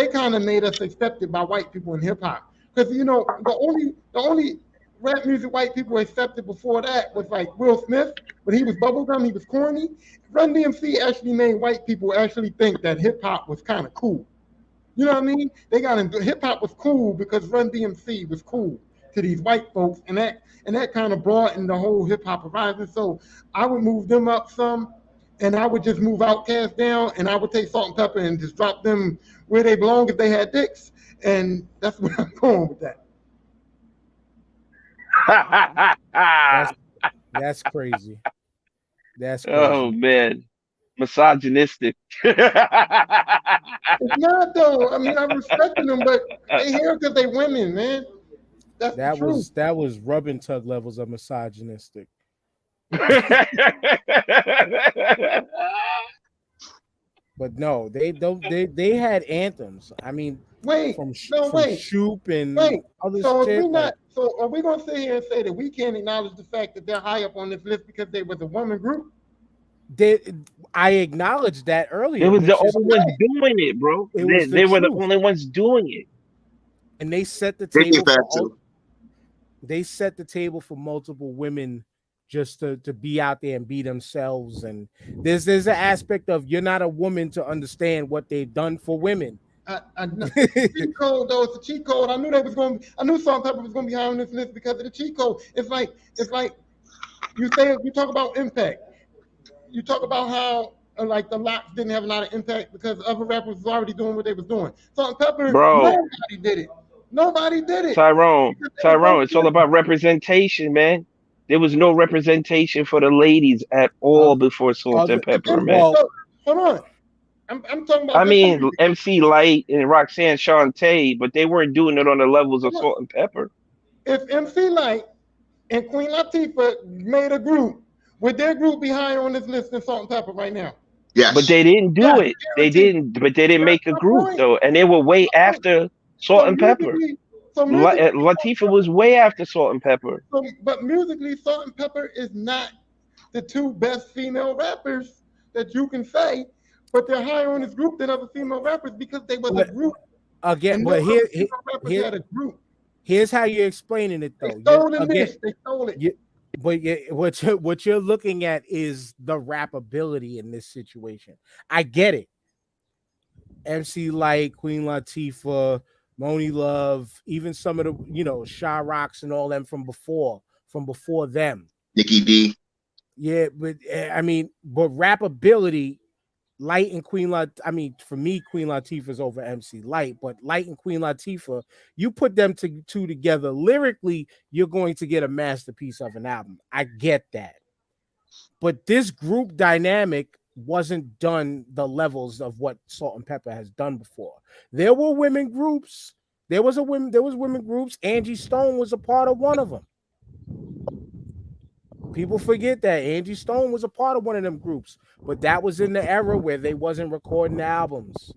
S6: kind of made us accepted by white people in hip hop. Because the only rap music white people accepted before that was like Will Smith, but he was bubblegum, he was corny. Run DMC actually made white people actually think that hip hop was kind of cool. You know what I mean? They got into hip hop was cool because Run DMC was cool to these white folks, and that kind of broadened the whole hip hop horizon. So I would move them up some, and I would just move Outkast down, and I would take Salt and Pepper and just drop them where they belong if they had dicks, and that's where I'm going with that.
S3: That's crazy. That's crazy.
S4: Oh man, misogynistic.
S6: It's not though. I mean, I'm respecting them, but they here because they women, man.
S3: That was rub and tug levels of misogynistic. But no, they had anthems. I mean, from Shoop and other shit.
S6: So are we gonna sit here and say that we can't acknowledge the fact that they're high up on this list because they was a woman group?
S3: I acknowledged that earlier.
S4: They was the only ones doing it, bro. They were the only ones doing it.
S3: And they set the table. They set the table for multiple women just to be out there and be themselves. And there's an aspect of you're not a woman to understand what they've done for women.
S6: Cheat code though, it's a cheat code. I knew Salt and Pepper was gonna be high on this list because of the cheat code. It's like you talk about impact. You talk about how like the Lox didn't have a lot of impact because other rappers was already doing what they was doing. Salt and Pepper, nobody did it. Nobody did it.
S4: Tyrone, it's all about representation, man. There was no representation for the ladies at all before Salt and Pepper, man.
S6: Hold on. I'm talking about.
S4: I mean, MC Lyte and Roxanne Shante, but they weren't doing it on the levels of Salt and Pepper.
S6: If MC Lyte and Queen Latifah made a group, would their group be higher on this list than Salt and Pepper right now?
S5: Yes.
S4: But they didn't do it. They didn't make a group though, and they were way after Salt and Pepper. Latifah was way after Salt and Pepper.
S6: But musically, Salt and Pepper is not the two best female rappers that you can say, but they're higher on this group than other female rappers because they was a group.
S3: Again, but here's how you're explaining it though.
S6: They stole it.
S3: But what you're looking at is the rappability in this situation. I get it. MC Lyte, Queen Latifah, Moni Love, even some of the Shy Rocks and all them from before them.
S5: Nikki D.
S3: Yeah, but I mean, but rappability, Lyte and Queen Latifah. I mean, for me, Queen Latifah's over MC Lyte, but Lyte and Queen Latifah, you put them two together lyrically, you're going to get a masterpiece of an album. I get that, but this group dynamic wasn't done the levels of what Salt and Pepper has done before. There were women groups. There was women groups. Angie Stone was a part of one of them. People forget that Angie Stone was a part of one of them groups, but that was in the era where they wasn't recording albums.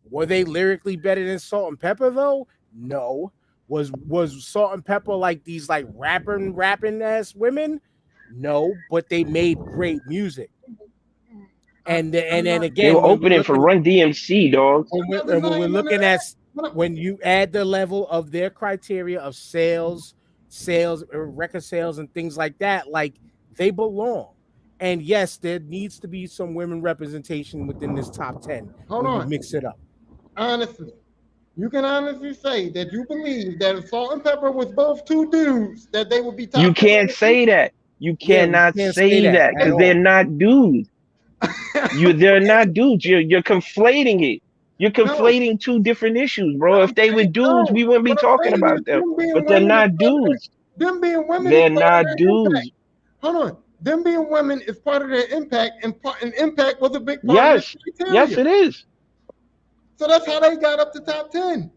S3: Were they lyrically better than Salt and Pepper though? No. Was Salt and Pepper like these like rapping ass women? No, but they made great music. And then again,
S4: They were opening for Run DMC, dog.
S3: When you add the level of their criteria of sales, record sales, and things like that, like they belong. And yes, there needs to be some women representation within this top 10.
S6: Hold on.
S3: Mix it up.
S6: Honestly, you can honestly say that you believe that if Salt and Pepper was both two dudes, that they would be top.
S4: You can't say that. You cannot say that because they're not dudes. They're not dudes. You're conflating it. You're conflating two different issues, bro. If they were dudes, we wouldn't be talking about them. But they're not dudes.
S6: Them being women,
S4: they're not dudes.
S6: Hold on. Them being women is part of their impact, and impact was a big part of their criteria.
S4: Yes, it is.
S6: So that's how they got up to top 10,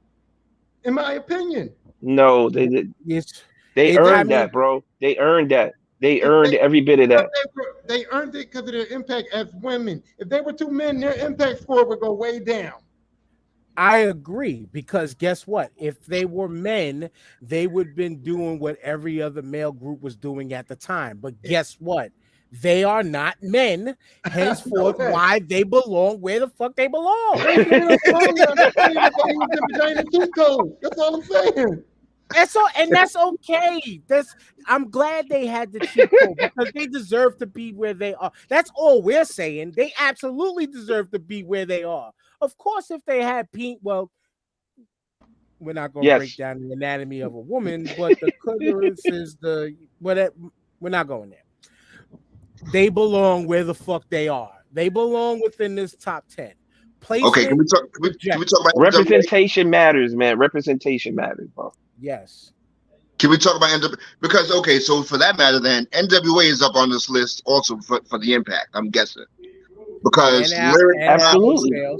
S6: in my opinion.
S4: No, they did. They earned that, bro. They earned that. They earned every bit of that.
S6: They earned it because of their impact as women. If they were two men, their impact score would go way down.
S3: I agree, because guess what? If they were men, they would have been doing what every other male group was doing at the time. But guess what? They are not men. Henceforth, why they belong where the fuck they belong.
S6: That's all I'm saying.
S3: That's okay. I'm glad they had the cheat code because they deserve to be where they are. That's all we're saying. They absolutely deserve to be where they are. Of course, if they had pink, well, we're not going to break down the anatomy of a woman, but the clitoris is we're not going there. They belong where the fuck they are. They belong within this top 10.
S5: Okay, can we talk about
S4: representation matters, man. Representation matters, bro.
S3: Yes.
S5: Can we talk about NWA? Because so for that matter, then NWA is up on this list also for the impact. I'm guessing because
S4: absolutely.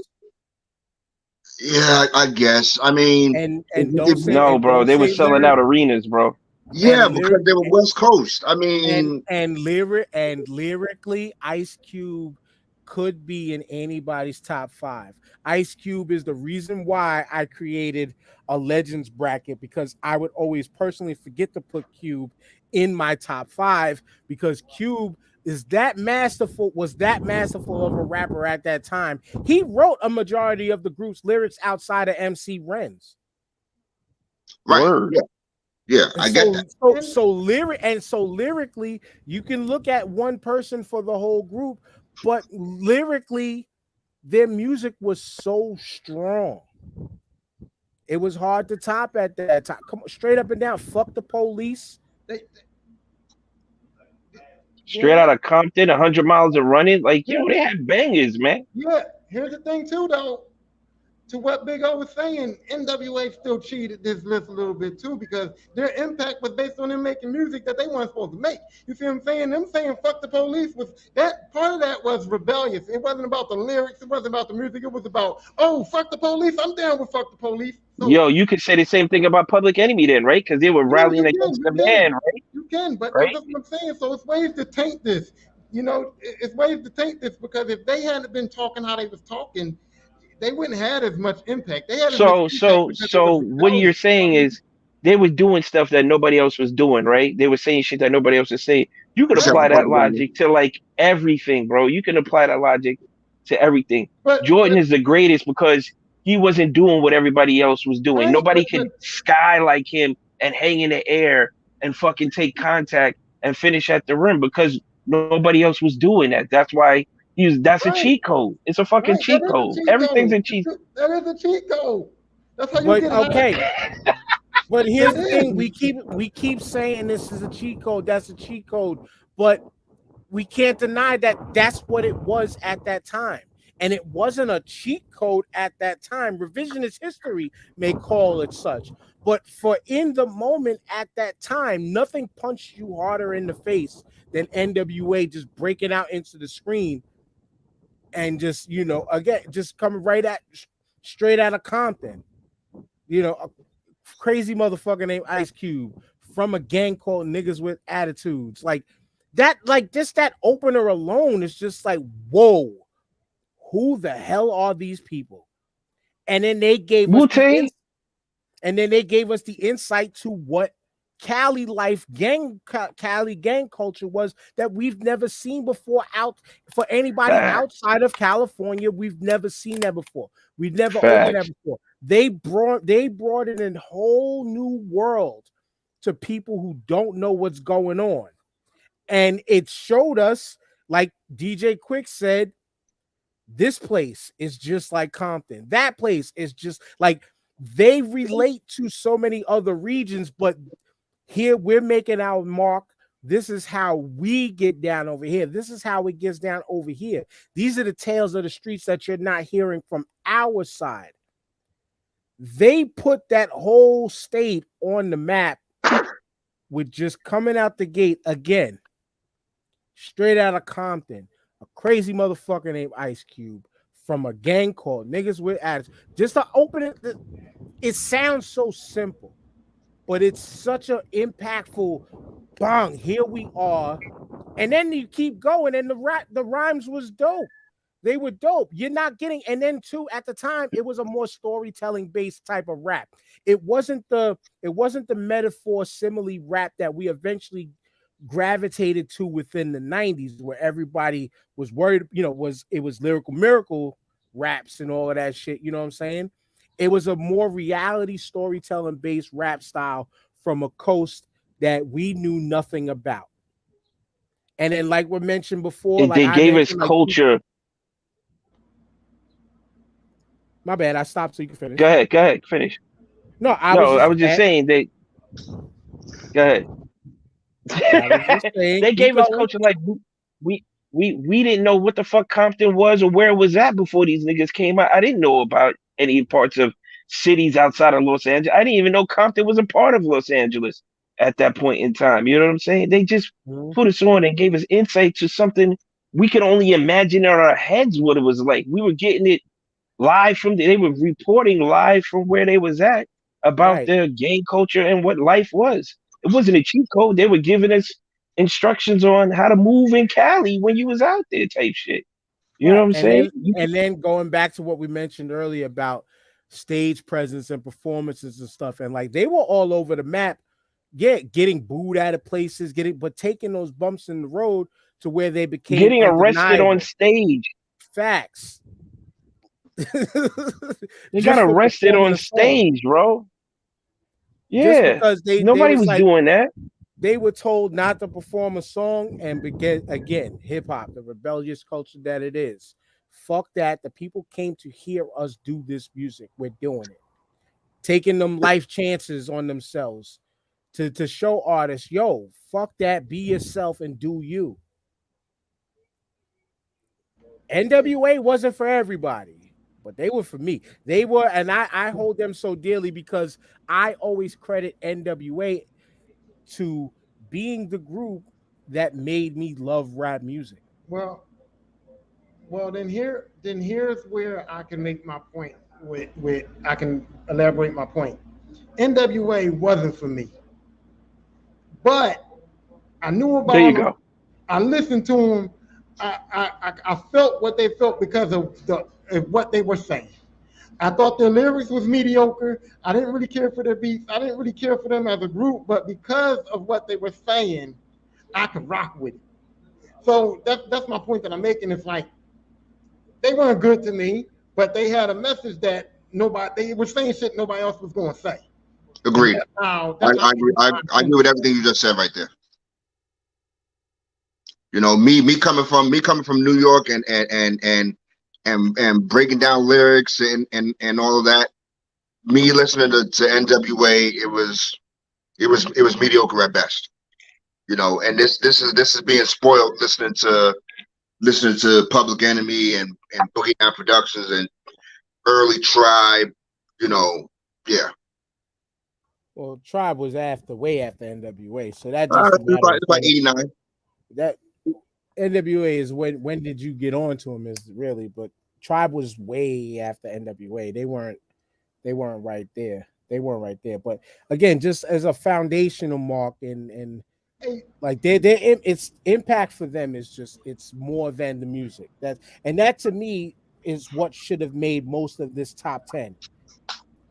S5: Yeah, I guess. I mean,
S4: no, bro. They were selling out arenas, bro.
S5: Yeah, because they were West Coast. I mean,
S3: and lyrically, Ice Cube could be in anybody's top 5. Ice Cube is the reason why I created a Legends bracket, because I would always personally forget to put Cube in my top 5 because Cube was that masterful of a rapper at that time. He wrote a majority of the group's lyrics outside of MC Ren's.
S5: Right. Word. Yeah, I get that.
S3: So lyrically, you can look at one person for the whole group, but lyrically, their music was so strong. It was hard to top at that time. Come on, straight up and down. Fuck the Police.
S4: Straight out of Compton, 100 miles of running. Like, they had bangers, man.
S6: Yeah, here's the thing, too, though. To what Big O was saying, NWA still cheated this list a little bit too, because their impact was based on them making music that they weren't supposed to make. You see what I'm saying? Them saying "fuck the police" was that part of that was rebellious. It wasn't about the lyrics. It wasn't about the music. It was about, oh, fuck the police. I'm down with fuck the police. So,
S4: you could say the same thing about Public Enemy then, right? Because they were rallying against the man, right?
S6: You can, but that's what I'm saying. So it's ways to taint this. It's ways to taint this, because if they hadn't been talking how they was talking, they wouldn't have as much impact. They had
S4: so what you're saying is they were doing stuff that nobody else was doing, right? They were saying shit that nobody else was saying. You could apply that logic to like everything, bro. You can apply that logic to everything. Jordan is the greatest because he wasn't doing what everybody else was doing. Nobody could sky like him and hang in the air and fucking take contact and finish at the rim because nobody else was doing that. That's why that's a cheat code. It's a fucking cheat code. Everything's a cheat code.
S6: That is a cheat code. That's how you get
S3: okay. But here's the thing: we keep saying this is a cheat code. That's a cheat code, but we can't deny that that's what it was at that time, and it wasn't a cheat code at that time. Revisionist history may call it such, but for in the moment at that time, nothing punched you harder in the face than NWA just breaking out into the screen. And just, again, just coming straight out of Compton, a crazy motherfucker named Ice Cube, from a gang called Niggas with Attitudes. Like that, like just that opener alone is just like, whoa, who the hell are these people? And then they gave us
S4: Wu-Tang.
S3: and then they gave us the insight to what Cali gang culture was that we've never seen before out for anybody outside of California. We've never seen that before. We've never opened that before. They brought in a whole new world to people who don't know what's going on. And it showed us, like DJ Quick said, this place is just like Compton. That place is just like, they relate to so many other regions, but here we're making our mark. This is how we get down over here. This is how it gets down over here. These are the tales of the streets that you're not hearing from our side. They put that whole state on the map with just coming out the gate again, straight out of Compton, a crazy motherfucker named Ice Cube from a gang called Niggas with Attitude. Just to open it, it sounds so simple, but it's such an impactful bang. Here we are. And then you keep going, and the rhymes was dope. They were dope. You're not getting, and then too, at the time, it was a more storytelling based type of rap. It wasn't the metaphor simile rap that we eventually gravitated to within the 90s, where everybody was worried, it was Lyrical Miracle raps and all of that shit. You know what I'm saying? It was a more reality storytelling based rap style from a coast that we knew nothing about. And then, like we mentioned before,
S4: they gave us culture.
S3: My bad, I stopped so you can finish.
S4: Go ahead, finish. I was just saying they. Go ahead. They gave us culture like we didn't know what the fuck Compton was or where it was at before these niggas came out. I didn't know about any parts of cities outside of Los Angeles. I didn't even know Compton was a part of Los Angeles at that point in time. You know what I'm saying? They just put us on and gave us insight to something we could only imagine in our heads what it was like. We were getting it live they were reporting live from where they was at about their gang culture and what life was. It wasn't a cheat code. They were giving us instructions on how to move in Cali when you was out there type shit. You know what I'm saying?
S3: And then going back to what we mentioned earlier about stage presence and performances and stuff. And like, they were all over the map, getting booed out of places, but taking those bumps in the road to where they became
S4: getting arrested on stage.
S3: Facts.
S4: They got arrested on stage, bro. Yeah, because nobody was doing that.
S3: They were told not to perform a song and begin again. Hip hop, the rebellious culture that it is. Fuck that. The people came to hear us do this music. We're doing it. Taking them life chances on themselves to show artists, yo, fuck that. Be yourself and do you. NWA wasn't for everybody, but they were for me. They were, and I hold them so dearly because I always credit NWA to being the group that made me love rap music.
S6: Well, then here's where I can make my point. I can elaborate my point. NWA wasn't for me, but I knew about.
S4: There you go.
S6: I listened to them. I felt what they felt because of what they were saying. I thought their lyrics was mediocre. I didn't really care for their beats. I didn't really care for them as a group, but because of what they were saying, I could rock with it. So that's my point that I'm making. It's like they weren't good to me, but they had a message that they were saying shit nobody else was going to say.
S5: Agreed. I agree. I agree with everything you just said right there. You know, me coming from New York and breaking down lyrics and all of that. Me listening to NWA, it was mediocre at best. You know, and this is being spoiled listening to Public Enemy and Boogie Down Productions and early Tribe. You know, yeah.
S3: Well, Tribe was way after NWA, so that
S5: just about 89.
S3: That NWA is when did you get on to him is really, but Tribe was way after NWA. They weren't right there. They weren't right there. But again, just as a foundational mark, and
S6: Hey,
S3: like it's impact for them is just it's more than the music. That to me is what should have made most of this top 10.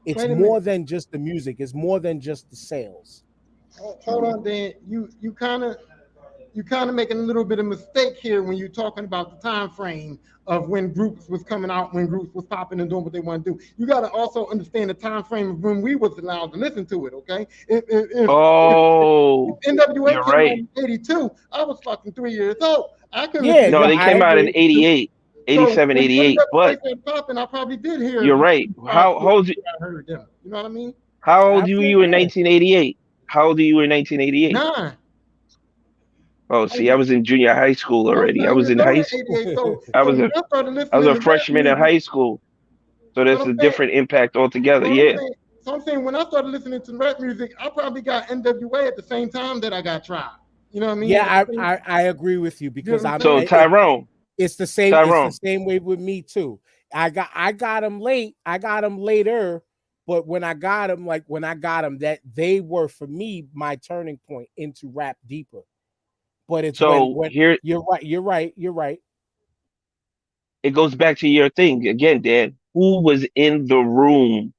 S3: It's
S6: wait a
S3: more
S6: minute.
S3: than just the music. It's more than just the sales.
S6: Hold on, Dan. You kind of making a little bit of mistake here when you're talking about the time frame of when groups was coming out, when groups was popping and doing what they want to do. You got to also understand the time frame of when we was allowed to listen to it. Okay, if
S4: Oh,
S6: NWA
S4: you're
S6: came
S4: right.
S6: out in '82, I was fucking 3 years old. I couldn't.
S3: Yeah,
S4: No, they
S3: I
S4: came out in
S3: agree.
S4: 88, 87,
S6: when
S4: 88.
S6: NWA
S4: But
S6: started popping, I probably did hear.
S4: you're right. How old?
S6: I heard them. You know what I mean?
S4: How
S3: I
S4: old were
S3: feel
S4: you in
S3: good.
S4: 1988? How old are you in 1988?
S6: 9.
S4: Oh, see, I was in junior high school
S6: I was
S4: already. I
S6: 9
S4: was
S6: years
S4: in
S6: old
S4: high
S6: in
S4: school.
S6: '88. So
S4: I was
S6: when
S4: a
S6: I started
S4: I was
S6: listening
S4: a
S6: to rap
S4: freshman in
S6: music,
S4: high school. So
S6: what
S4: that's
S6: I'm
S4: a
S6: saying.
S4: different impact altogether.
S6: So
S4: Yeah.
S6: I'm saying when I started listening to rap music, I probably got NWA at the same time that I got Tribe. You know what I mean?
S3: Yeah, I agree with you because
S6: what I'm
S4: So
S6: saying?
S4: Tyrone,
S3: it's the same. It's the
S4: Tyrone.
S3: same way with me too. I got them late. I got them later, but when I got them, that they were for me my turning point into rap deeper. But it's
S4: So
S3: when
S4: here
S3: you're right.
S4: it goes back to your thing again, Dan. Who was in the room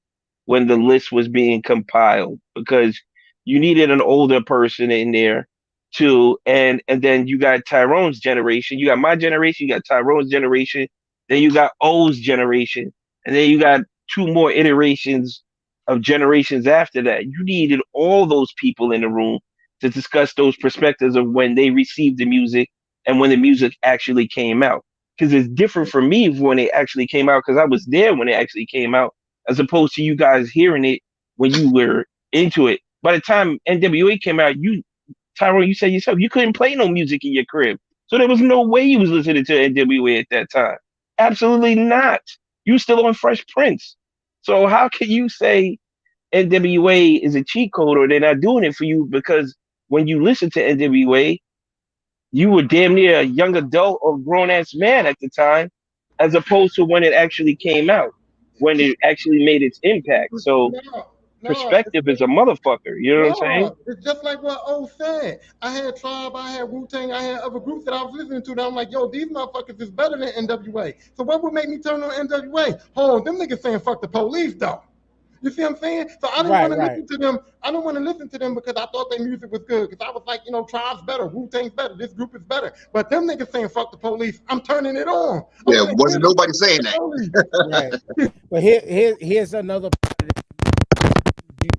S4: when the list was being compiled? Because you needed an older person in there too, and then you got Tyrone's generation, you got my generation, you got Tyrone's generation, then you got O's generation, and then you got two more iterations of generations after that. You needed all those people in the room to discuss those perspectives of when they received the music and when the music actually came out. Because it's different for me when it actually came out, because I was there when it actually came out, as opposed to you guys hearing it when you were into it. By the time NWA came out, Tyrone, you said yourself, you couldn't play no music in your crib. So there was no way you was listening to NWA at that time. Absolutely not. You still on Fresh Prince. So how can you say NWA is a cheat code or they're not doing it for you? Because when you listen to NWA, you were damn near a young adult or grown ass man at the time, as opposed to when it actually came out, when it actually made its impact. So
S6: No, no,
S4: perspective is a motherfucker. You know what I'm saying?
S6: no. It's just like what O said. I had Tribe, I had Wu Tang, I had other groups that I was listening to. That I'm like, yo, these motherfuckers is better than NWA. So what would make me turn on NWA? Hold on, them niggas saying fuck the police though. You see what I'm saying? So I didn't want to listen to them. I don't want to listen to them because I thought their music was good. Because I was like, Tribe's better, Wu Tang's better, this group is better. But them niggas saying fuck the police, I'm turning it on.
S5: Yeah, wasn't nobody saying that.
S3: Right. But here's another part of it. You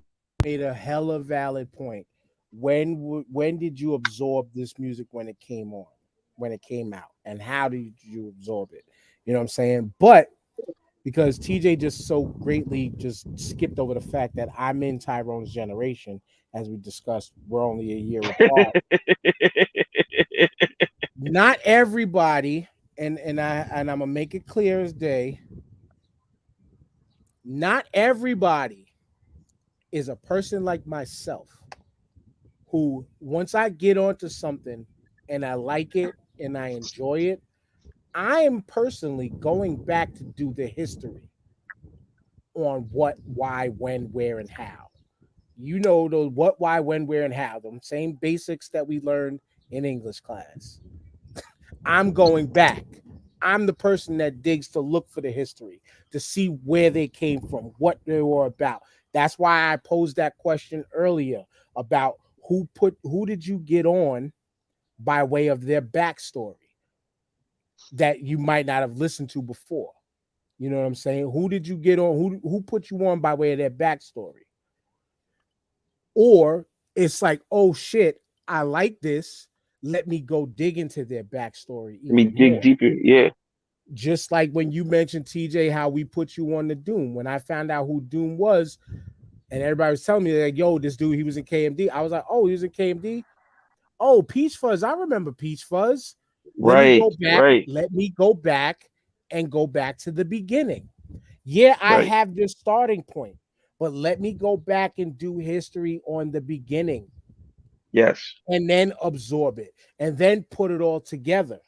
S3: made a hella valid point. When did you absorb this music when it came on, when it came out, and how did you absorb it? You know what I'm saying? But because TJ just so greatly just skipped over the fact that I'm in Tyrone's generation, as we discussed, we're only a year apart. Not everybody, and I'm gonna make it clear as day. Not everybody is a person like myself who, once I get onto something and I like it and I enjoy it, I am personally going back to do the history on what, why, when, where, and how. Those what, why, when, where, and how. The same basics that we learned in English class. I'm going back. I'm the person that digs to look for the history, to see where they came from, what they were about. That's why I posed that question earlier about who did you get on by way of their backstory that you might not have listened to before. You know what I'm saying? Who did you get on? Who put you on by way of their backstory? Or it's like, oh shit, I like this. Let me go dig into their backstory.
S4: Let me dig deeper. Yeah.
S3: Just like when you mentioned, TJ, how we put you on the Doom. When I found out who Doom was, and everybody was telling me like, yo, this dude, he was in KMD. I was like, oh, he was in KMD. Oh, Peach Fuzz. I remember Peach Fuzz.
S4: Right.
S3: Let me go back and go back to the beginning. Yeah, I have this starting point, but let me go back and do history on the beginning.
S4: Yes.
S3: And then absorb it and then put it all together.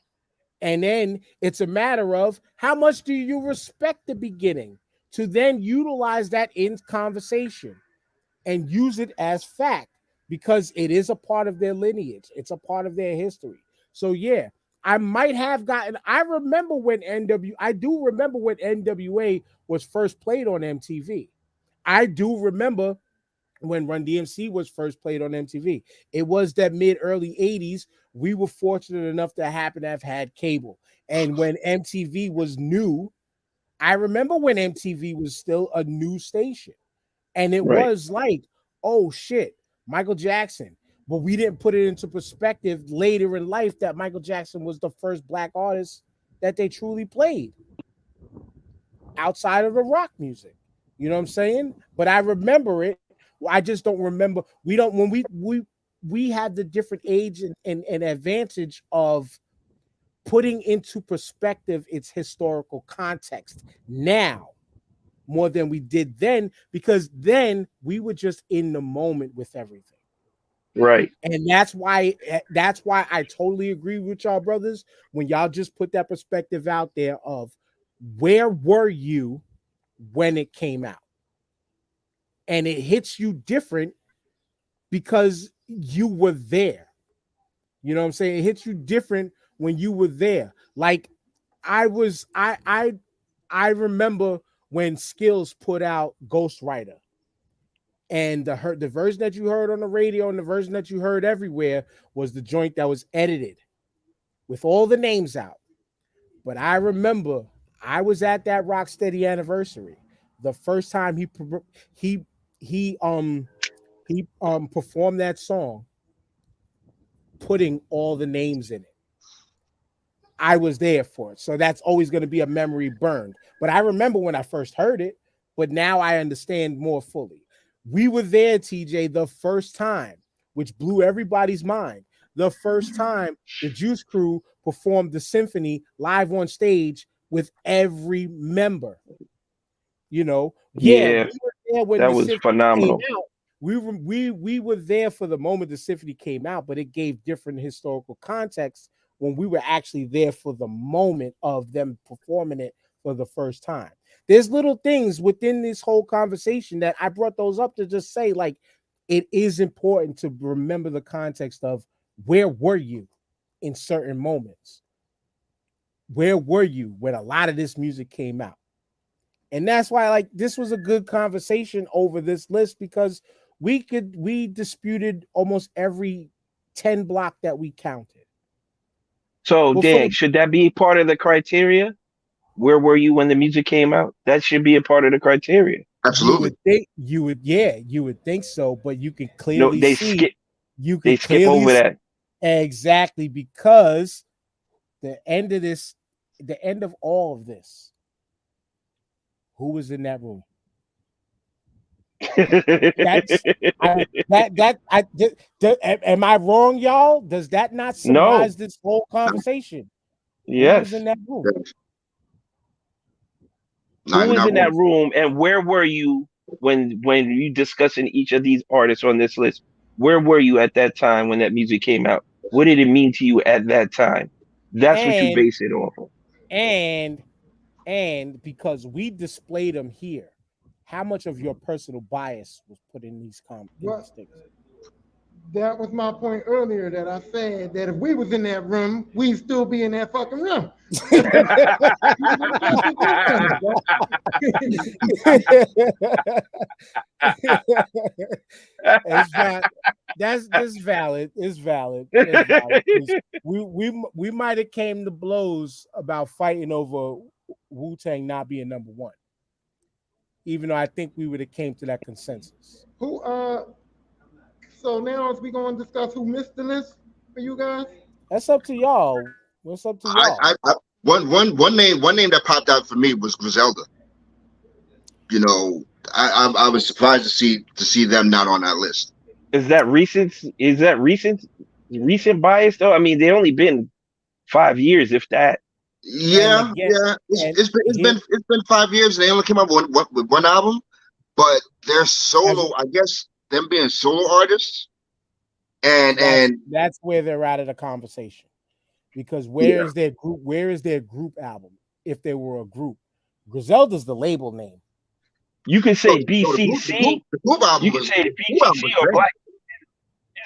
S3: And then it's a matter of how much do you respect the beginning? to then utilize that in conversation and use it as fact because it is a part of their lineage. It's a part of their history. So yeah, I might have gotten. I do remember when NWA was first played on MTV. I do remember when Run DMC was first played on MTV. It was that mid-early 80s. We were fortunate enough to happen to have had cable. And when MTV was new, I remember when MTV was still a new station. And it was like, oh shit, Michael Jackson. But we didn't put it into perspective later in life that Michael Jackson was the first black artist that they truly played outside of the rock music. You know what I'm saying? But I remember it. I just don't remember. We don't when we have the different age and advantage of putting into perspective its historical context now more than we did then, because then we were just in the moment with everything.
S4: Right.
S3: And that's why I totally agree with y'all brothers when y'all just put that perspective out there of where were you when it came out? And it hits you different because you were there. You know what I'm saying? It hits you different when you were there. Like I remember when Skills put out Ghost Rider. And the version that you heard on the radio and the version that you heard everywhere was the joint that was edited with all the names out. But I remember I was at that Rocksteady anniversary. The first time he performed that song, putting all the names in it. I was there for it. So that's always going to be a memory burned. But I remember when I first heard it, but now I understand more fully. We were there, TJ, the first time, which blew everybody's mind. The first time the Juice Crew performed the symphony live on stage with every member. You know,
S4: Yeah,
S3: we were there when
S4: that
S3: the
S4: was
S3: symphony
S4: phenomenal.
S3: came out. We were there for the moment the symphony came out, but it gave different historical context when we were actually there for the moment of them performing it for the first time. There's little things within this whole conversation that I brought those up to just say, like, it is important to remember the context of where were you in certain moments? Where were you when a lot of this music came out? And that's why, like, this was a good conversation over this list because we disputed almost every 10 block that we counted.
S4: So,
S3: Before-
S4: Dan, should that be part of the criteria? Where were you when the music came out? That should be a part of the criteria.
S5: Absolutely.
S3: You would think so, but you can
S4: No,
S3: clearly
S4: they
S3: see
S4: skip.
S3: you can
S4: They skip
S3: clearly
S4: over
S3: see-
S4: that.
S3: exactly because the end of all of this, who was in that room? Am I wrong, y'all? Does that not summarize this whole conversation? Who
S4: Yes.
S3: was in that room?
S5: No,
S4: Who
S5: you're
S4: was
S5: not
S4: in that
S5: wrong.
S4: room, and where were you when you discussing each of these artists on this list? Where were you at that time when that music came out? What did it mean to you at that time? That's what you
S3: And-
S4: base it off of.
S3: And because we displayed them here, how much of your personal bias was put in these things?
S6: That was my point earlier that I said that if we was in that room, we'd still be in that fucking room.
S3: That's valid. It's valid. It's valid. We might have came to blows about fighting over Wu-Tang not being number one, even though I think we would have came to that consensus.
S6: So now as we going to discuss who missed the list for you guys?
S3: That's up to y'all. What's up to y'all?
S5: One name that popped out for me was Griselda. You know, I was surprised to see them not on that list.
S4: Is that recent? Recent bias though? I mean, they only been 5 years, if that.
S5: Yeah, it's been 5 years and they only came out with one album, but they're solo. I guess them being solo artists, and
S3: that's where they're out of the conversation. Because where is their group? Where is their group album? If they were a group, Griselda's the label name.
S4: You can say
S5: So the
S4: BCC.
S5: group album
S4: You can
S5: was,
S4: say
S5: the group album
S4: BCC
S5: was
S4: or
S5: great.
S4: Black.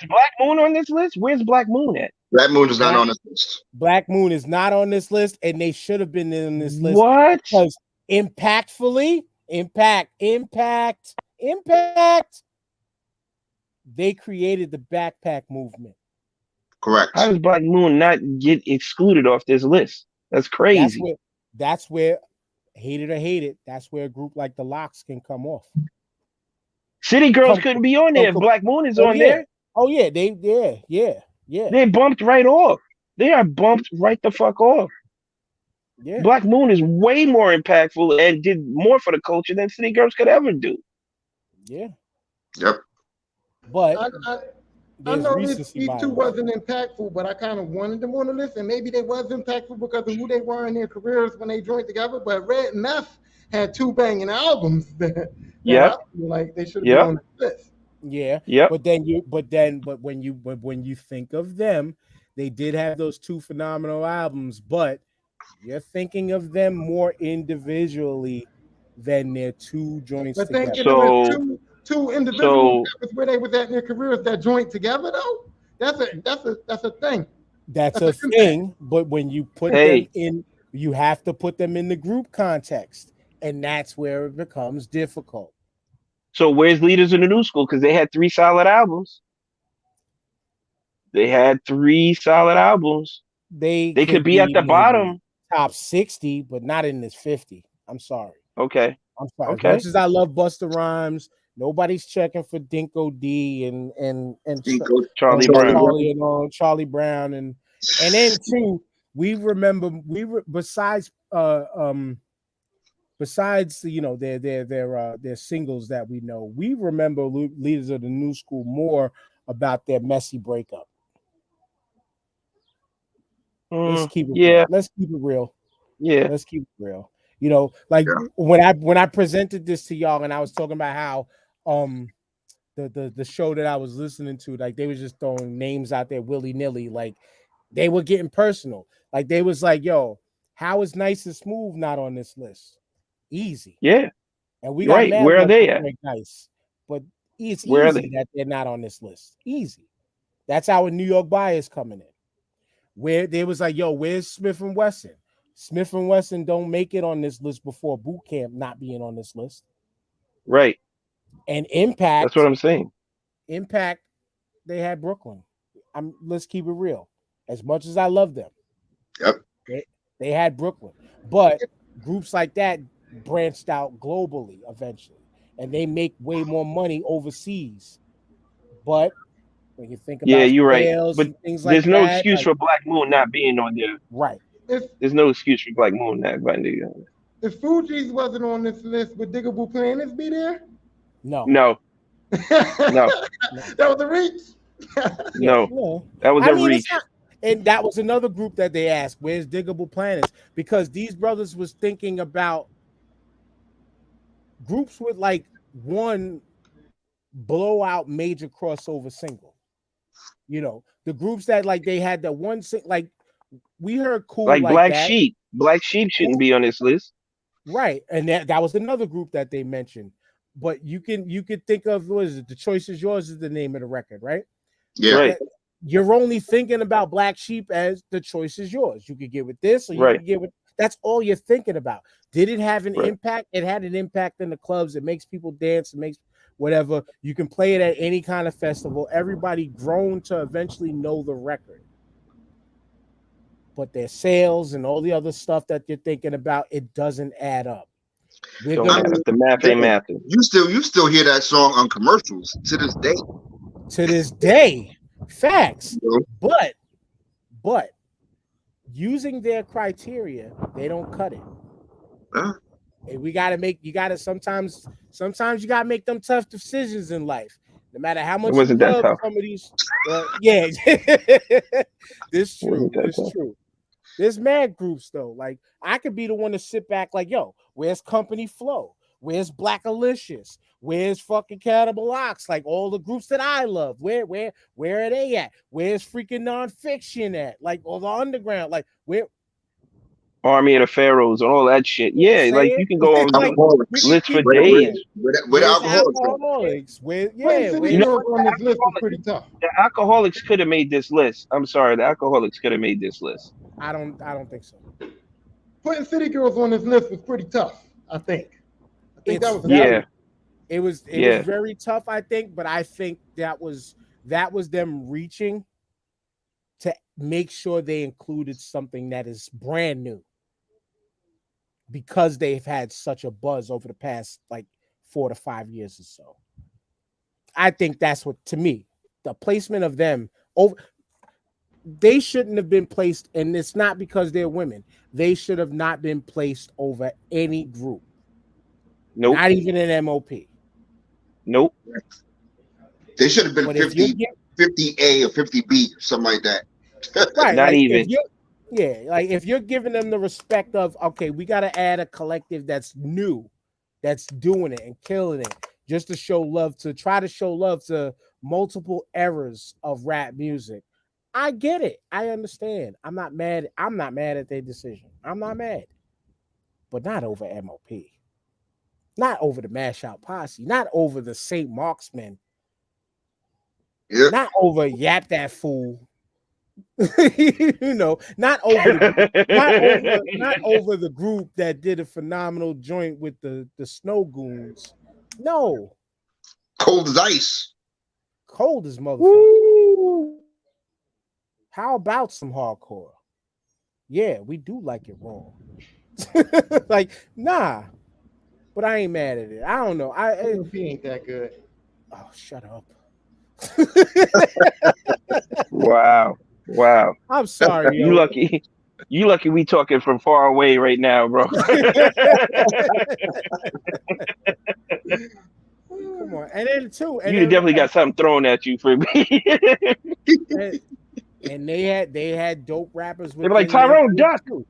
S4: Is Black Moon on this list? Where's Black Moon at?
S5: Black Moon is not
S3: Black-
S5: on this list.
S3: Black Moon is not on this list, and they should have been in this list
S4: What?
S3: because impactfully, impact. They created the backpack movement.
S5: Correct.
S4: How does Black Moon not get excluded off this list? That's crazy.
S3: That's where, hate it or hate it, that's where a group like the Locks can come off.
S4: City Girls couldn't be on there if Black Moon is on there.
S3: Oh yeah, yeah.
S4: They bumped right off. They are bumped right the fuck off.
S3: Yeah.
S4: Black Moon is way more impactful and did more for the culture than City Girls could ever do.
S3: Yeah.
S5: Yep.
S3: But
S6: I know these
S3: recency
S6: two
S3: bias.
S6: wasn't impactful, but I kind of wanted them on the list, and maybe they was impactful because of who they were in their careers when they joined together. But Red and Meth had 2 banging albums that
S4: Yeah.
S6: I feel like they should have been on the list.
S3: Yeah.
S4: Yep.
S3: But when you think of them, they did have those 2 phenomenal albums, but you're thinking of them more individually than their 2 joints
S6: But
S3: together.
S6: thinking there was two individuals that was where they was at in their careers that joined together though. That's a thing.
S3: That's a thing, but when you put them in, you have to put them in the group context, and that's where it becomes difficult.
S4: So where's Leaders in the New School? Because they had 3 solid albums. They could be at the bottom.
S3: Top 60, but not in this 50. I'm sorry.
S4: Okay.
S3: I'm sorry.
S4: Okay.
S3: As much as I love Busta Rhymes, nobody's checking for Dinko D and
S4: Charlie Brown.
S3: Charlie Brown and then too, besides their singles that we know, we remember Leaders of the New School more about their messy breakup. Let's keep it real. Let's keep it real.
S4: Yeah.
S3: Let's keep it real. You know, like when I presented this to y'all and I was talking about how the show that I was listening to, like they was just throwing names out there willy-nilly, like they were getting personal. Like they was like, yo, how is Nice and Smooth not on this list? Easy.
S4: Yeah.
S3: And we got
S4: where are they at?
S3: Nice, but it's
S4: where
S3: easy that they're not on this list. Easy. That's our New York bias coming in. Where they was like, yo, where's Smith and Wesson? Smith and Wesson don't make it on this list before Boot Camp not being on this list.
S4: Right.
S3: And Impact.
S4: That's what I'm saying.
S3: Impact, they had Brooklyn. Let's keep it real. As much as I love them.
S5: Yep.
S3: They had Brooklyn. But groups like that branched out globally eventually. And they make way more money overseas. But when you think about
S4: you're right. But
S3: things
S4: there's
S3: like
S4: no
S3: that,
S4: excuse for Black Moon not being on there.
S3: Right.
S4: There's no excuse for Black Moon not being there.
S6: If Fugees wasn't on this list, would Diggable Planets be there?
S3: No.
S4: No.
S6: That was a reach.
S4: No. That was a reach.
S3: And that was another group that they asked, where's Diggable Planets? Because these brothers was thinking about groups with like one blowout major crossover single. You know, the groups that like they had the one like we heard Cool
S4: like Black
S3: that.
S4: Sheep. Black Sheep shouldn't be on this list.
S3: Right. And that was another group that they mentioned. But you could think of, what is it? The Choice Is Yours is the name of the record, right?
S5: Yeah.
S4: Right.
S3: You're only thinking about Black Sheep as the choice is yours. You could get with this or you could get with that's all you're thinking about. Did it have an impact? It had an impact in the clubs. It makes people dance, it makes whatever. You can play it at any kind of festival. Everybody grown to eventually know the record. But their sales and all the other stuff that you're thinking about, it doesn't add up.
S4: The math ain't mathing.
S5: You still hear that song on commercials to this day.
S3: To this day. Facts. But using their criteria, they don't cut it. And sometimes you gotta make them tough decisions in life. No matter how much you love some of these, this true. There's mad groups though. Like I could be the one to sit back, like, yo, where's Company Flow? Where's Black Alicious? Where's fucking Cannibal Ox? Like all the groups that I love. Where are they at? Where's freaking Nonfiction at? Like all the underground. Like where?
S4: Army of the Pharaohs and all that shit. Yeah, like you can go on
S3: Like,
S5: Alcoholics.
S4: list for
S5: Where
S4: days.
S5: the
S3: Where's
S5: alcoholics at?
S3: alcoholics? Where,
S6: Putting
S3: yeah,
S6: City
S3: where,
S4: You know
S6: Girls
S4: what?
S6: on this list is pretty tough.
S4: The Alcoholics could have made this list. I'm sorry, the Alcoholics could have made this list.
S3: I don't think so.
S6: Putting City Girls on this list was pretty tough. I think
S3: It's
S6: that was
S4: Yeah.
S3: It was
S4: Yeah.
S3: very tough, I think, but I think that was them reaching to make sure they included something that is brand new because they've had such a buzz over the past like 4 to 5 years or so. I think that's what, to me, the placement of them over. They shouldn't have been placed, and it's not because they're women. They should have not been placed over any group.
S4: Nope.
S3: Not even an MOP.
S4: Nope.
S5: They should have been
S3: But if you
S5: 50,
S3: get
S5: 50A or 50B, something like that.
S3: right,
S4: Not
S3: like,
S4: even.
S3: if you're giving them the respect of, okay, we got to add a collective that's new, that's doing it and killing it, just to show love, to try to show love to multiple eras of rap music. I get it. I understand. I'm not mad at their decision. I'm not mad. But not over MOP. Not over the Mash Out Posse. Not over the St. Marksmen.
S5: Yeah.
S3: Not over Yap That Fool. Not over not over the group that did a phenomenal joint with the Snow Goons. No.
S5: Cold as ice.
S3: Cold as motherfucker.
S4: Woo.
S3: How about some hardcore? Yeah, we do like it raw. Like, nah. But I ain't mad at it. I don't know.
S6: He ain't that good.
S3: Oh, shut up.
S4: Wow.
S3: I'm sorry.
S4: You lucky. You lucky we talking from far away right now, bro.
S3: Come on. And then too. And
S4: You
S3: then,
S4: definitely got something thrown at you for me.
S3: and they had dope rappers.
S4: They were like, Tyrone Duck.
S3: Too,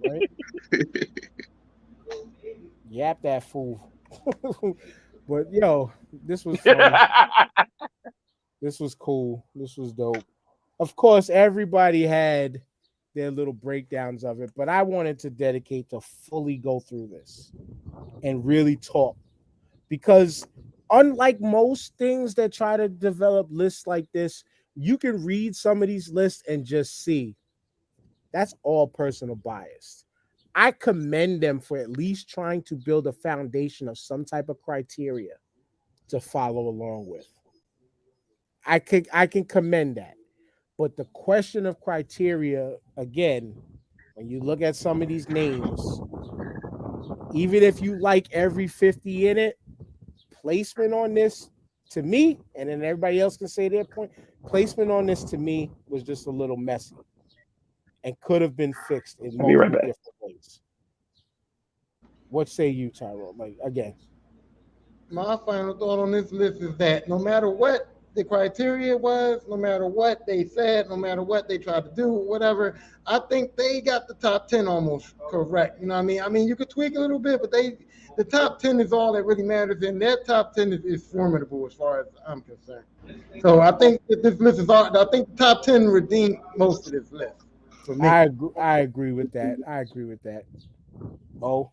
S3: right? Yap That Fool. But yo, this was fun. This was cool. This was dope. Of course, everybody had their little breakdowns of it, but I wanted to dedicate to fully go through this and really talk, because unlike most things that try to develop lists like this, you can read some of these lists and just see that's all personal bias. I commend them for at least trying to build a foundation of some type of criteria to follow along with. I can commend that. But the question of criteria, again, when you look at some of these names, even if you like every 50 in it, placement on this, to me, and then everybody else can say their point, placement on this to me was just a little messy and could have been fixed in multiple different ways. What say you, Tyrone? Like, again.
S6: My final thought on this list is that no matter what the criteria was, no matter what they said, no matter what they tried to do, whatever, I think they got the top 10 almost correct. You know what I mean? I mean, you could tweak a little bit, but the top 10 is all that really matters, and that top 10 is formidable as far as I'm concerned. So I think that this list is all. I think the top 10 redeemed most of this list. For me.
S3: I agree with that. Oh,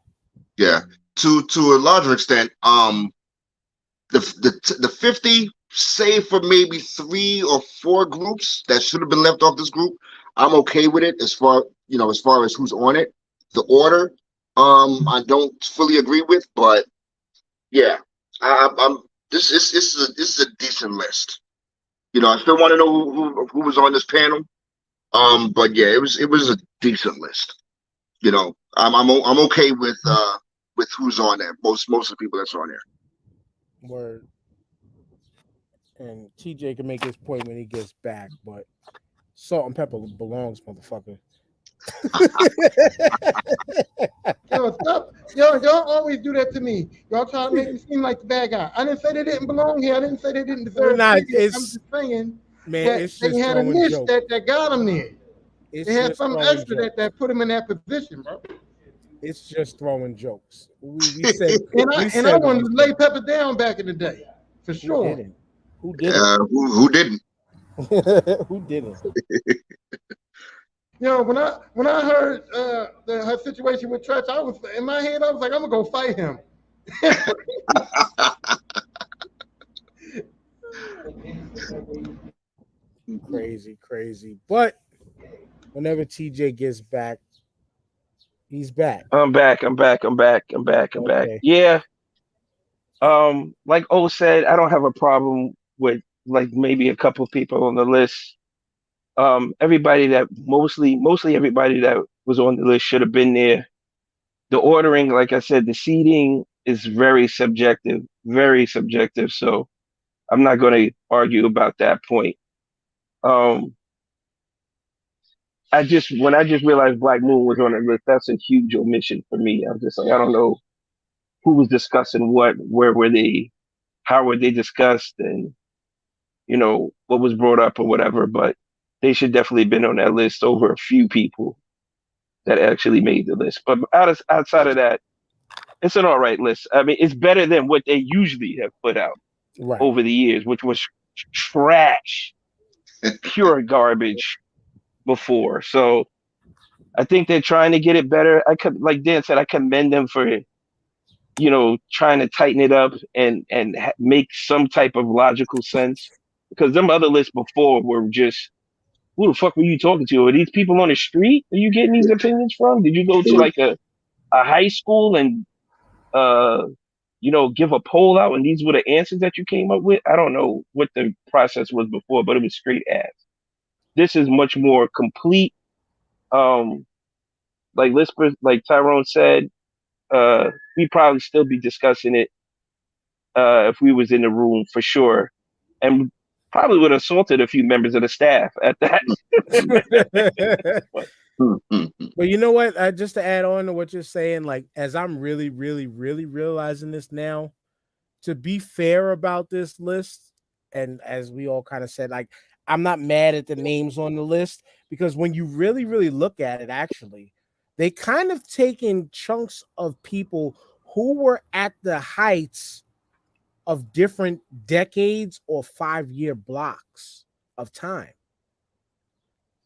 S5: Yeah. To a larger extent, the 50, save for maybe 3 or 4 groups that should have been left off this group, I'm okay with it as far as who's on it. The order, I don't fully agree with, but yeah, I'm. This is a decent list. I still want to know who was on this panel. But yeah, it was a decent list. I'm okay with who's on there. Most of the people that's on there.
S3: word. And TJ can make his point when he gets back, but salt and pepper belongs, motherfucker.
S6: Yo, stop. Y'all always do that to me. Y'all try to make me seem like the bad guy. I didn't say they didn't belong here. I didn't say they didn't deserve it. I'm just saying
S3: man,
S6: that they had a niche that got them there. They had something extra that put them in that position, bro.
S3: It's just throwing jokes. We said,
S6: I wanted to lay Pepper down back in the day, for sure.
S3: Who didn't?
S5: Who didn't?
S3: Who didn't?
S6: when I heard her situation with Tretch, I was in my head. I was like, I'm gonna go fight him.
S3: Crazy. But whenever TJ gets back, he's back.
S4: I'm back.
S3: Okay.
S4: Yeah. Like O said, I don't have a problem with like maybe a couple of people on the list. Everybody that mostly everybody that was on the list should have been there. The ordering, like I said, the seating is very subjective. So I'm not going to argue about that point. Um, when I just realized Black Moon was on the list, that's a huge omission for me. I'm just like, I don't know who was discussing what, where were they, how were they discussed, and what was brought up or whatever. But they should definitely been on that list over a few people that actually made the list. But outside of that, it's an all right list. I mean, it's better than what they usually have put out
S3: Right.
S4: over the years, which was trash, pure garbage before. So I think they're trying to get it better. Like Dan said, I commend them for trying to tighten it up and make some type of logical sense, because them other lists before were just, who the fuck were you talking to? Are these people on the street? Are you getting these opinions from? Did you go to like a high school and give a poll out and these were the answers that you came up with? I don't know what the process was before, but it was straight ass. This is much more complete. Like Lisper, like Tyrone said, we'd probably still be discussing it if we was in the room for sure, and probably would have assaulted a few members of the staff at that.
S3: But you know what? Just to add on to what you're saying, like as I'm really realizing this now, to be fair about this list, and as we all kind of said, like I'm not mad at the names on the list, because when you really look at it, actually, they kind of taken chunks of people who were at the heights of different decades or 5-year blocks of time.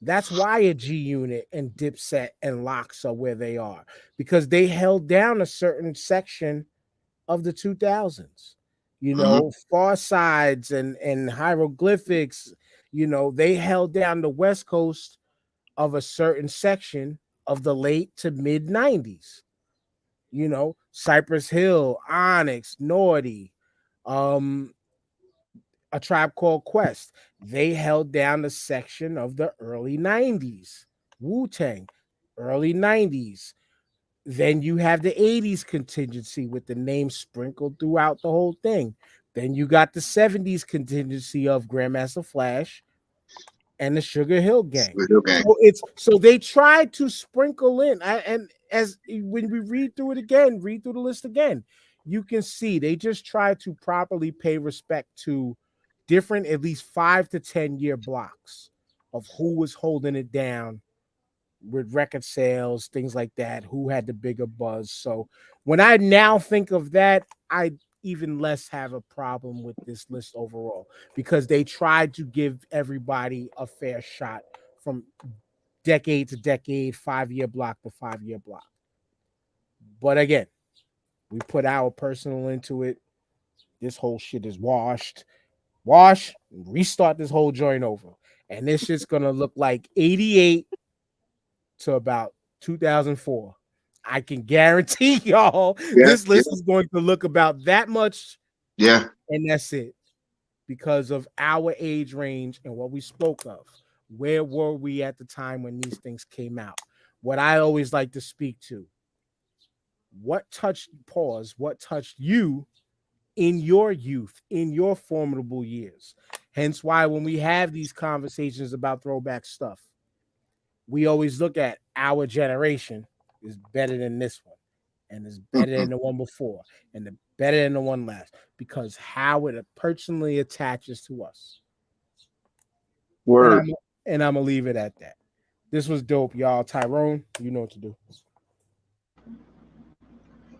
S3: That's why a G Unit and Dipset and Lox are where they are, because they held down a certain section of the 2000s. Far Sides and Hieroglyphics, they held down the West Coast of a certain section of the late to mid 90s. Cypress Hill, Onyx, Naughty, A Tribe Called Quest. They held down a section of the early 90s. Wu-Tang, early 90s. Then you have the 80s contingency with the name sprinkled throughout the whole thing. Then you got the 70s contingency of Grandmaster Flash and the Sugar Hill Gang. So they tried to sprinkle in, and as when we read through the list again, you can see they just try to properly pay respect to different, at least 5 to 10 year blocks of who was holding it down with record sales, things like that, who had the bigger buzz. So when I now think of that, I even less have a problem with this list overall, because they tried to give everybody a fair shot from decade to decade, 5-year block to 5-year block. But again, we put our personal into it. This whole shit is washed, restart this whole joint over. And this shit's going to look like 88 to about 2004. I can guarantee y'all this list is going to look about that much.
S5: Yeah.
S3: And that's it. Because of our age range and what we spoke of. Where were we at the time when these things came out? What I always like to speak to. What touched you in your youth, in your formidable years? Hence why when we have these conversations about throwback stuff, we always look at our generation is better than this one, and is better than the one before, and better than the one last, because how it personally attaches to us.
S4: Word.
S3: And I'm gonna leave it at that. This was dope, y'all. Tyrone, you know what to do.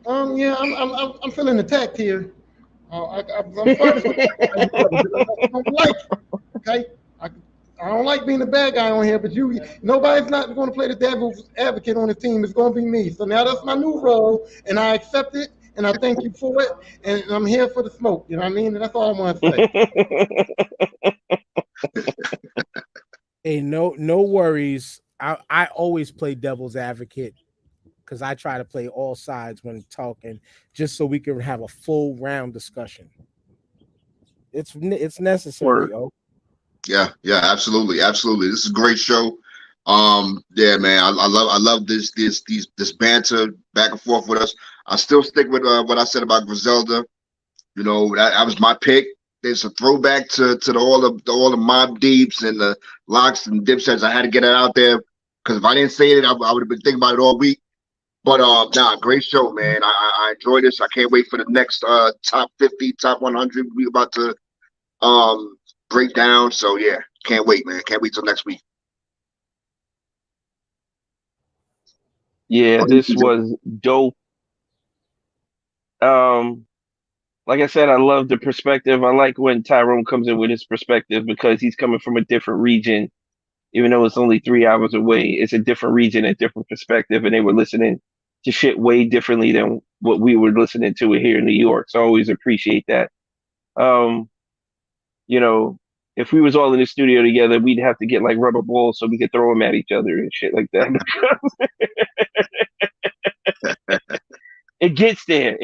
S6: Yeah, I'm feeling attacked here. I'm sorry. I don't like it. Okay, I don't like being the bad guy on here, but nobody's not going to play the devil's advocate on the team. It's going to be me. So now that's my new role, and I accept it, and I thank you for it, and I'm here for the smoke. You know what I mean? And that's all I want to say.
S3: Hey, no worries. I always play devil's advocate because I try to play all sides when talking, just so we can have a full round discussion. It's necessary, yo.
S5: Yeah, absolutely. This is a great show. Yeah, man, I love this banter back and forth with us. I still stick with what I said about Griselda. You know, that was my pick. There's a throwback to all the Mobb Deeps and the Locks and Dipsets. I had to get it out there because if I didn't say it, I would have been thinking about it all week. But great show, man. I enjoyed this. I can't wait for the next top 50, top 100 we about to break down. So yeah, can't wait, man. Can't wait till next week.
S4: Yeah, this was dope. Like I said, I love the perspective. I like when Tyrone comes in with his perspective because he's coming from a different region, even though it's only 3 hours away. It's a different region, a different perspective, and they were listening to shit way differently than what we were listening to here in New York. So I always appreciate that. You know, if we was all in the studio together, we'd have to get like rubber balls so we could throw them at each other and shit like that. It gets there.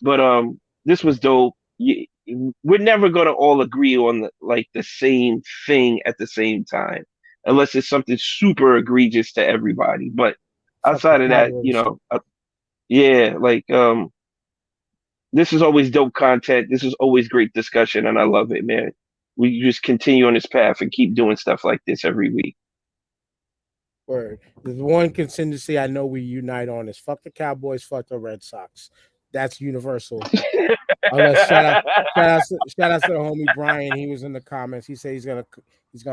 S4: But this was dope. We're never gonna all agree on the same thing at the same time, unless it's something super egregious to everybody. But outside of that, you know, this is always dope content. This is always great discussion, and I love it, man. We just continue on this path and keep doing stuff like this every week.
S3: Word. There's one contingency I know we unite on is fuck the Cowboys, fuck the Red Sox. That's universal. Unless shout out to the homie Brian. He was in the comments. He said he's gonna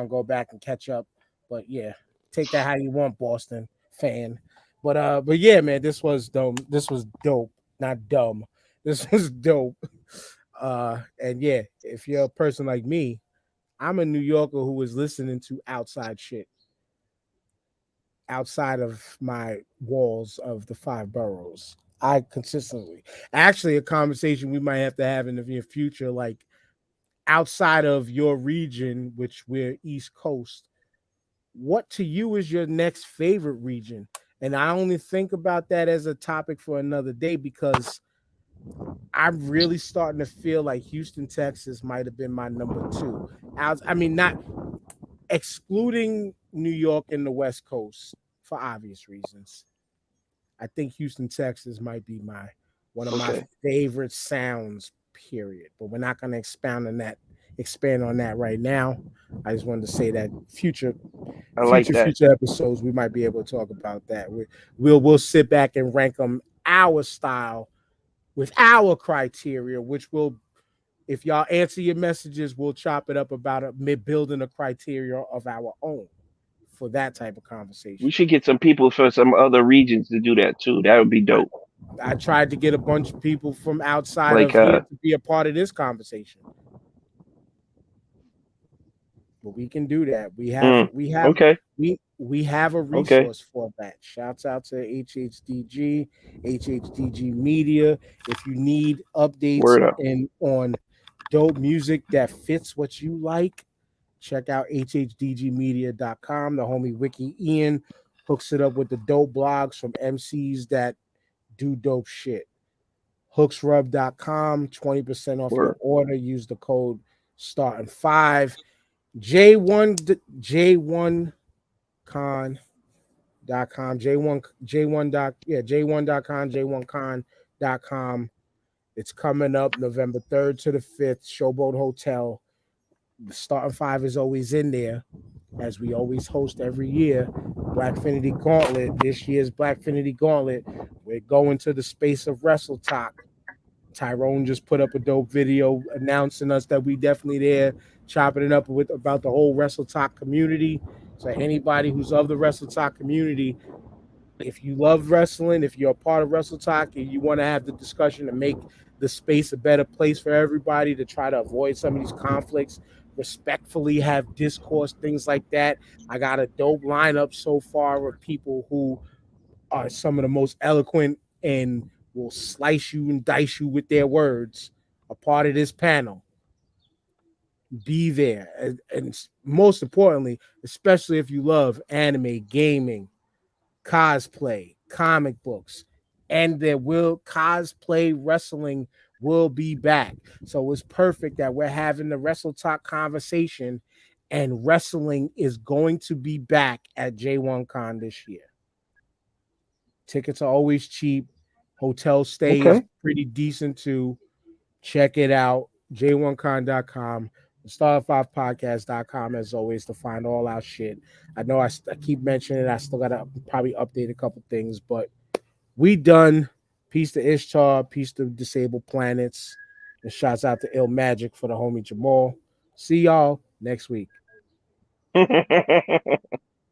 S3: go back and catch up. But yeah, take that how you want, Boston fan. But yeah, man, this was dope. This was dope, not dumb. This was dope. And yeah, if you're a person like me, I'm a New Yorker who was listening to outside shit. Outside of my walls of the 5 boroughs. I consistently, actually, a conversation we might have to have in the near future, like outside of your region, which we're East Coast, what to you is your next favorite region? And I only think about that as a topic for another day because I'm really starting to feel like Houston, Texas might have been my number 2. I mean, not excluding New York and the West Coast for obvious reasons. I think Houston, Texas might be one of my favorite sounds, period. But we're not going to expand on that right now. I just wanted to say that future episodes we might be able to talk about that. We'll sit back and rank them our style with our criteria, which will, if y'all answer your messages, we'll chop it up about building a criteria of our own for that type of conversation.
S4: We should get some people from some other regions to do that too. That would be dope.
S3: I tried to get a bunch of people from outside of here to be a part of this conversation. But we can do that. We have a resource for that. Shouts out to HHDG Media. If you need updates on dope music that fits what you like, check out hhdgmedia.com. The homie Wiki Ian hooks it up with the dope blogs from MCs that do dope shit. Hooksrub.com, 20% off your order. Use the code STARTING5. J1con.com, J1.con.com. It's coming up November 3rd to the 5th, Showboat Hotel. The Starting 5 is always in there, as we always host every year. Blackfinity Gauntlet. This year's Blackfinity Gauntlet. We're going to the space of Wrestle Talk. Tyrone just put up a dope video announcing us that we definitely there, chopping it up about the whole Wrestle Talk community. So anybody who's of the Wrestle Talk community, if you love wrestling, if you're a part of Wrestle Talk and you want to have the discussion to make the space a better place for everybody to try to avoid some of these conflicts, respectfully have discourse, things like that. I got a dope lineup so far of people who are some of the most eloquent and will slice you and dice you with their words, a part of this panel. Be there. And most importantly, especially if you love anime, gaming, cosplay, comic books, and there will cosplay wrestling will be back. So it's perfect that we're having the Wrestle Talk conversation, and wrestling is going to be back at J1Con this year. Tickets are always cheap. Hotel stay is
S4: Okay.
S3: pretty decent too. Check it out. J1con.com. Star5podcast.com as always to find all our shit. I know I keep mentioning it. I still gotta probably update a couple things, but we done. Peace to Ishtar, peace to Disabled Planets, and shouts out to Ill Magic for the homie Jamal. See y'all next week.